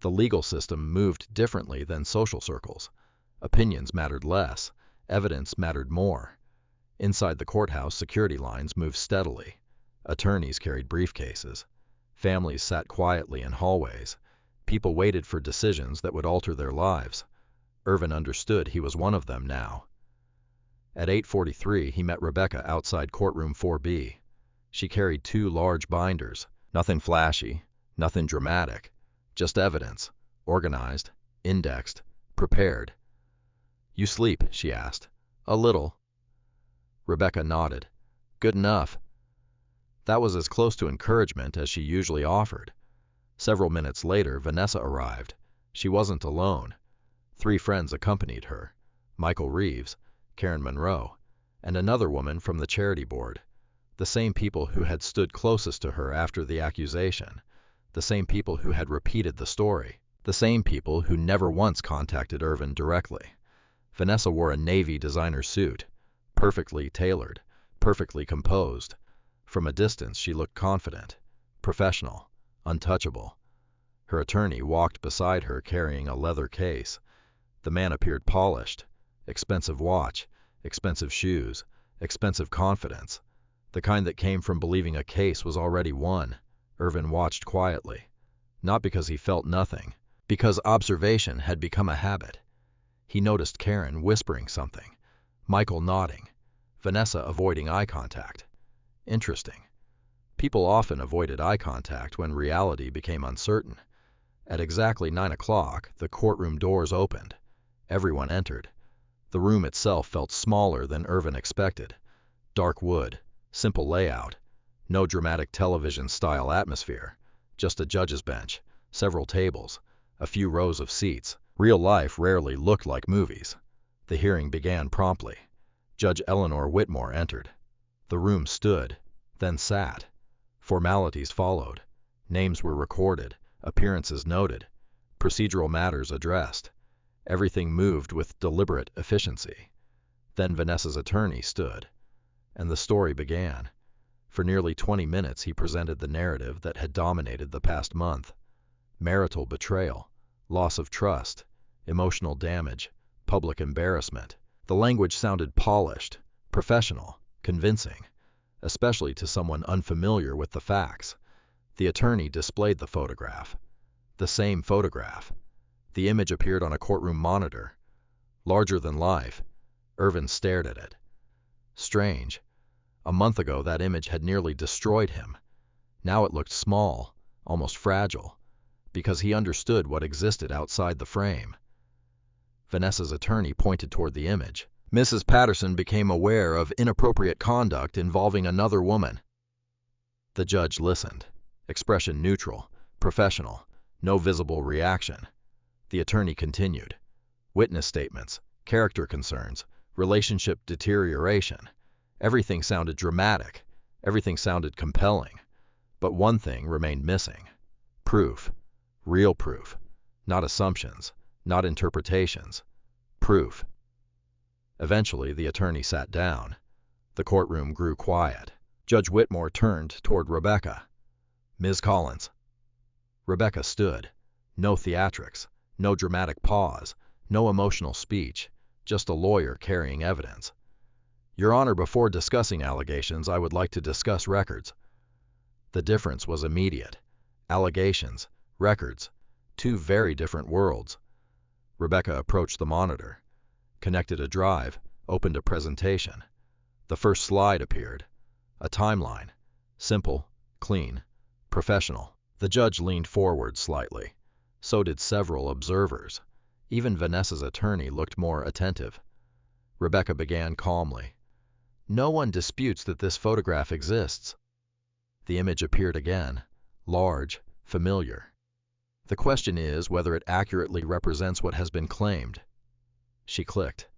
The legal system moved differently than social circles. Opinions mattered less, evidence mattered more. Inside the courthouse, security lines moved steadily. Attorneys carried briefcases. Families sat quietly in hallways. People waited for decisions that would alter their lives. Irvin understood he was one of them now. At 8:43, he met Rebecca outside courtroom 4B. She carried 2 large binders. Nothing flashy, nothing dramatic, just evidence, organized, indexed, prepared. "You sleep?" she asked. "A little." Rebecca nodded. "Good enough." That was as close to encouragement as she usually offered. Several minutes later, Vanessa arrived. She wasn't alone. 3 friends accompanied her: Michael Reeves, Karen Monroe, and another woman from the charity board. The same people who had stood closest to her after the accusation. The same people who had repeated the story. The same people who never once contacted Irvin directly. Vanessa wore a navy designer suit, perfectly tailored, perfectly composed. From a distance, she looked confident, professional, untouchable. Her attorney walked beside her carrying a leather case. The man appeared polished. Expensive watch, expensive shoes, expensive confidence. The kind that came from believing a case was already won. Irvin watched quietly. Not because he felt nothing, because observation had become a habit. He noticed Karen whispering something, Michael nodding, Vanessa avoiding eye contact. Interesting. People often avoided eye contact when reality became uncertain. At exactly 9 o'clock, the courtroom doors opened. Everyone entered. The room itself felt smaller than Irvin expected. Dark wood, simple layout, no dramatic television-style atmosphere, just a judge's bench, several tables, A few rows of seats. Real life rarely looked like movies. The hearing began promptly. Judge Eleanor Whitmore entered. The room stood, then sat. Formalities followed. Names were recorded, appearances noted, procedural matters addressed. Everything moved with deliberate efficiency. Then Vanessa's attorney stood, and the story began. For nearly 20 minutes he presented the narrative that had dominated the past month. Marital betrayal, loss of trust, emotional damage, public embarrassment. The language sounded polished, professional, convincing, especially to someone unfamiliar with the facts. The attorney displayed the photograph. The same photograph. The image appeared on a courtroom monitor. Larger than life. Irvin stared at it. Strange. A month ago that image had nearly destroyed him. Now it looked small, almost fragile, because he understood what existed outside the frame. Vanessa's attorney pointed toward the image. Mrs. Patterson became aware of inappropriate conduct involving another woman. The judge listened. Expression neutral, professional, no visible reaction. The attorney continued. Witness statements, character concerns, relationship deterioration. Everything sounded dramatic. Everything sounded compelling. But one thing remained missing. Proof. Real proof. Not assumptions, not interpretations. Proof. Eventually, the attorney sat down. The courtroom grew quiet. Judge Whitmore turned toward Rebecca. Ms. Collins. Rebecca stood. No theatrics, no dramatic pause, no emotional speech, just a lawyer carrying evidence. Your Honor, before discussing allegations, I would like to discuss records. The difference was immediate. Allegations, records, two very different worlds. Rebecca approached the monitor, connected a drive, opened a presentation. The first slide appeared. A timeline. Simple, clean, professional. The judge leaned forward slightly. So did several observers. Even Vanessa's attorney looked more attentive. Rebecca began calmly. No one disputes that this photograph exists. The image appeared again, large, familiar. The question is whether it accurately represents what has been claimed. She clicked.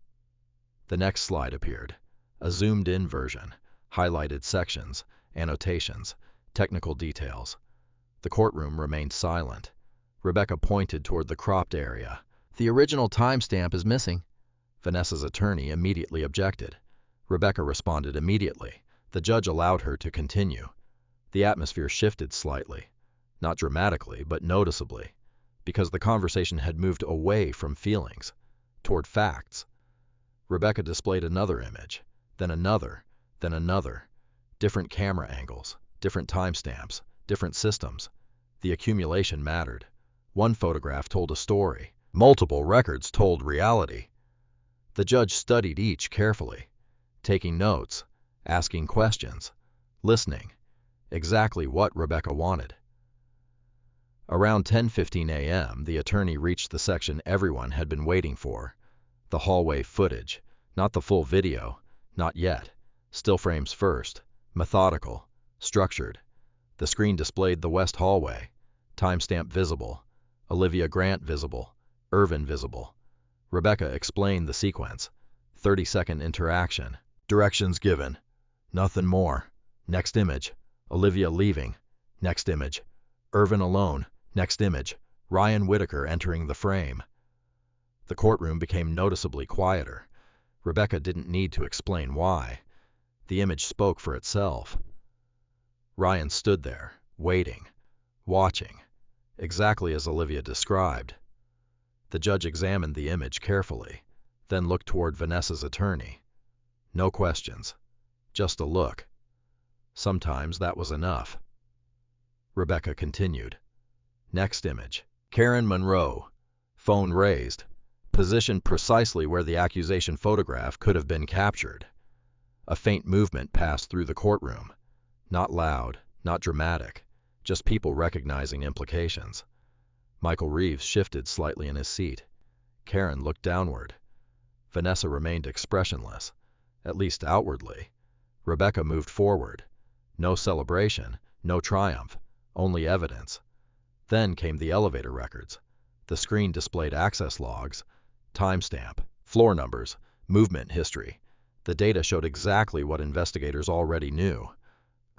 The next slide appeared, a zoomed-in version, highlighted sections, annotations, technical details. The courtroom remained silent. Rebecca pointed toward the cropped area. The original timestamp is missing. Vanessa's attorney immediately objected. Rebecca responded immediately. The judge allowed her to continue. The atmosphere shifted slightly. Not dramatically, but noticeably, because the conversation had moved away from feelings, toward facts. Rebecca displayed another image, then another, then another. Different camera angles, different timestamps, different systems. The accumulation mattered. One photograph told a story. Multiple records told reality. The judge studied each carefully, taking notes, asking questions, listening. Exactly what Rebecca wanted. Around 10:15 a.m., the attorney reached the section everyone had been waiting for. The hallway footage, not the full video, not yet. Still frames first, methodical, structured. The screen displayed the west hallway, timestamp visible, Olivia Grant visible, Irvin visible. Rebecca explained the sequence. 30-second interaction. Directions given. Nothing more. Next image. Olivia leaving. Next image. Irvin alone. Next image. Ryan Whitaker entering the frame. The courtroom became noticeably quieter. Rebecca didn't need to explain why. The image spoke for itself. Ryan stood there, waiting, watching, exactly as Olivia described. The judge examined the image carefully, then looked toward Vanessa's attorney. No questions, just a look. Sometimes that was enough. Rebecca continued. Next image. Karen Monroe. Phone raised. Positioned precisely where the accusation photograph could have been captured. A faint movement passed through the courtroom. Not loud, not dramatic, just people recognizing implications. Michael Reeves shifted slightly in his seat. Karen looked downward. Vanessa remained expressionless, at least outwardly. Rebecca moved forward. No celebration, no triumph, only evidence. Then came the elevator records. The screen displayed access logs, timestamp, floor numbers, movement history. The data showed exactly what investigators already knew.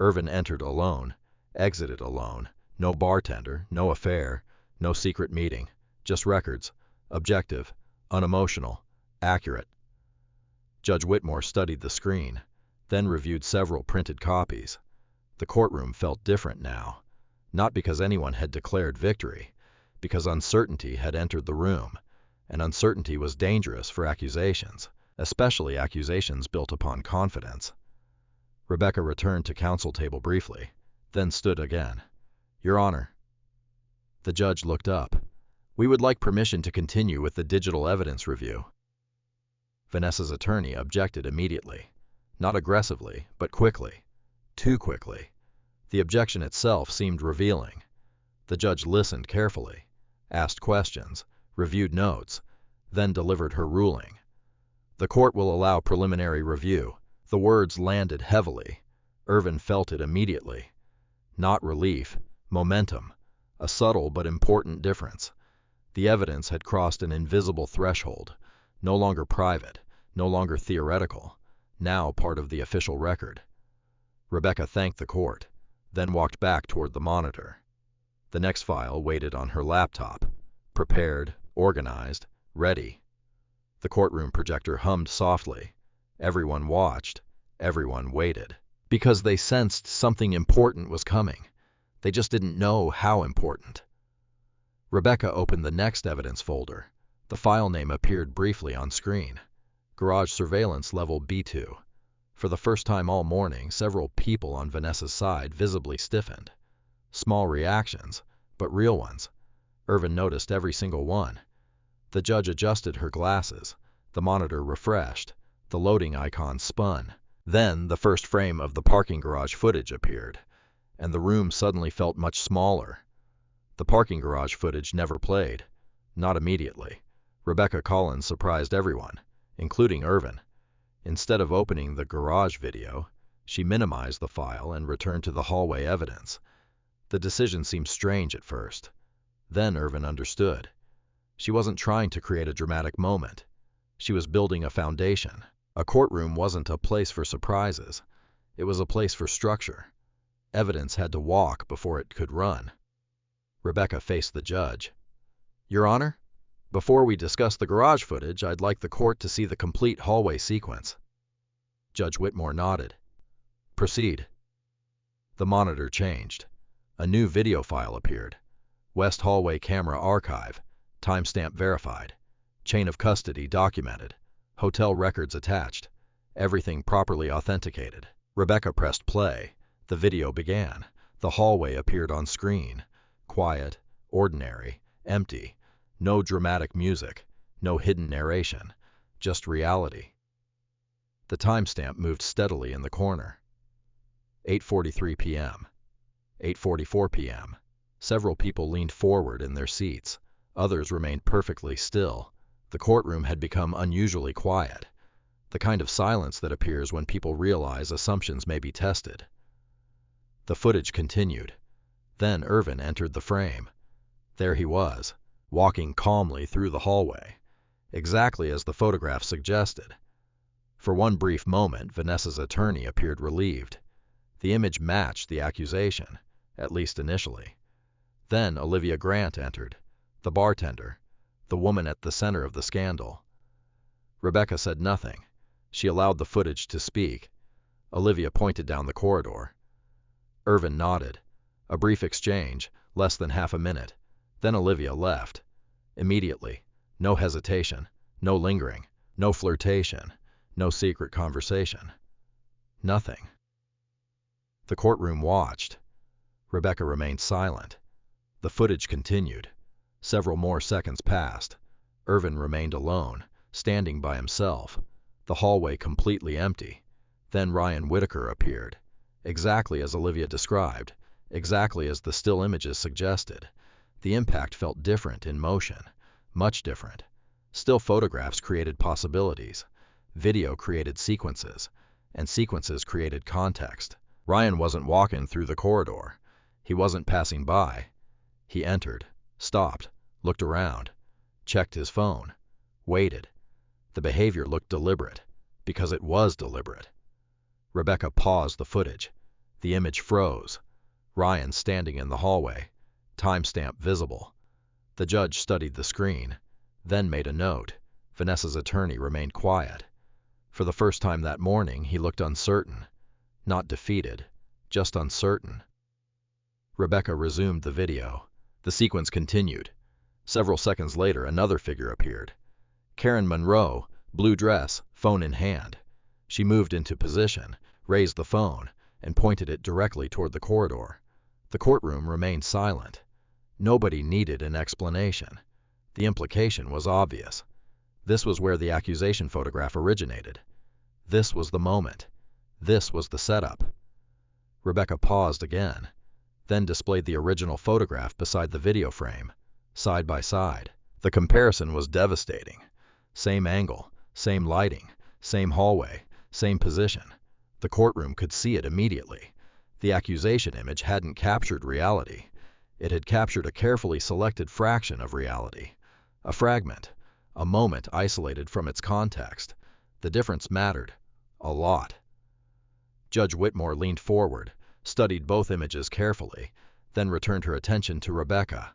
Irvin entered alone, exited alone, no bartender, no affair, no secret meeting, just records, objective, unemotional, accurate. Judge Whitmore studied the screen, then reviewed several printed copies. The courtroom felt different now, not because anyone had declared victory, because uncertainty had entered the room, and uncertainty was dangerous for accusations, especially accusations built upon confidence. Rebecca returned to counsel table briefly, then stood again. "Your Honor." The judge looked up. "We would like permission to continue with the digital evidence review." Vanessa's attorney objected immediately, not aggressively, but quickly. Too quickly. The objection itself seemed revealing. The judge listened carefully, asked questions, reviewed notes, then delivered her ruling. "The court will allow preliminary review." The words landed heavily. Irvin felt it immediately. Not relief, momentum, a subtle but important difference. The evidence had crossed an invisible threshold, no longer private, no longer theoretical, now part of the official record. Rebecca thanked the court, then walked back toward the monitor. The next file waited on her laptop, prepared, organized, ready. The courtroom projector hummed softly. Everyone watched, everyone waited, because they sensed something important was coming. They just didn't know how important. Rebecca opened the next evidence folder. The file name appeared briefly on screen. Garage surveillance level B2. For the first time all morning, several people on Vanessa's side visibly stiffened. Small reactions, but real ones. Irvin noticed every single one. The judge adjusted her glasses. The monitor refreshed. The loading icon spun. Then the first frame of the parking garage footage appeared, and the room suddenly felt much smaller. The parking garage footage never played. Not immediately. Rebecca Collins surprised everyone, including Irvin. Instead of opening the garage video, she minimized the file and returned to the hallway evidence. The decision seemed strange at first. Then Irvin understood. She wasn't trying to create a dramatic moment. She was building a foundation. A courtroom wasn't a place for surprises. It was a place for structure. Evidence had to walk before it could run. Rebecca faced the judge. "Your Honor, before we discuss the garage footage, I'd like the court to see the complete hallway sequence." Judge Whitmore nodded. "Proceed." The monitor changed. A new video file appeared. West Hallway Camera Archive, timestamp verified, chain of custody documented, hotel records attached, everything properly authenticated. Rebecca pressed play. The video began. The hallway appeared on screen. Quiet, ordinary, empty. No dramatic music, no hidden narration, just reality. The timestamp moved steadily in the corner. 8:43 p.m. 8:44 p.m. Several people leaned forward in their seats. Others remained perfectly still. The courtroom had become unusually quiet, the kind of silence that appears when people realize assumptions may be tested. The footage continued. Then Irvin entered the frame. There he was, walking calmly through the hallway, exactly as the photograph suggested. For one brief moment, Vanessa's attorney appeared relieved. The image matched the accusation, at least initially. Then Olivia Grant entered, the bartender, the woman at the center of the scandal. Rebecca said nothing. She allowed the footage to speak. Olivia pointed down the corridor. Irvin nodded. A brief exchange, less than half a minute. Then Olivia left. Immediately. No hesitation, no lingering, no flirtation, no secret conversation. Nothing. The courtroom watched. Rebecca remained silent. The footage continued. Several more seconds passed. Irvin remained alone, standing by himself. The hallway completely empty. Then Ryan Whitaker appeared. Exactly as Olivia described, exactly as the still images suggested. The impact felt different in motion, much different. Still photographs created possibilities. Video created sequences, and sequences created context. Ryan wasn't walking through the corridor. He wasn't passing by. He entered, stopped, looked around, checked his phone, waited. The behavior looked deliberate, because it was deliberate. Rebecca paused the footage. The image froze. Ryan standing in the hallway, timestamp visible. The judge studied the screen, then made a note. Vanessa's attorney remained quiet. For the first time that morning, he looked uncertain. Not defeated, just uncertain. Rebecca resumed the video. The sequence continued. Several seconds later, another figure appeared. Karen Monroe, blue dress, phone in hand. She moved into position, raised the phone, and pointed it directly toward the corridor. The courtroom remained silent. Nobody needed an explanation. The implication was obvious. This was where the accusation photograph originated. This was the moment. This was the setup. Rebecca paused again, then displayed the original photograph beside the video frame, side by side. The comparison was devastating. Same angle, same lighting, same hallway, same position. The courtroom could see it immediately. The accusation image hadn't captured reality. It had captured a carefully selected fraction of reality. A fragment, a moment isolated from its context. The difference mattered. A lot. Judge Whitmore leaned forward, studied both images carefully, then returned her attention to Rebecca.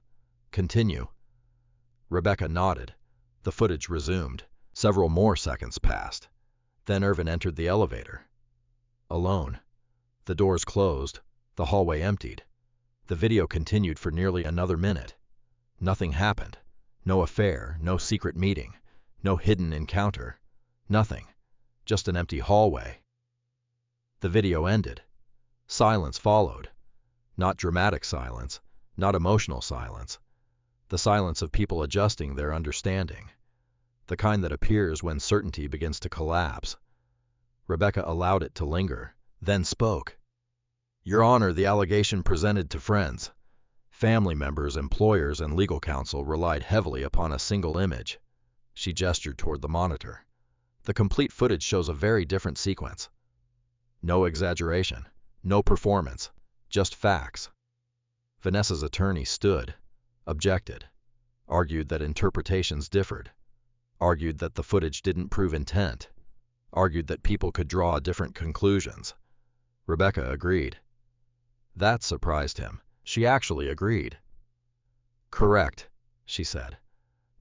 Continue. Rebecca nodded. The footage resumed. Several more seconds passed. Then Irvin entered the elevator. Alone. The doors closed, the hallway emptied. The video continued for nearly another minute. Nothing happened. No affair, no secret meeting, no hidden encounter. Nothing. Just an empty hallway. The video ended. Silence followed. Not dramatic silence, not emotional silence. The silence of people adjusting their understanding. The kind that appears when certainty begins to collapse. Rebecca allowed it to linger, then spoke. Your Honor, the allegation presented to friends, family members, employers, and legal counsel relied heavily upon a single image. She gestured toward the monitor. The complete footage shows a very different sequence. No exaggeration, no performance, just facts. Vanessa's attorney stood, objected, argued that interpretations differed, argued that the footage didn't prove intent, argued that people could draw different conclusions. Rebecca agreed. That surprised him. She actually agreed. Correct, she said.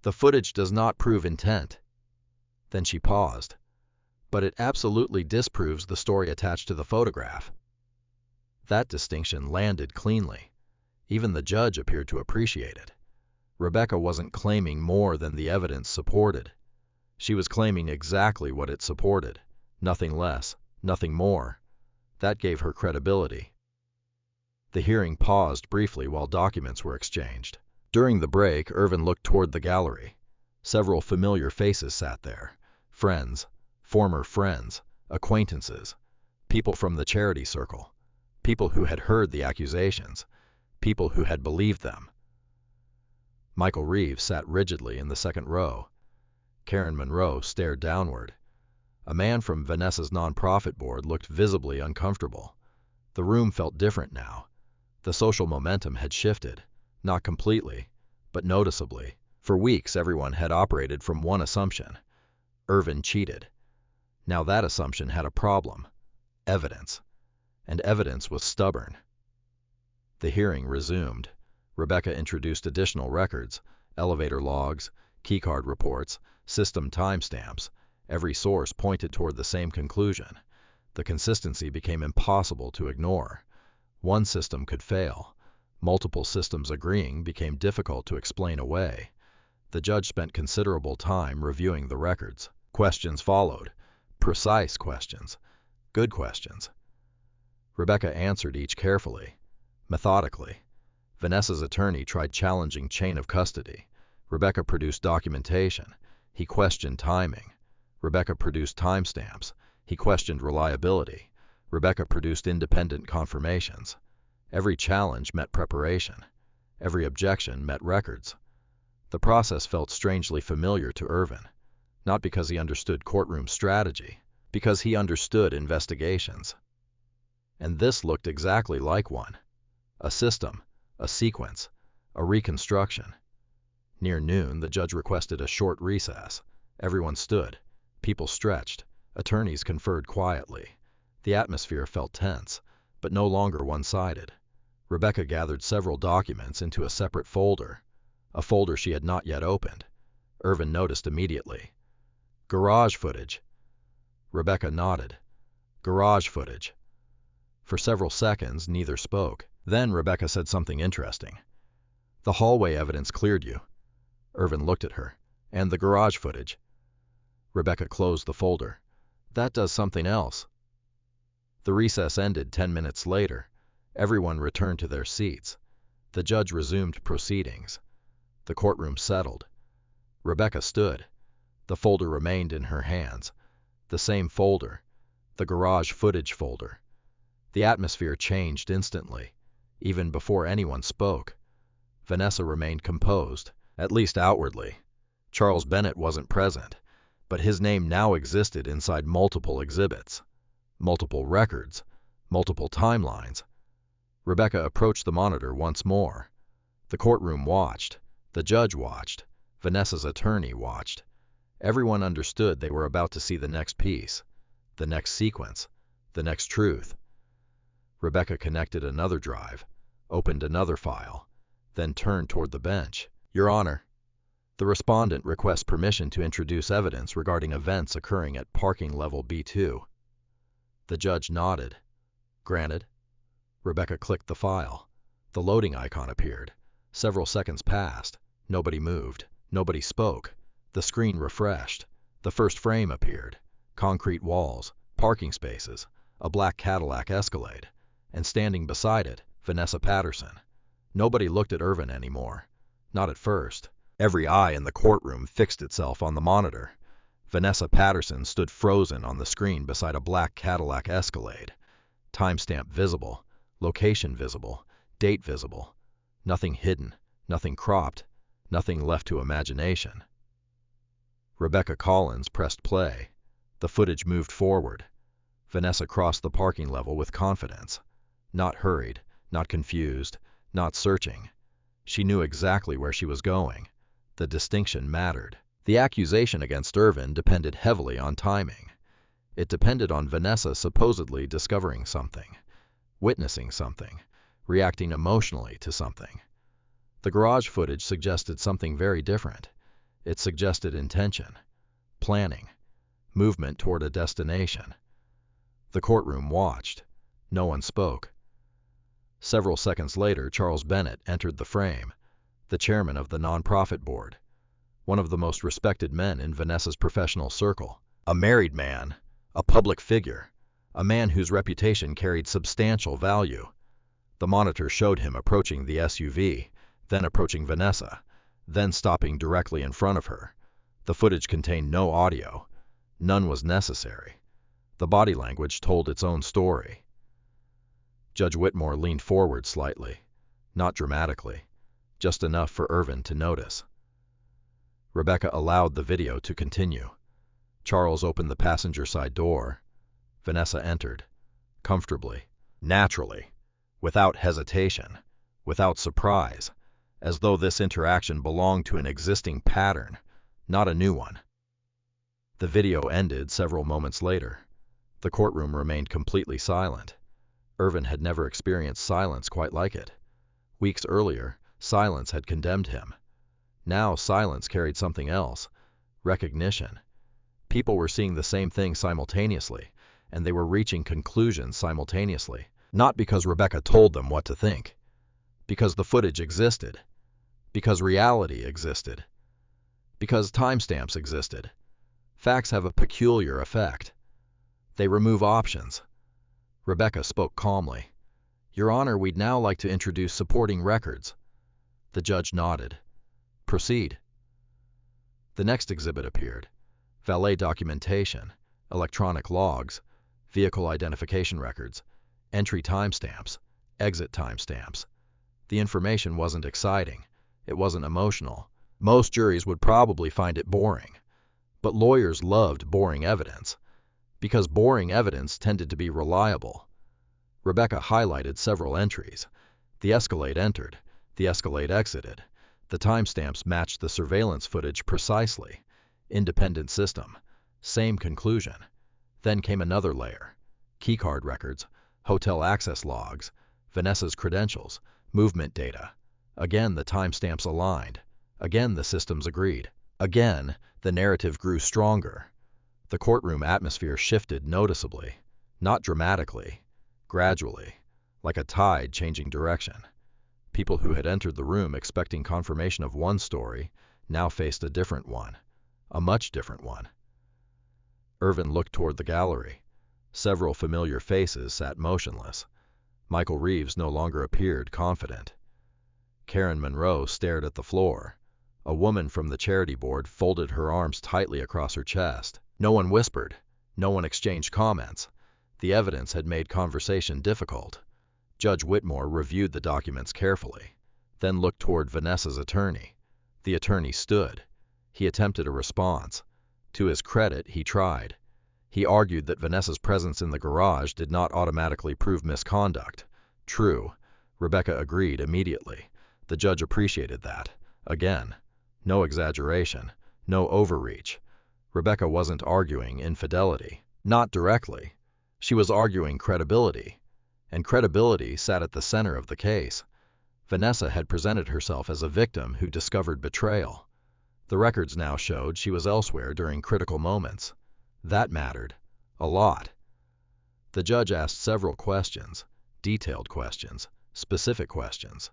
The footage does not prove intent. Then she paused. But it absolutely disproves the story attached to the photograph. That distinction landed cleanly. Even the judge appeared to appreciate it. Rebecca wasn't claiming more than the evidence supported. She was claiming exactly what it supported. Nothing less, nothing more. That gave her credibility. The hearing paused briefly while documents were exchanged. During the break, Irvin looked toward the gallery. Several familiar faces sat there. Friends, former friends, acquaintances, people from the charity circle, people who had heard the accusations, people who had believed them. Michael Reeves sat rigidly in the second row. Karen Monroe stared downward. A man from Vanessa's nonprofit board looked visibly uncomfortable. The room felt different now. The social momentum had shifted, not completely, but noticeably. For weeks, everyone had operated from one assumption. Irvin cheated. Now that assumption had a problem. Evidence. And evidence was stubborn. The hearing resumed. Rebecca introduced additional records, elevator logs, keycard reports, system timestamps. Every source pointed toward the same conclusion. The consistency became impossible to ignore. One system could fail. Multiple systems agreeing became difficult to explain away. The judge spent considerable time reviewing the records. Questions followed. Precise questions. Good questions. Rebecca answered each carefully, methodically. Vanessa's attorney tried challenging chain of custody. Rebecca produced documentation. He questioned timing. Rebecca produced timestamps. He questioned reliability. Rebecca produced independent confirmations. Every challenge met preparation. Every objection met records. The process felt strangely familiar to Irvin, not because he understood courtroom strategy, because he understood investigations. And this looked exactly like one. A system, a sequence, a reconstruction. Near noon, the judge requested a short recess. Everyone stood. People stretched. Attorneys conferred quietly. The atmosphere felt tense, but no longer one-sided. Rebecca gathered several documents into a separate folder, a folder she had not yet opened. Irvin noticed immediately. Garage footage. Rebecca nodded. Garage footage. For several seconds, neither spoke. Then Rebecca said something interesting. The hallway evidence cleared you. Irvin looked at her. And the garage footage. Rebecca closed the folder. That does something else. The recess ended 10 minutes later. Everyone returned to their seats. The judge resumed proceedings. The courtroom settled. Rebecca stood. The folder remained in her hands. The same folder. The garage footage folder. The atmosphere changed instantly. Even before anyone spoke. Vanessa remained composed, at least outwardly. Charles Bennett wasn't present, but his name now existed inside multiple exhibits, multiple records, multiple timelines. Rebecca approached the monitor once more. The courtroom watched. The judge watched. Vanessa's attorney watched. Everyone understood they were about to see the next piece, the next sequence, the next truth. Rebecca connected another drive, opened another file, then turned toward the bench. Your Honor, the respondent requests permission to introduce evidence regarding events occurring at parking level B2. The judge nodded. Granted. Rebecca clicked the file. The loading icon appeared. Several seconds passed. Nobody moved. Nobody spoke. The screen refreshed. The first frame appeared. Concrete walls, parking spaces, a black Cadillac Escalade, and standing beside it, Vanessa Patterson. Nobody looked at Irvin anymore. Not at first. Every eye in the courtroom fixed itself on the monitor. Vanessa Patterson stood frozen on the screen beside a black Cadillac Escalade. Timestamp visible, location visible, date visible. Nothing hidden, nothing cropped, nothing left to imagination. Rebecca Collins pressed play. The footage moved forward. Vanessa crossed the parking level with confidence. Not hurried, not confused, not searching. She knew exactly where she was going. The distinction mattered. The accusation against Irvin depended heavily on timing. It depended on Vanessa supposedly discovering something, witnessing something, reacting emotionally to something. The garage footage suggested something very different. It suggested intention, planning, movement toward a destination. The courtroom watched. No one spoke. Several seconds later, Charles Bennett entered the frame, the chairman of the nonprofit board, one of the most respected men in Vanessa's professional circle, a married man, a public figure, a man whose reputation carried substantial value. The monitor showed him approaching the SUV, then approaching Vanessa, then stopping directly in front of her. The footage contained no audio. None was necessary. The body language told its own story. Judge Whitmore leaned forward slightly, not dramatically, just enough for Irvin to notice. Rebecca allowed the video to continue. Charles opened the passenger side door. Vanessa entered, comfortably, naturally, without hesitation, without surprise, as though this interaction belonged to an existing pattern, not a new one. The video ended several moments later. The courtroom remained completely silent. Irvin had never experienced silence quite like it. Weeks earlier, silence had condemned him. Now silence carried something else, recognition. People were seeing the same thing simultaneously, and they were reaching conclusions simultaneously, not because Rebecca told them what to think, because the footage existed, because reality existed, because timestamps existed. Facts have a peculiar effect. They remove options. Rebecca spoke calmly. Your Honor, we'd now like to introduce supporting records. The judge nodded. Proceed. The next exhibit appeared. Valet documentation, electronic logs, vehicle identification records, entry timestamps, exit timestamps. The information wasn't exciting. It wasn't emotional. Most juries would probably find it boring. But lawyers loved boring evidence, because boring evidence tended to be reliable. Rebecca highlighted several entries. The Escalade entered. The Escalade exited. The timestamps matched the surveillance footage precisely. Independent system. Same conclusion. Then came another layer. Keycard records, hotel access logs, Vanessa's credentials, movement data. Again, the timestamps aligned. Again, the systems agreed. Again, the narrative grew stronger. The courtroom atmosphere shifted noticeably. Not dramatically, gradually, like a tide changing direction. People who had entered the room expecting confirmation of one story now faced a different one, a much different one. Irvin looked toward the gallery. Several familiar faces sat motionless. Michael Reeves no longer appeared confident. Karen Monroe stared at the floor. A woman from the charity board folded her arms tightly across her chest. No one whispered. No one exchanged comments. The evidence had made conversation difficult. Judge Whitmore reviewed the documents carefully, then looked toward Vanessa's attorney. The attorney stood. He attempted a response. To his credit, he tried. He argued that Vanessa's presence in the garage did not automatically prove misconduct. True. Rebecca agreed immediately. The judge appreciated that. Again, no exaggeration, no overreach. Rebecca wasn't arguing infidelity. Not directly. She was arguing credibility. And credibility sat at the center of the case. Vanessa had presented herself as a victim who discovered betrayal. The records now showed she was elsewhere during critical moments. That mattered. A lot. The judge asked several questions, detailed questions, specific questions.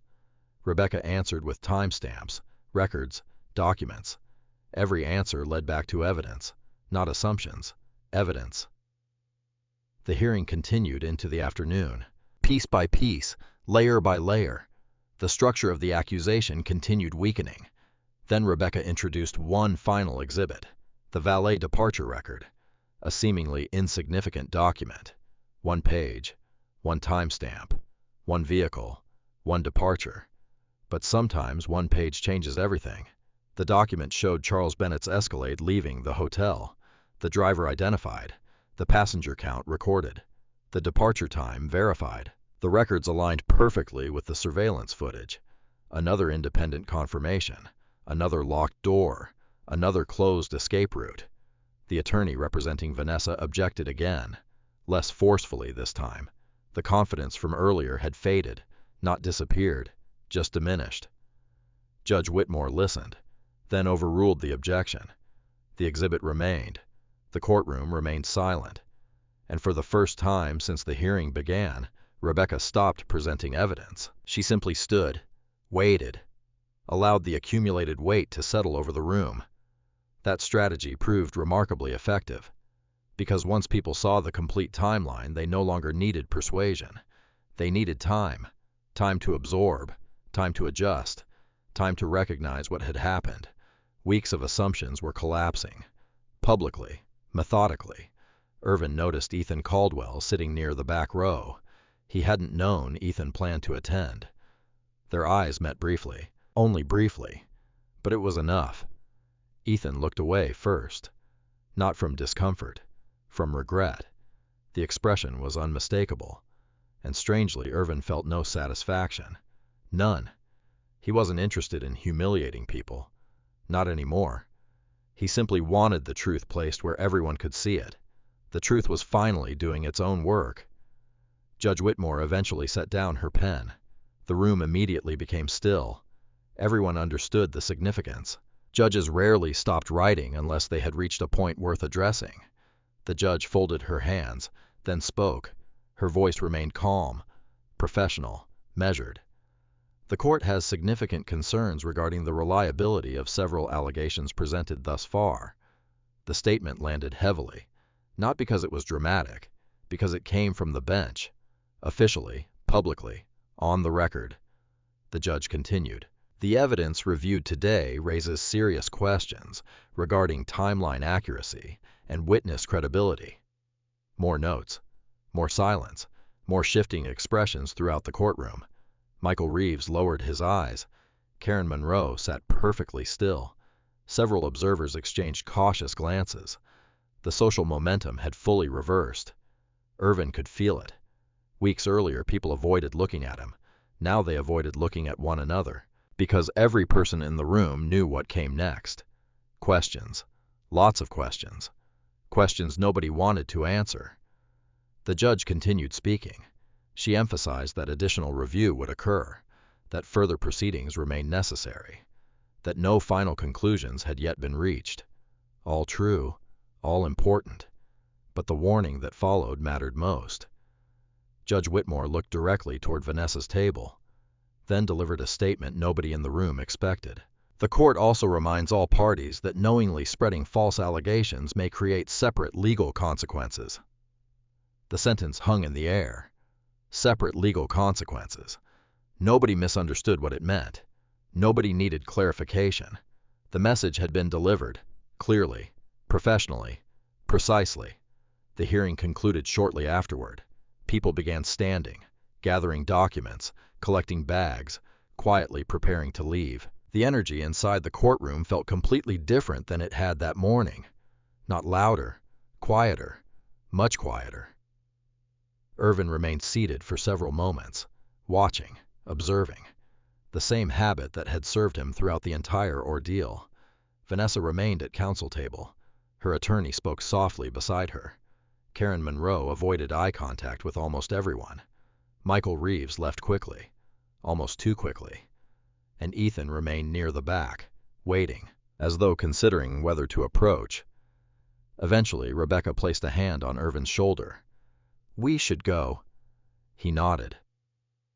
Rebecca answered with timestamps, records, documents. Every answer led back to evidence, not assumptions, evidence. The hearing continued into the afternoon. Piece by piece, layer by layer, the structure of the accusation continued weakening. Then Rebecca introduced one final exhibit, the valet departure record, a seemingly insignificant document. One page, one timestamp, one vehicle, one departure. But sometimes one page changes everything. The document showed Charles Bennett's Escalade leaving the hotel, the driver identified, the passenger count recorded, the departure time verified. The records aligned perfectly with the surveillance footage. Another independent confirmation, another locked door, another closed escape route. The attorney representing Vanessa objected again, less forcefully this time. The confidence from earlier had faded, not disappeared, just diminished. Judge Whitmore listened, then overruled the objection. The exhibit remained. The courtroom remained silent. And for the first time since the hearing began, Rebecca stopped presenting evidence. She simply stood, waited, allowed the accumulated weight to settle over the room. That strategy proved remarkably effective, because once people saw the complete timeline, they no longer needed persuasion. They needed time, time to absorb, time to adjust, time to recognize what had happened. Weeks of assumptions were collapsing. Publicly, methodically. Irvin noticed Ethan Caldwell sitting near the back row. He hadn't known Ethan planned to attend. Their eyes met briefly, only briefly, but it was enough. Ethan looked away first, not from discomfort, from regret. The expression was unmistakable, and strangely Irvin felt no satisfaction. None. He wasn't interested in humiliating people. Not anymore. He simply wanted the truth placed where everyone could see it. The truth was finally doing its own work. Judge Whitmore eventually set down her pen. The room immediately became still. Everyone understood the significance. Judges rarely stopped writing unless they had reached a point worth addressing. The judge folded her hands, then spoke. Her voice remained calm, professional, measured. The court has significant concerns regarding the reliability of several allegations presented thus far. The statement landed heavily, not because it was dramatic, because it came from the bench, officially, publicly, on the record. The judge continued. The evidence reviewed today raises serious questions regarding timeline accuracy and witness credibility. More notes, more silence, more shifting expressions throughout the courtroom. Michael Reeves lowered his eyes. Karen Monroe sat perfectly still. Several observers exchanged cautious glances. The social momentum had fully reversed. Irvin could feel it. Weeks earlier, people avoided looking at him. Now they avoided looking at one another, Because every person in the room knew what came next. Questions. Lots of questions. Questions nobody wanted to answer. The judge continued speaking. She emphasized that additional review would occur, that further proceedings remained necessary, that no final conclusions had yet been reached. All true, all important, but the warning that followed mattered most. Judge Whitmore looked directly toward Vanessa's table, then delivered a statement nobody in the room expected. The court also reminds all parties that knowingly spreading false allegations may create separate legal consequences. The sentence hung in the air. Separate legal consequences. Nobody misunderstood what it meant. Nobody needed clarification. The message had been delivered, clearly, professionally, precisely. The hearing concluded shortly afterward. People began standing, gathering documents, collecting bags, quietly preparing to leave. The energy inside the courtroom felt completely different than it had that morning. Not louder, quieter, much quieter. Irvin remained seated for several moments, watching, observing. The same habit that had served him throughout the entire ordeal. Vanessa remained at counsel table. Her attorney spoke softly beside her. Karen Monroe avoided eye contact with almost everyone. Michael Reeves left quickly, almost too quickly. And Ethan remained near the back, waiting, as though considering whether to approach. Eventually, Rebecca placed a hand on Irvin's shoulder. "We should go." He nodded.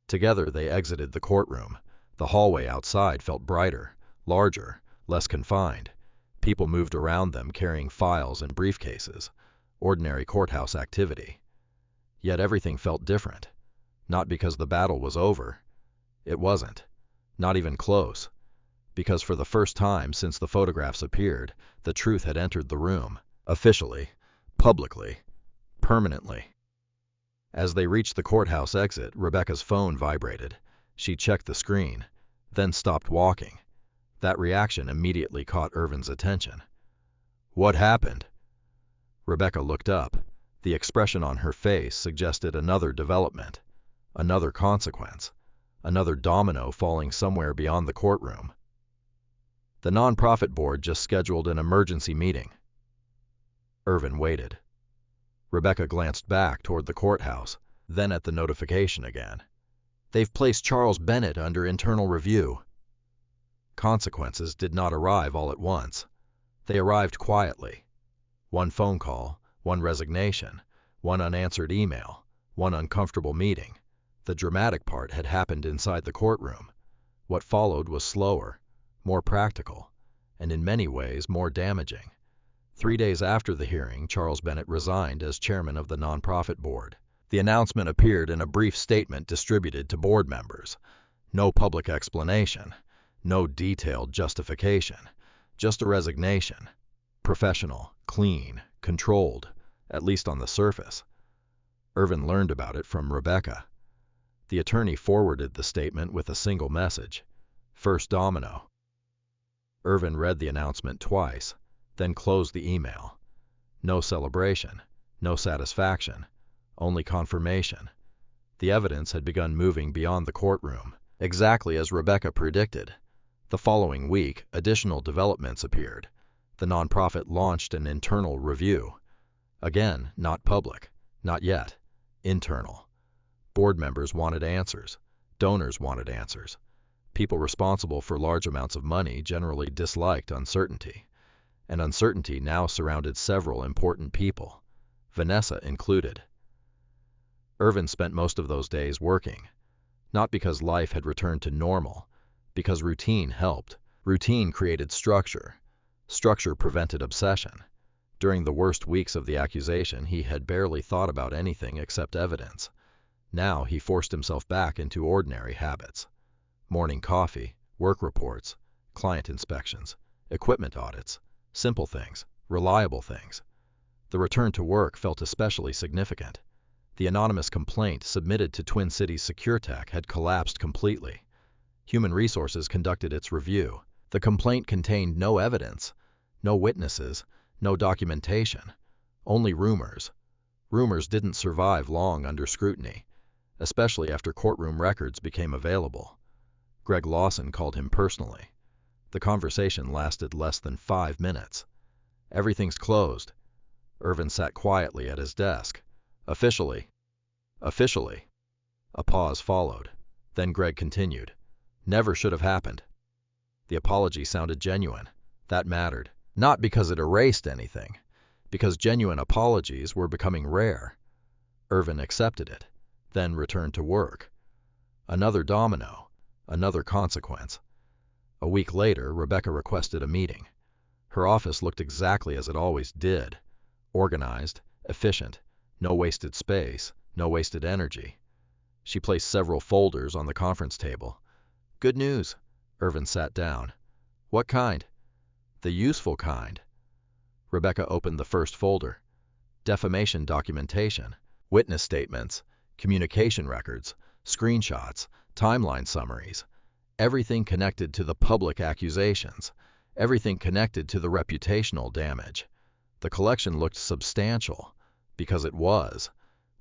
Together they exited the courtroom. The hallway outside felt brighter, larger, less confined. People moved around them carrying files and briefcases. Ordinary courthouse activity. Yet everything felt different. Not because the battle was over. It wasn't. Not even close. Because for the first time since the photographs appeared, the truth had entered the room. Officially, publicly, permanently. As they reached the courthouse exit, Rebecca's phone vibrated. She checked the screen, then stopped walking. That reaction immediately caught Irvin's attention. "What happened?" Rebecca looked up. The expression on her face suggested another development, another consequence, another domino falling somewhere beyond the courtroom. "The nonprofit board just scheduled an emergency meeting." Irvin waited. Rebecca glanced back toward the courthouse, then at the notification again. "They've placed Charles Bennett under internal review." Consequences did not arrive all at once. They arrived quietly. One phone call, one resignation, one unanswered email, one uncomfortable meeting. The dramatic part had happened inside the courtroom. What followed was slower, more practical, and in many ways more damaging. 3 days after the hearing, Charles Bennett resigned as chairman of the nonprofit board. The announcement appeared in a brief statement distributed to board members. No public explanation, no detailed justification, just a resignation. Professional, clean, controlled, at least on the surface. Irvin learned about it from Rebecca. The attorney forwarded the statement with a single message. First domino. Irvin read the announcement twice, then closed the email. No celebration, no satisfaction, only confirmation. The evidence had begun moving beyond the courtroom, exactly as Rebecca predicted. The following week, additional developments appeared. The nonprofit launched an internal review. Again, not public, not yet, internal. Board members wanted answers. Donors wanted answers. People responsible for large amounts of money generally disliked uncertainty. And uncertainty now surrounded several important people, Vanessa included. Irvin spent most of those days working, not because life had returned to normal, because routine helped. Routine created structure. Structure prevented obsession. During the worst weeks of the accusation, he had barely thought about anything except evidence. Now he forced himself back into ordinary habits. Morning coffee, work reports, client inspections, equipment audits, simple things, reliable things. The return to work felt especially significant. The anonymous complaint submitted to Twin Cities SecureTech had collapsed completely. Human Resources conducted its review. The complaint contained no evidence, no witnesses, no documentation, only rumors. Rumors didn't survive long under scrutiny, especially after courtroom records became available. Greg Lawson called him personally. The conversation lasted less than 5 minutes. Everything's closed. Irvin sat quietly at his desk. Officially. Officially. A pause followed. Then Greg continued. Never should have happened. The apology sounded genuine. That mattered. Not because it erased anything, because genuine apologies were becoming rare. Irvin accepted it, then returned to work. Another domino, another consequence. A week later, Rebecca requested a meeting. Her office looked exactly as it always did. Organized, efficient, no wasted space, no wasted energy. She placed several folders on the conference table. Good news. Irvin sat down. What kind? The useful kind. Rebecca opened the first folder. Defamation documentation, witness statements, communication records, screenshots, timeline summaries, everything connected to the public accusations, everything connected to the reputational damage. The collection looked substantial, because it was.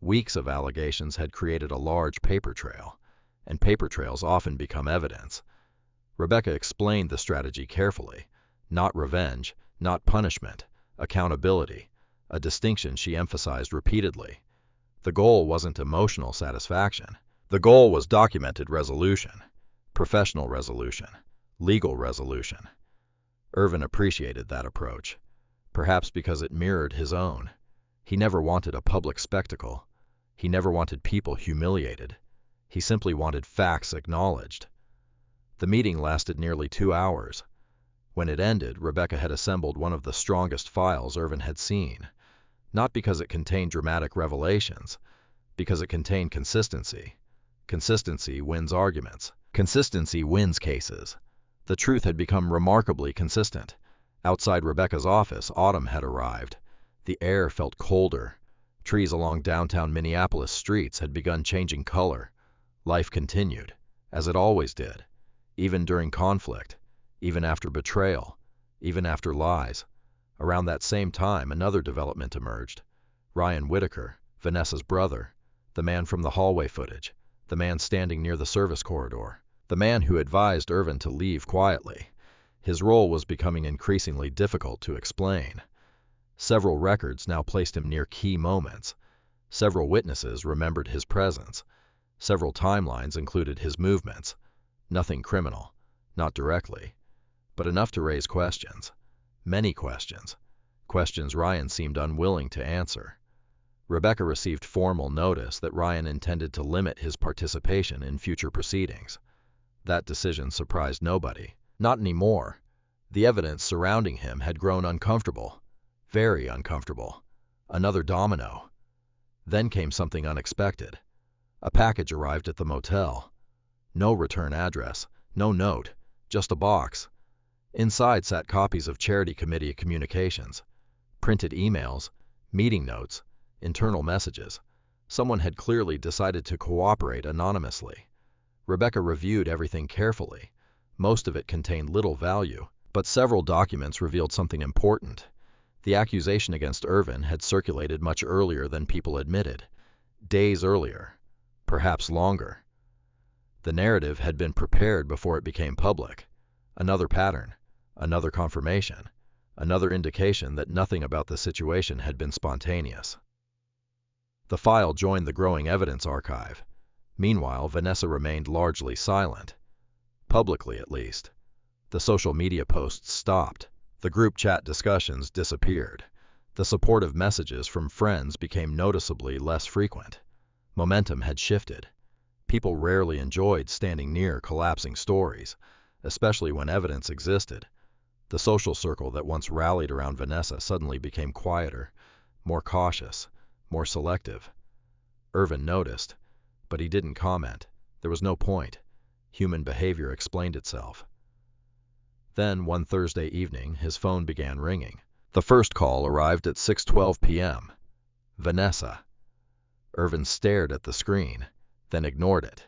Weeks of allegations had created a large paper trail, and paper trails often become evidence. Rebecca explained the strategy carefully. Not revenge, not punishment, accountability, a distinction she emphasized repeatedly. The goal wasn't emotional satisfaction. The goal was documented resolution, professional resolution, legal resolution. Irvin appreciated that approach, perhaps because it mirrored his own. He never wanted a public spectacle. He never wanted people humiliated. He simply wanted facts acknowledged. The meeting lasted nearly 2 hours. When it ended, Rebecca had assembled one of the strongest files Irvin had seen, not because it contained dramatic revelations, because it contained consistency. Consistency wins arguments. Consistency wins cases. The truth had become remarkably consistent. Outside Rebecca's office, autumn had arrived. The air felt colder. Trees along downtown Minneapolis streets had begun changing color. Life continued, as it always did, even during conflict, even after betrayal, even after lies. Around that same time, another development emerged. Ryan Whitaker, Vanessa's brother, the man from the hallway footage, the man standing near the service corridor, the man who advised Irvin to leave quietly. His role was becoming increasingly difficult to explain. Several records now placed him near key moments. Several witnesses remembered his presence. Several timelines included his movements. Nothing criminal, not directly, but enough to raise questions. Many questions. Questions Ryan seemed unwilling to answer. Rebecca received formal notice that Ryan intended to limit his participation in future proceedings. That decision surprised nobody. Not anymore. The evidence surrounding him had grown uncomfortable. Very uncomfortable. Another domino. Then came something unexpected. A package arrived at the motel. No return address, no note, just a box. Inside sat copies of Charity Committee communications, printed emails, meeting notes, internal messages. Someone had clearly decided to cooperate anonymously. Rebecca reviewed everything carefully. Most of it contained little value, but several documents revealed something important. The accusation against Irvin had circulated much earlier than people admitted. Days earlier, perhaps longer. The narrative had been prepared before it became public. Another pattern, another confirmation, another indication that nothing about the situation had been spontaneous. The file joined the growing evidence archive. Meanwhile, Vanessa remained largely silent. Publicly, at least. The social media posts stopped. The group chat discussions disappeared. The supportive messages from friends became noticeably less frequent. Momentum had shifted. People rarely enjoyed standing near collapsing stories, especially when evidence existed. The social circle that once rallied around Vanessa suddenly became quieter, more cautious, more selective. Irvin noticed, but he didn't comment. There was no point. Human behavior explained itself. Then, one Thursday evening, his phone began ringing. The first call arrived at 6:12 p.m. Vanessa. Irvin stared at the screen, then ignored it.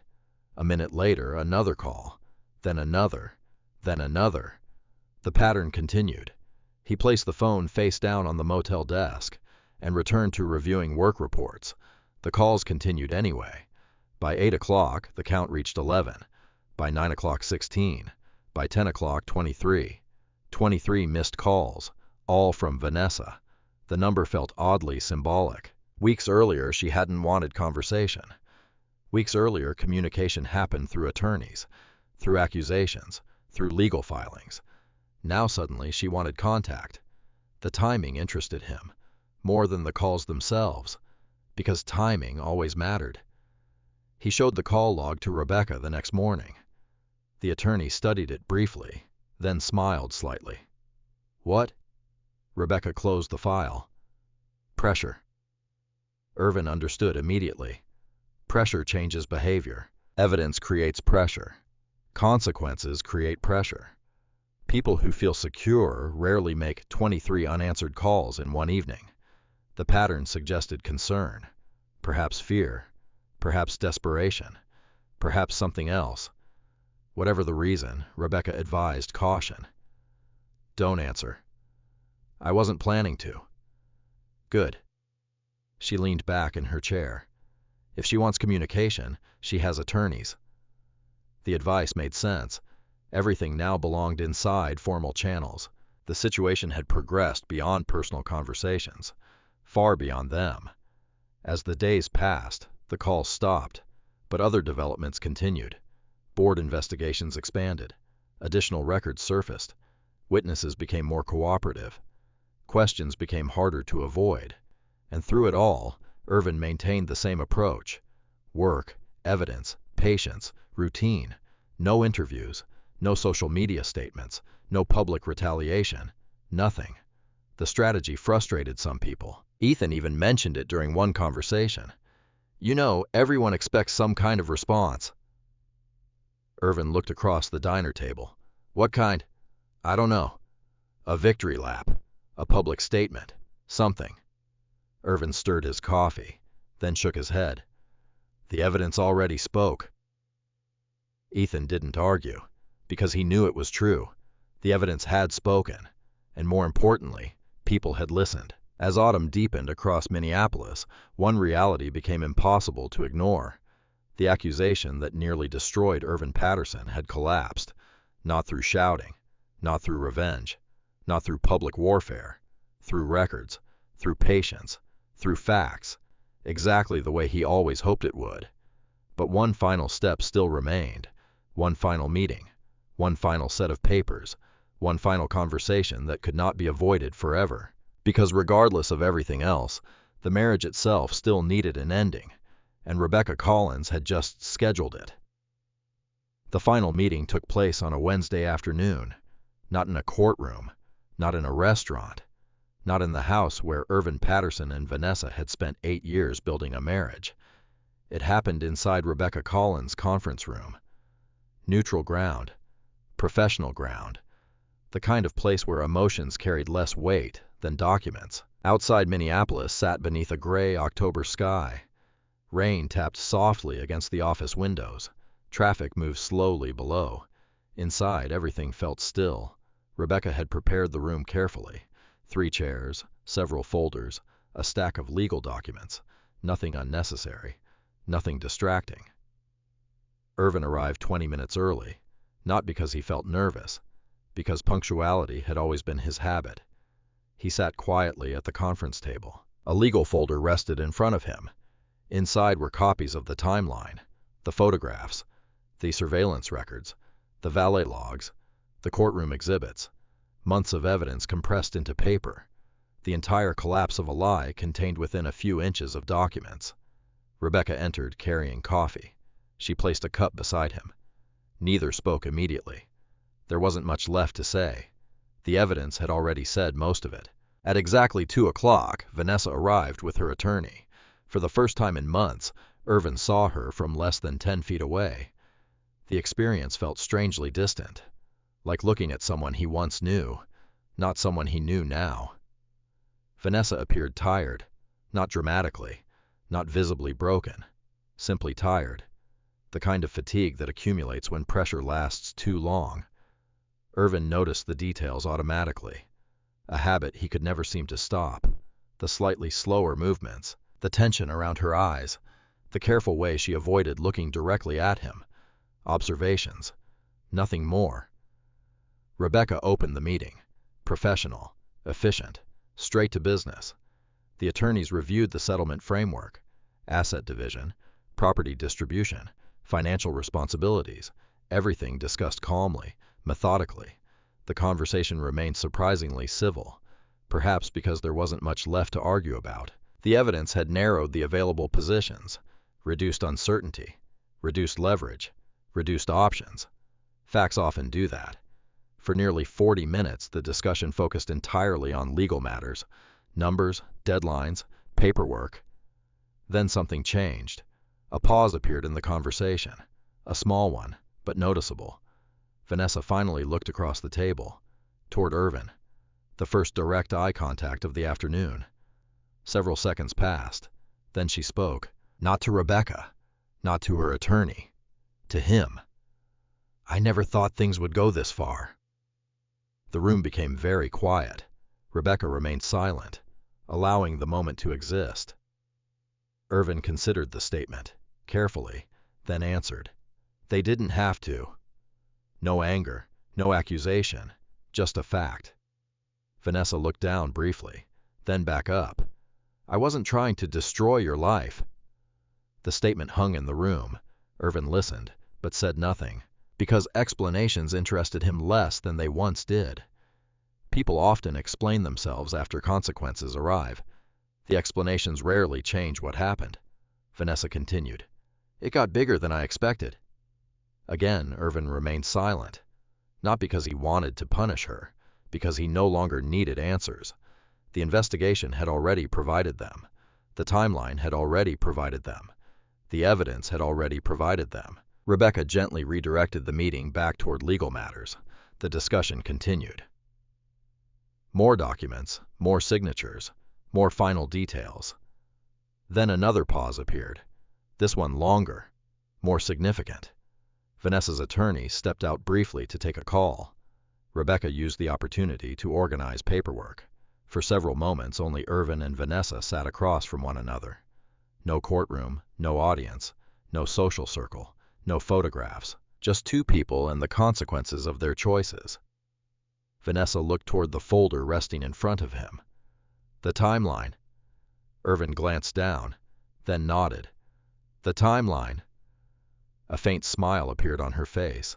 A minute later, another call, then another, then another. The pattern continued. He placed the phone face down on the motel desk and returned to reviewing work reports. The calls continued anyway. By 8 o'clock, the count reached 11. By 9 o'clock 16. By 10 o'clock 23. 23 missed calls, all from Vanessa. The number felt oddly symbolic. Weeks earlier, she hadn't wanted conversation. Weeks earlier, communication happened through attorneys, through accusations, through legal filings. Now suddenly she wanted contact. The timing interested him, more than the calls themselves, because timing always mattered. He showed the call log to Rebecca the next morning. The attorney studied it briefly, then smiled slightly. What? Rebecca closed the file. Pressure. Irvin understood immediately. Pressure changes behavior. Evidence creates pressure. Consequences create pressure. People who feel secure rarely make 23 unanswered calls in one evening. The pattern suggested concern, perhaps fear, perhaps desperation, perhaps something else. Whatever the reason, Rebecca advised caution. Don't answer. I wasn't planning to. Good. She leaned back in her chair. If she wants communication, she has attorneys. The advice made sense. Everything now belonged inside formal channels. The situation had progressed beyond personal conversations, far beyond them. As the days passed, the calls stopped, but other developments continued. Board investigations expanded. Additional records surfaced. Witnesses became more cooperative. Questions became harder to avoid. And through it all, Irvin maintained the same approach. Work, evidence, patience, routine. No interviews, no social media statements, no public retaliation, nothing. The strategy frustrated some people. Ethan even mentioned it during one conversation. You know, everyone expects some kind of response. Irvin looked across the diner table. What kind? I don't know. A victory lap. A public statement. Something. Irvin stirred his coffee, then shook his head. The evidence already spoke. Ethan didn't argue, because he knew it was true. The evidence had spoken, and more importantly, people had listened. As autumn deepened across Minneapolis, one reality became impossible to ignore. The accusation that nearly destroyed Irvin Patterson had collapsed, not through shouting, not through revenge, not through public warfare, through records, through patience, through facts, exactly the way he always hoped it would. But one final step still remained, one final meeting, one final set of papers, one final conversation that could not be avoided forever. Because regardless of everything else, the marriage itself still needed an ending, and Rebecca Collins had just scheduled it. The final meeting took place on a Wednesday afternoon, not in a courtroom, not in a restaurant, not in the house where Irvin Patterson and Vanessa had spent 8 years building a marriage. It happened inside Rebecca Collins' conference room. Neutral ground, professional ground, the kind of place where emotions carried less weight than documents. Outside Minneapolis sat beneath a gray October sky. Rain tapped softly against the office windows. Traffic moved slowly below. Inside, everything felt still. Rebecca had prepared the room carefully. 3 chairs, several folders, a stack of legal documents. Nothing unnecessary, nothing distracting. Irvin arrived 20 minutes early, not because he felt nervous, because punctuality had always been his habit. He sat quietly at the conference table. A legal folder rested in front of him. Inside were copies of the timeline, the photographs, the surveillance records, the valet logs, the courtroom exhibits, months of evidence compressed into paper, the entire collapse of a lie contained within a few inches of documents. Rebecca entered carrying coffee. She placed a cup beside him. Neither spoke immediately. There wasn't much left to say. The evidence had already said most of it. At exactly 2 o'clock, Vanessa arrived with her attorney. For the first time in months, Irvin saw her from less than 10 feet away. The experience felt strangely distant, like looking at someone he once knew, not someone he knew now. Vanessa appeared tired, not dramatically, not visibly broken, simply tired, the kind of fatigue that accumulates when pressure lasts too long. Irvin noticed the details automatically, a habit he could never seem to stop, the slightly slower movements, the tension around her eyes, the careful way she avoided looking directly at him. Observations. Nothing more. Rebecca opened the meeting. Professional, efficient, straight to business. The attorneys reviewed the settlement framework, asset division, property distribution, financial responsibilities, everything discussed calmly, methodically. The conversation remained surprisingly civil, perhaps because there wasn't much left to argue about. The evidence had narrowed the available positions, reduced uncertainty, reduced leverage, reduced options. Facts often do that. For nearly 40 minutes, the discussion focused entirely on legal matters, numbers, deadlines, paperwork. Then something changed. A pause appeared in the conversation, a small one, but noticeable. Vanessa finally looked across the table, toward Irvin, the first direct eye contact of the afternoon. Several seconds passed. Then she spoke, not to Rebecca, not to her attorney, to him. "I never thought things would go this far." The room became very quiet. Rebecca remained silent, allowing the moment to exist. Irvin considered the statement, carefully, then answered. They didn't have to. No anger, no accusation, just a fact. Vanessa looked down briefly, then back up. "I wasn't trying to destroy your life." The statement hung in the room. Irvin listened, but said nothing, because explanations interested him less than they once did. People often explain themselves after consequences arrive. The explanations rarely change what happened. Vanessa continued. "It got bigger than I expected." Again, Irvin remained silent, not because he wanted to punish her, because he no longer needed answers. The investigation had already provided them. The timeline had already provided them. The evidence had already provided them. Rebecca gently redirected the meeting back toward legal matters. The discussion continued. More documents, more signatures, more final details. Then another pause appeared, this one longer, more significant. Vanessa's attorney stepped out briefly to take a call. Rebecca used the opportunity to organize paperwork. For several moments, only Irvin and Vanessa sat across from one another. No courtroom, no audience, no social circle, no photographs, just two people and the consequences of their choices. Vanessa looked toward the folder resting in front of him. The timeline. Irvin glanced down, then nodded. The timeline. A faint smile appeared on her face.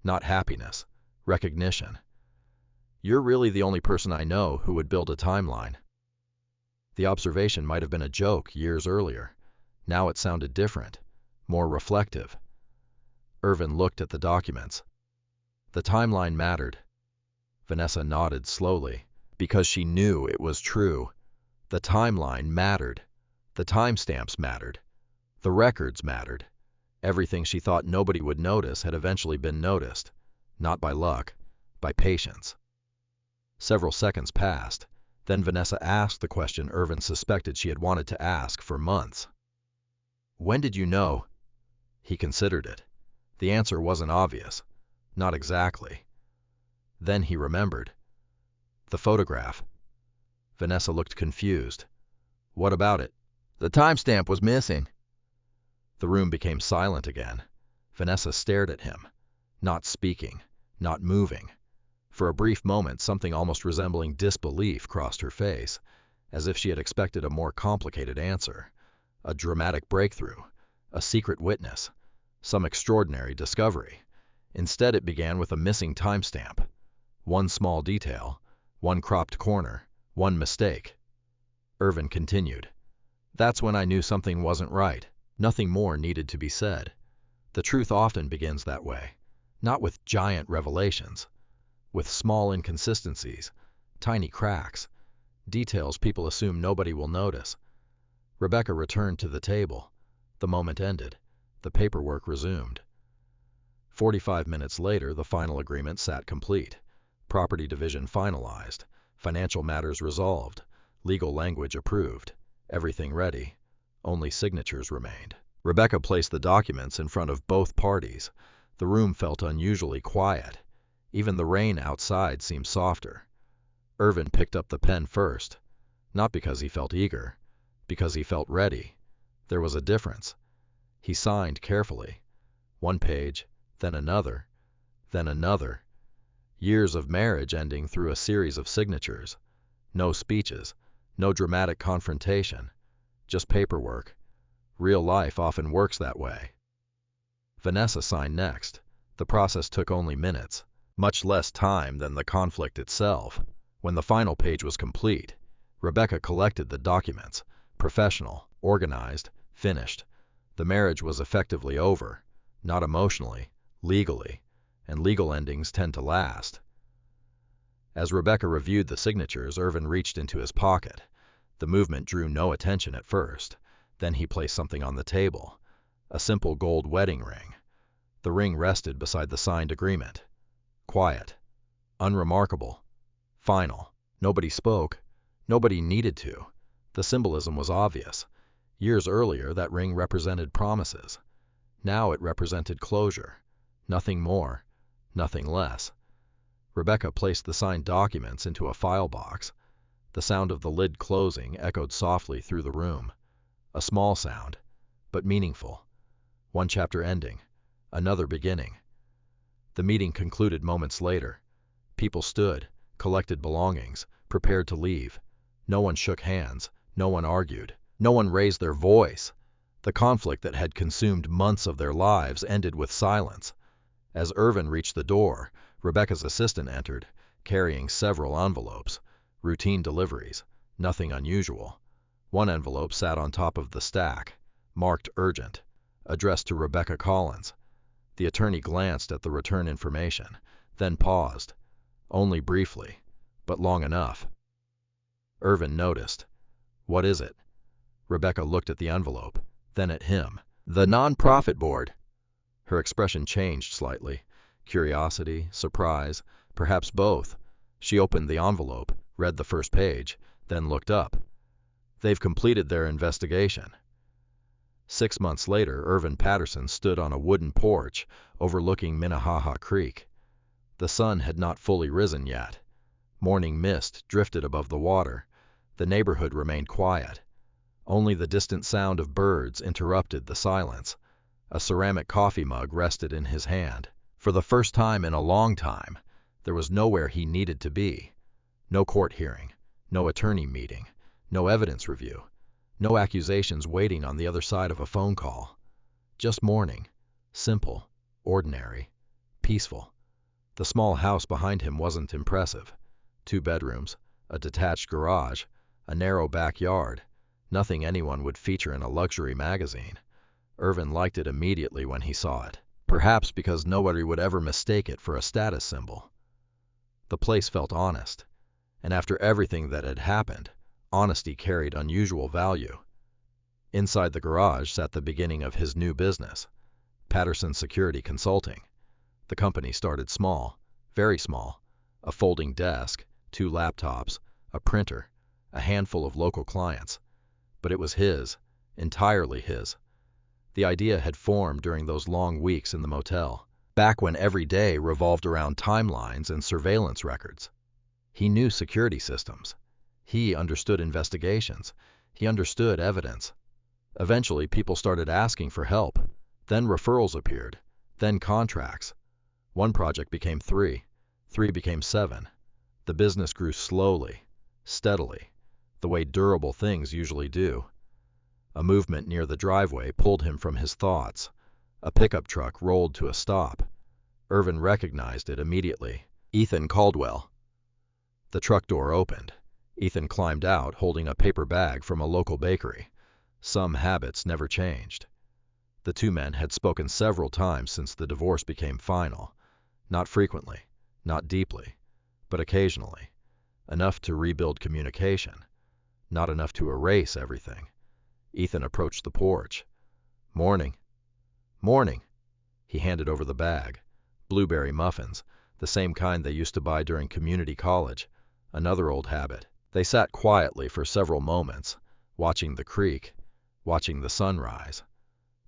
Not happiness, recognition. "You're really the only person I know who would build a timeline." The observation might have been a joke years earlier. Now it sounded different, more reflective. Irvin looked at the documents. The timeline mattered. Vanessa nodded slowly, because she knew it was true. The timeline mattered. The timestamps mattered. The records mattered. Everything she thought nobody would notice had eventually been noticed, not by luck, by patience. Several seconds passed. Then Vanessa asked the question Irvin suspected she had wanted to ask for months. "When did you know?" He considered it. The answer wasn't obvious. Not exactly. Then he remembered. The photograph. Vanessa looked confused. "What about it?" "The timestamp was missing." The room became silent again. Vanessa stared at him, not speaking, not moving. For a brief moment, something almost resembling disbelief crossed her face, as if she had expected a more complicated answer, a dramatic breakthrough, a secret witness, some extraordinary discovery. Instead, it began with a missing timestamp. One small detail, one cropped corner, one mistake. Irvin continued. "That's when I knew something wasn't right. Nothing more needed to be said. The truth often begins that way, not with giant revelations, with small inconsistencies, tiny cracks, details people assume nobody will notice." Rebecca returned to the table. The moment ended. The paperwork resumed. 45 minutes later, the final agreement sat complete. Property division finalized. Financial matters resolved. Legal language approved. Everything ready. Only signatures remained. Rebecca placed the documents in front of both parties. The room felt unusually quiet. Even the rain outside seemed softer. Irvin picked up the pen first, not because he felt eager, because he felt ready. There was a difference. He signed carefully. One page, then another, then another. Years of marriage ending through a series of signatures. No speeches, no dramatic confrontation, just paperwork. Real life often works that way. Vanessa signed next. The process took only minutes, much less time than the conflict itself. When the final page was complete, Rebecca collected the documents, professional, organized, finished. The marriage was effectively over, not emotionally, legally, and legal endings tend to last. As Rebecca reviewed the signatures, Irvin reached into his pocket. The movement drew no attention at first. Then he placed something on the table, a simple gold wedding ring. The ring rested beside the signed agreement. Quiet, unremarkable, final. Nobody spoke. Nobody needed to. The symbolism was obvious. Years earlier, that ring represented promises. Now it represented closure. Nothing more, nothing less. Rebecca placed the signed documents into a file box. The sound of the lid closing echoed softly through the room. A small sound, but meaningful. One chapter ending, another beginning. The meeting concluded moments later. People stood, collected belongings, prepared to leave. No one shook hands, no one argued, no one raised their voice. The conflict that had consumed months of their lives ended with silence. As Irvin reached the door, Rebecca's assistant entered, carrying several envelopes. Routine deliveries, nothing unusual. One envelope sat on top of the stack, marked urgent, addressed to Rebecca Collins. The attorney glanced at the return information, then paused, only briefly, but long enough. Irvin noticed. "What is it?" Rebecca looked at the envelope, then at him. "The non-profit board." Her expression changed slightly. Curiosity, surprise, perhaps both. She opened the envelope, read the first page, then looked up. "They've completed their investigation." 6 months later, Irvin Patterson stood on a wooden porch overlooking Minnehaha Creek. The sun had not fully risen yet. Morning mist drifted above the water. The neighborhood remained quiet. Only the distant sound of birds interrupted the silence. A ceramic coffee mug rested in his hand. For the first time in a long time, there was nowhere he needed to be. No court hearing, no attorney meeting, no evidence review, no accusations waiting on the other side of a phone call. Just morning, simple, ordinary, peaceful. The small house behind him wasn't impressive. 2 bedrooms, a detached garage, a narrow backyard, nothing anyone would feature in a luxury magazine. Irvin liked it immediately when he saw it, perhaps because nobody would ever mistake it for a status symbol. The place felt honest, and after everything that had happened, honesty carried unusual value. Inside the garage sat the beginning of his new business, Patterson Security Consulting. The company started small, very small. A folding desk, 2 laptops, a printer, a handful of local clients. But it was his, entirely his. The idea had formed during those long weeks in the motel, back when every day revolved around timelines and surveillance records. He knew security systems. He understood investigations. He understood evidence. Eventually, people started asking for help. Then referrals appeared. Then contracts. 1 project became 3. 3 became 7. The business grew slowly, steadily, the way durable things usually do. A movement near the driveway pulled him from his thoughts. A pickup truck rolled to a stop. Irvin recognized it immediately. Ethan Caldwell. The truck door opened. Ethan climbed out, holding a paper bag from a local bakery. Some habits never changed. The 2 men had spoken several times since the divorce became final. Not frequently, not deeply, but occasionally. Enough to rebuild communication. Not enough to erase everything. Ethan approached the porch. "Morning." "Morning." He handed over the bag. Blueberry muffins, the same kind they used to buy during community college. Another old habit. They sat quietly for several moments, watching the creek, watching the sunrise.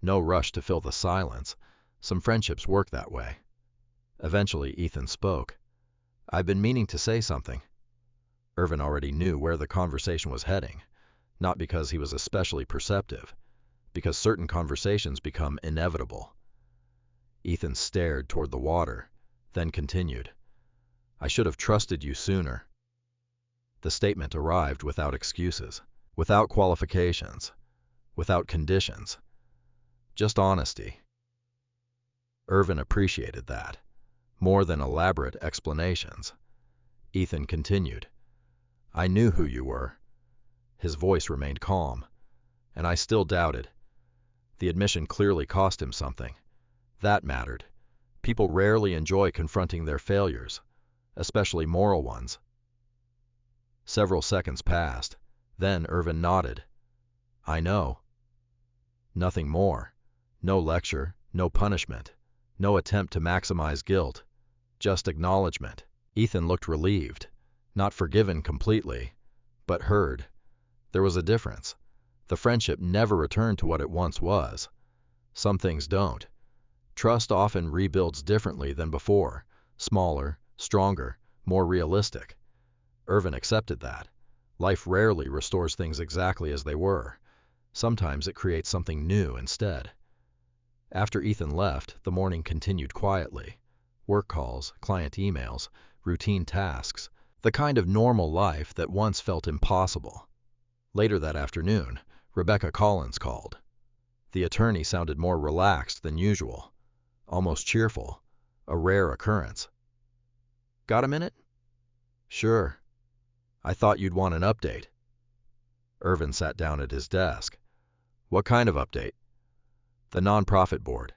No rush to fill the silence. Some friendships work that way. Eventually, Ethan spoke. "I've been meaning to say something." Irvin already knew where the conversation was heading, not because he was especially perceptive, because certain conversations become inevitable. Ethan stared toward the water, then continued. I should have trusted you sooner. The statement arrived without excuses, without qualifications, without conditions. Just honesty. Irvin appreciated that, more than elaborate explanations. Ethan continued. I knew who you were. His voice remained calm, and I still doubted. The admission clearly cost him something. That mattered. People rarely enjoy confronting their failures, especially moral ones. Several seconds passed. Then Irvin nodded. I know. Nothing more. No lecture, no punishment, no attempt to maximize guilt. Just acknowledgement. Ethan looked relieved. Not forgiven completely, but heard. There was a difference. The friendship never returned to what it once was. Some things don't. Trust often rebuilds differently than before, smaller, stronger, more realistic. Irvin accepted that. Life rarely restores things exactly as they were. Sometimes it creates something new instead. After Ethan left, the morning continued quietly. Work calls, client emails, routine tasks, the kind of normal life that once felt impossible. Later that afternoon, Rebecca Collins called. The attorney sounded more relaxed than usual, almost cheerful, a rare occurrence. Got a minute? Sure. I thought you'd want an update. Irvin sat down at his desk. What kind of update? The nonprofit board.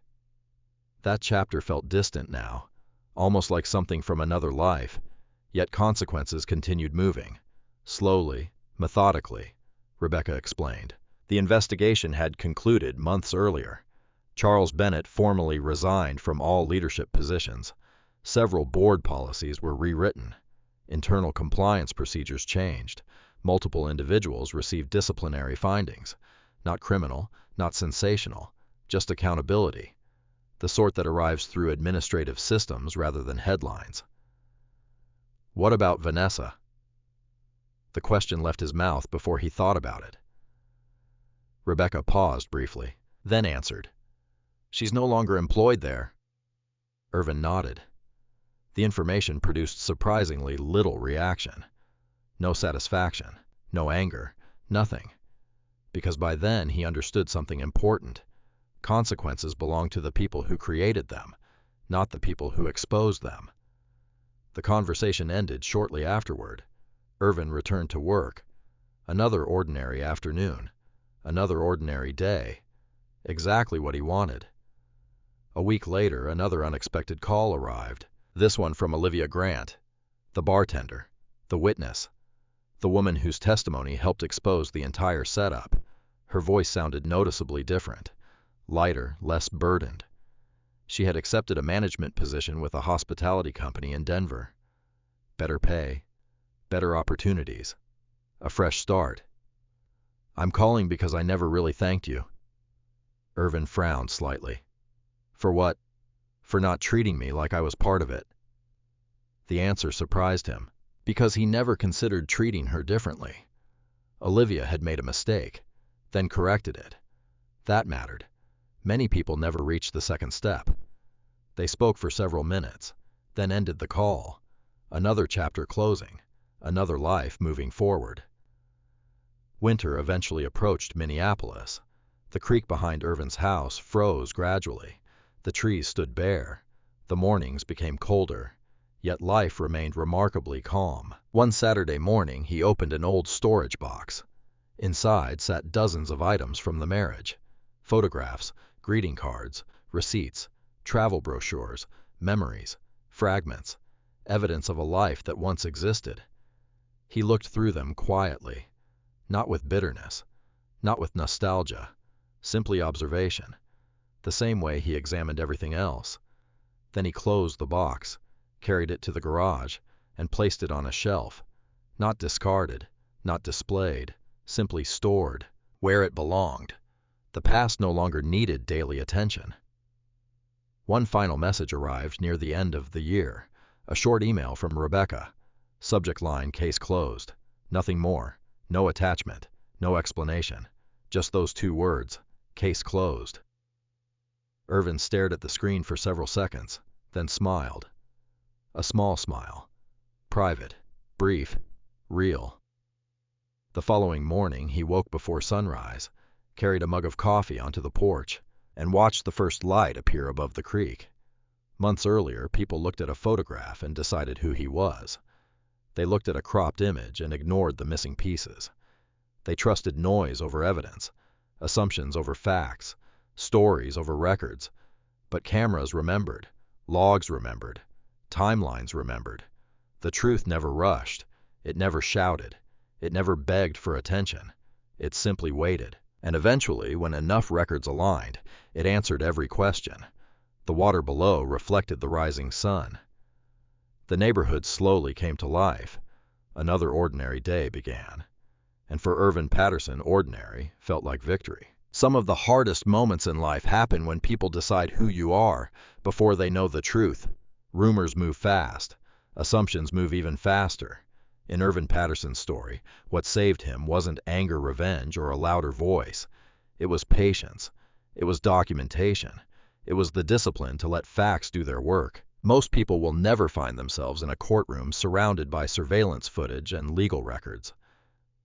That chapter felt distant now, almost like something from another life, yet consequences continued moving. Slowly, methodically, Rebecca explained. The investigation had concluded months earlier. Charles Bennett formally resigned from all leadership positions. Several board policies were rewritten. Internal compliance procedures changed. Multiple individuals received disciplinary findings. Not criminal, not sensational, just accountability. The sort that arrives through administrative systems rather than headlines. What about Vanessa? The question left his mouth before he thought about it. Rebecca paused briefly, then answered. She's no longer employed there. Irvin nodded. The information produced surprisingly little reaction. No satisfaction, no anger, nothing. Because by then he understood something important. Consequences belong to the people who created them, not the people who exposed them. The conversation ended shortly afterward. Irvin returned to work. Another ordinary afternoon. Another ordinary day. Exactly what he wanted. A week later, another unexpected call arrived. This one from Olivia Grant, the bartender, the witness, the woman whose testimony helped expose the entire setup. Her voice sounded noticeably different, lighter, less burdened. She had accepted a management position with a hospitality company in Denver. Better pay, better opportunities, a fresh start. I'm calling because I never really thanked you. Irvin frowned slightly. For what? For not treating me like I was part of it. The answer surprised him, because he never considered treating her differently. Olivia had made a mistake, then corrected it. That mattered. Many people never reached the second step. They spoke for several minutes, then ended the call. Another chapter closing, another life moving forward. Winter eventually approached Minneapolis. The creek behind Irvin's house froze gradually. The trees stood bare. The mornings became colder, yet life remained remarkably calm. One Saturday morning, he opened an old storage box. Inside sat dozens of items from the marriage. Photographs, greeting cards, receipts, travel brochures, memories, fragments, evidence of a life that once existed. He looked through them quietly, not with bitterness, not with nostalgia, simply observation, the same way he examined everything else. Then he closed the box, carried it to the garage, and placed it on a shelf, not discarded, not displayed, simply stored, where it belonged. The past no longer needed daily attention. One final message arrived near the end of the year, a short email from Rebecca. Subject line, case closed. Nothing more, no attachment, no explanation, just those two words, case closed. Irvin stared at the screen for several seconds, then smiled. A small smile. Private, brief, real. The following morning, he woke before sunrise, carried a mug of coffee onto the porch, and watched the first light appear above the creek. Months earlier, people looked at a photograph and decided who he was. They looked at a cropped image and ignored the missing pieces. They trusted noise over evidence, assumptions over facts, stories over records. But cameras remembered, logs remembered, timelines remembered. The truth never rushed. It never shouted. It never begged for attention. It simply waited. And eventually, when enough records aligned, it answered every question. The water below reflected the rising sun. The neighborhood slowly came to life. Another ordinary day began. And for Irvin Patterson, ordinary felt like victory. Some of the hardest moments in life happen when people decide who you are before they know the truth. Rumors move fast. Assumptions move even faster. In Irvin Patterson's story, what saved him wasn't anger, revenge, or a louder voice. It was patience. It was documentation. It was the discipline to let facts do their work. Most people will never find themselves in a courtroom surrounded by surveillance footage and legal records.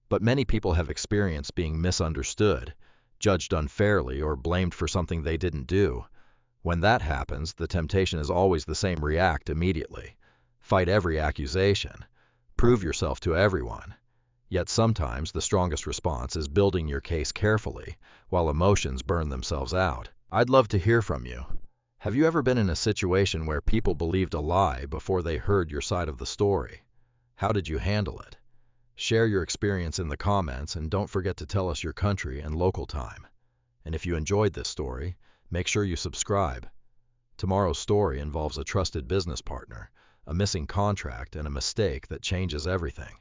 But many people have experienced being misunderstood, judged unfairly, or blamed for something they didn't do. When that happens, the temptation is always the same: react immediately. Fight every accusation. Prove yourself to everyone. Yet sometimes the strongest response is building your case carefully while emotions burn themselves out. I'd love to hear from you. Have you ever been in a situation where people believed a lie before they heard your side of the story? How did you handle it? Share your experience in the comments, and don't forget to tell us your country and local time. And if you enjoyed this story, make sure you subscribe. Tomorrow's story involves a trusted business partner, a missing contract, and a mistake that changes everything.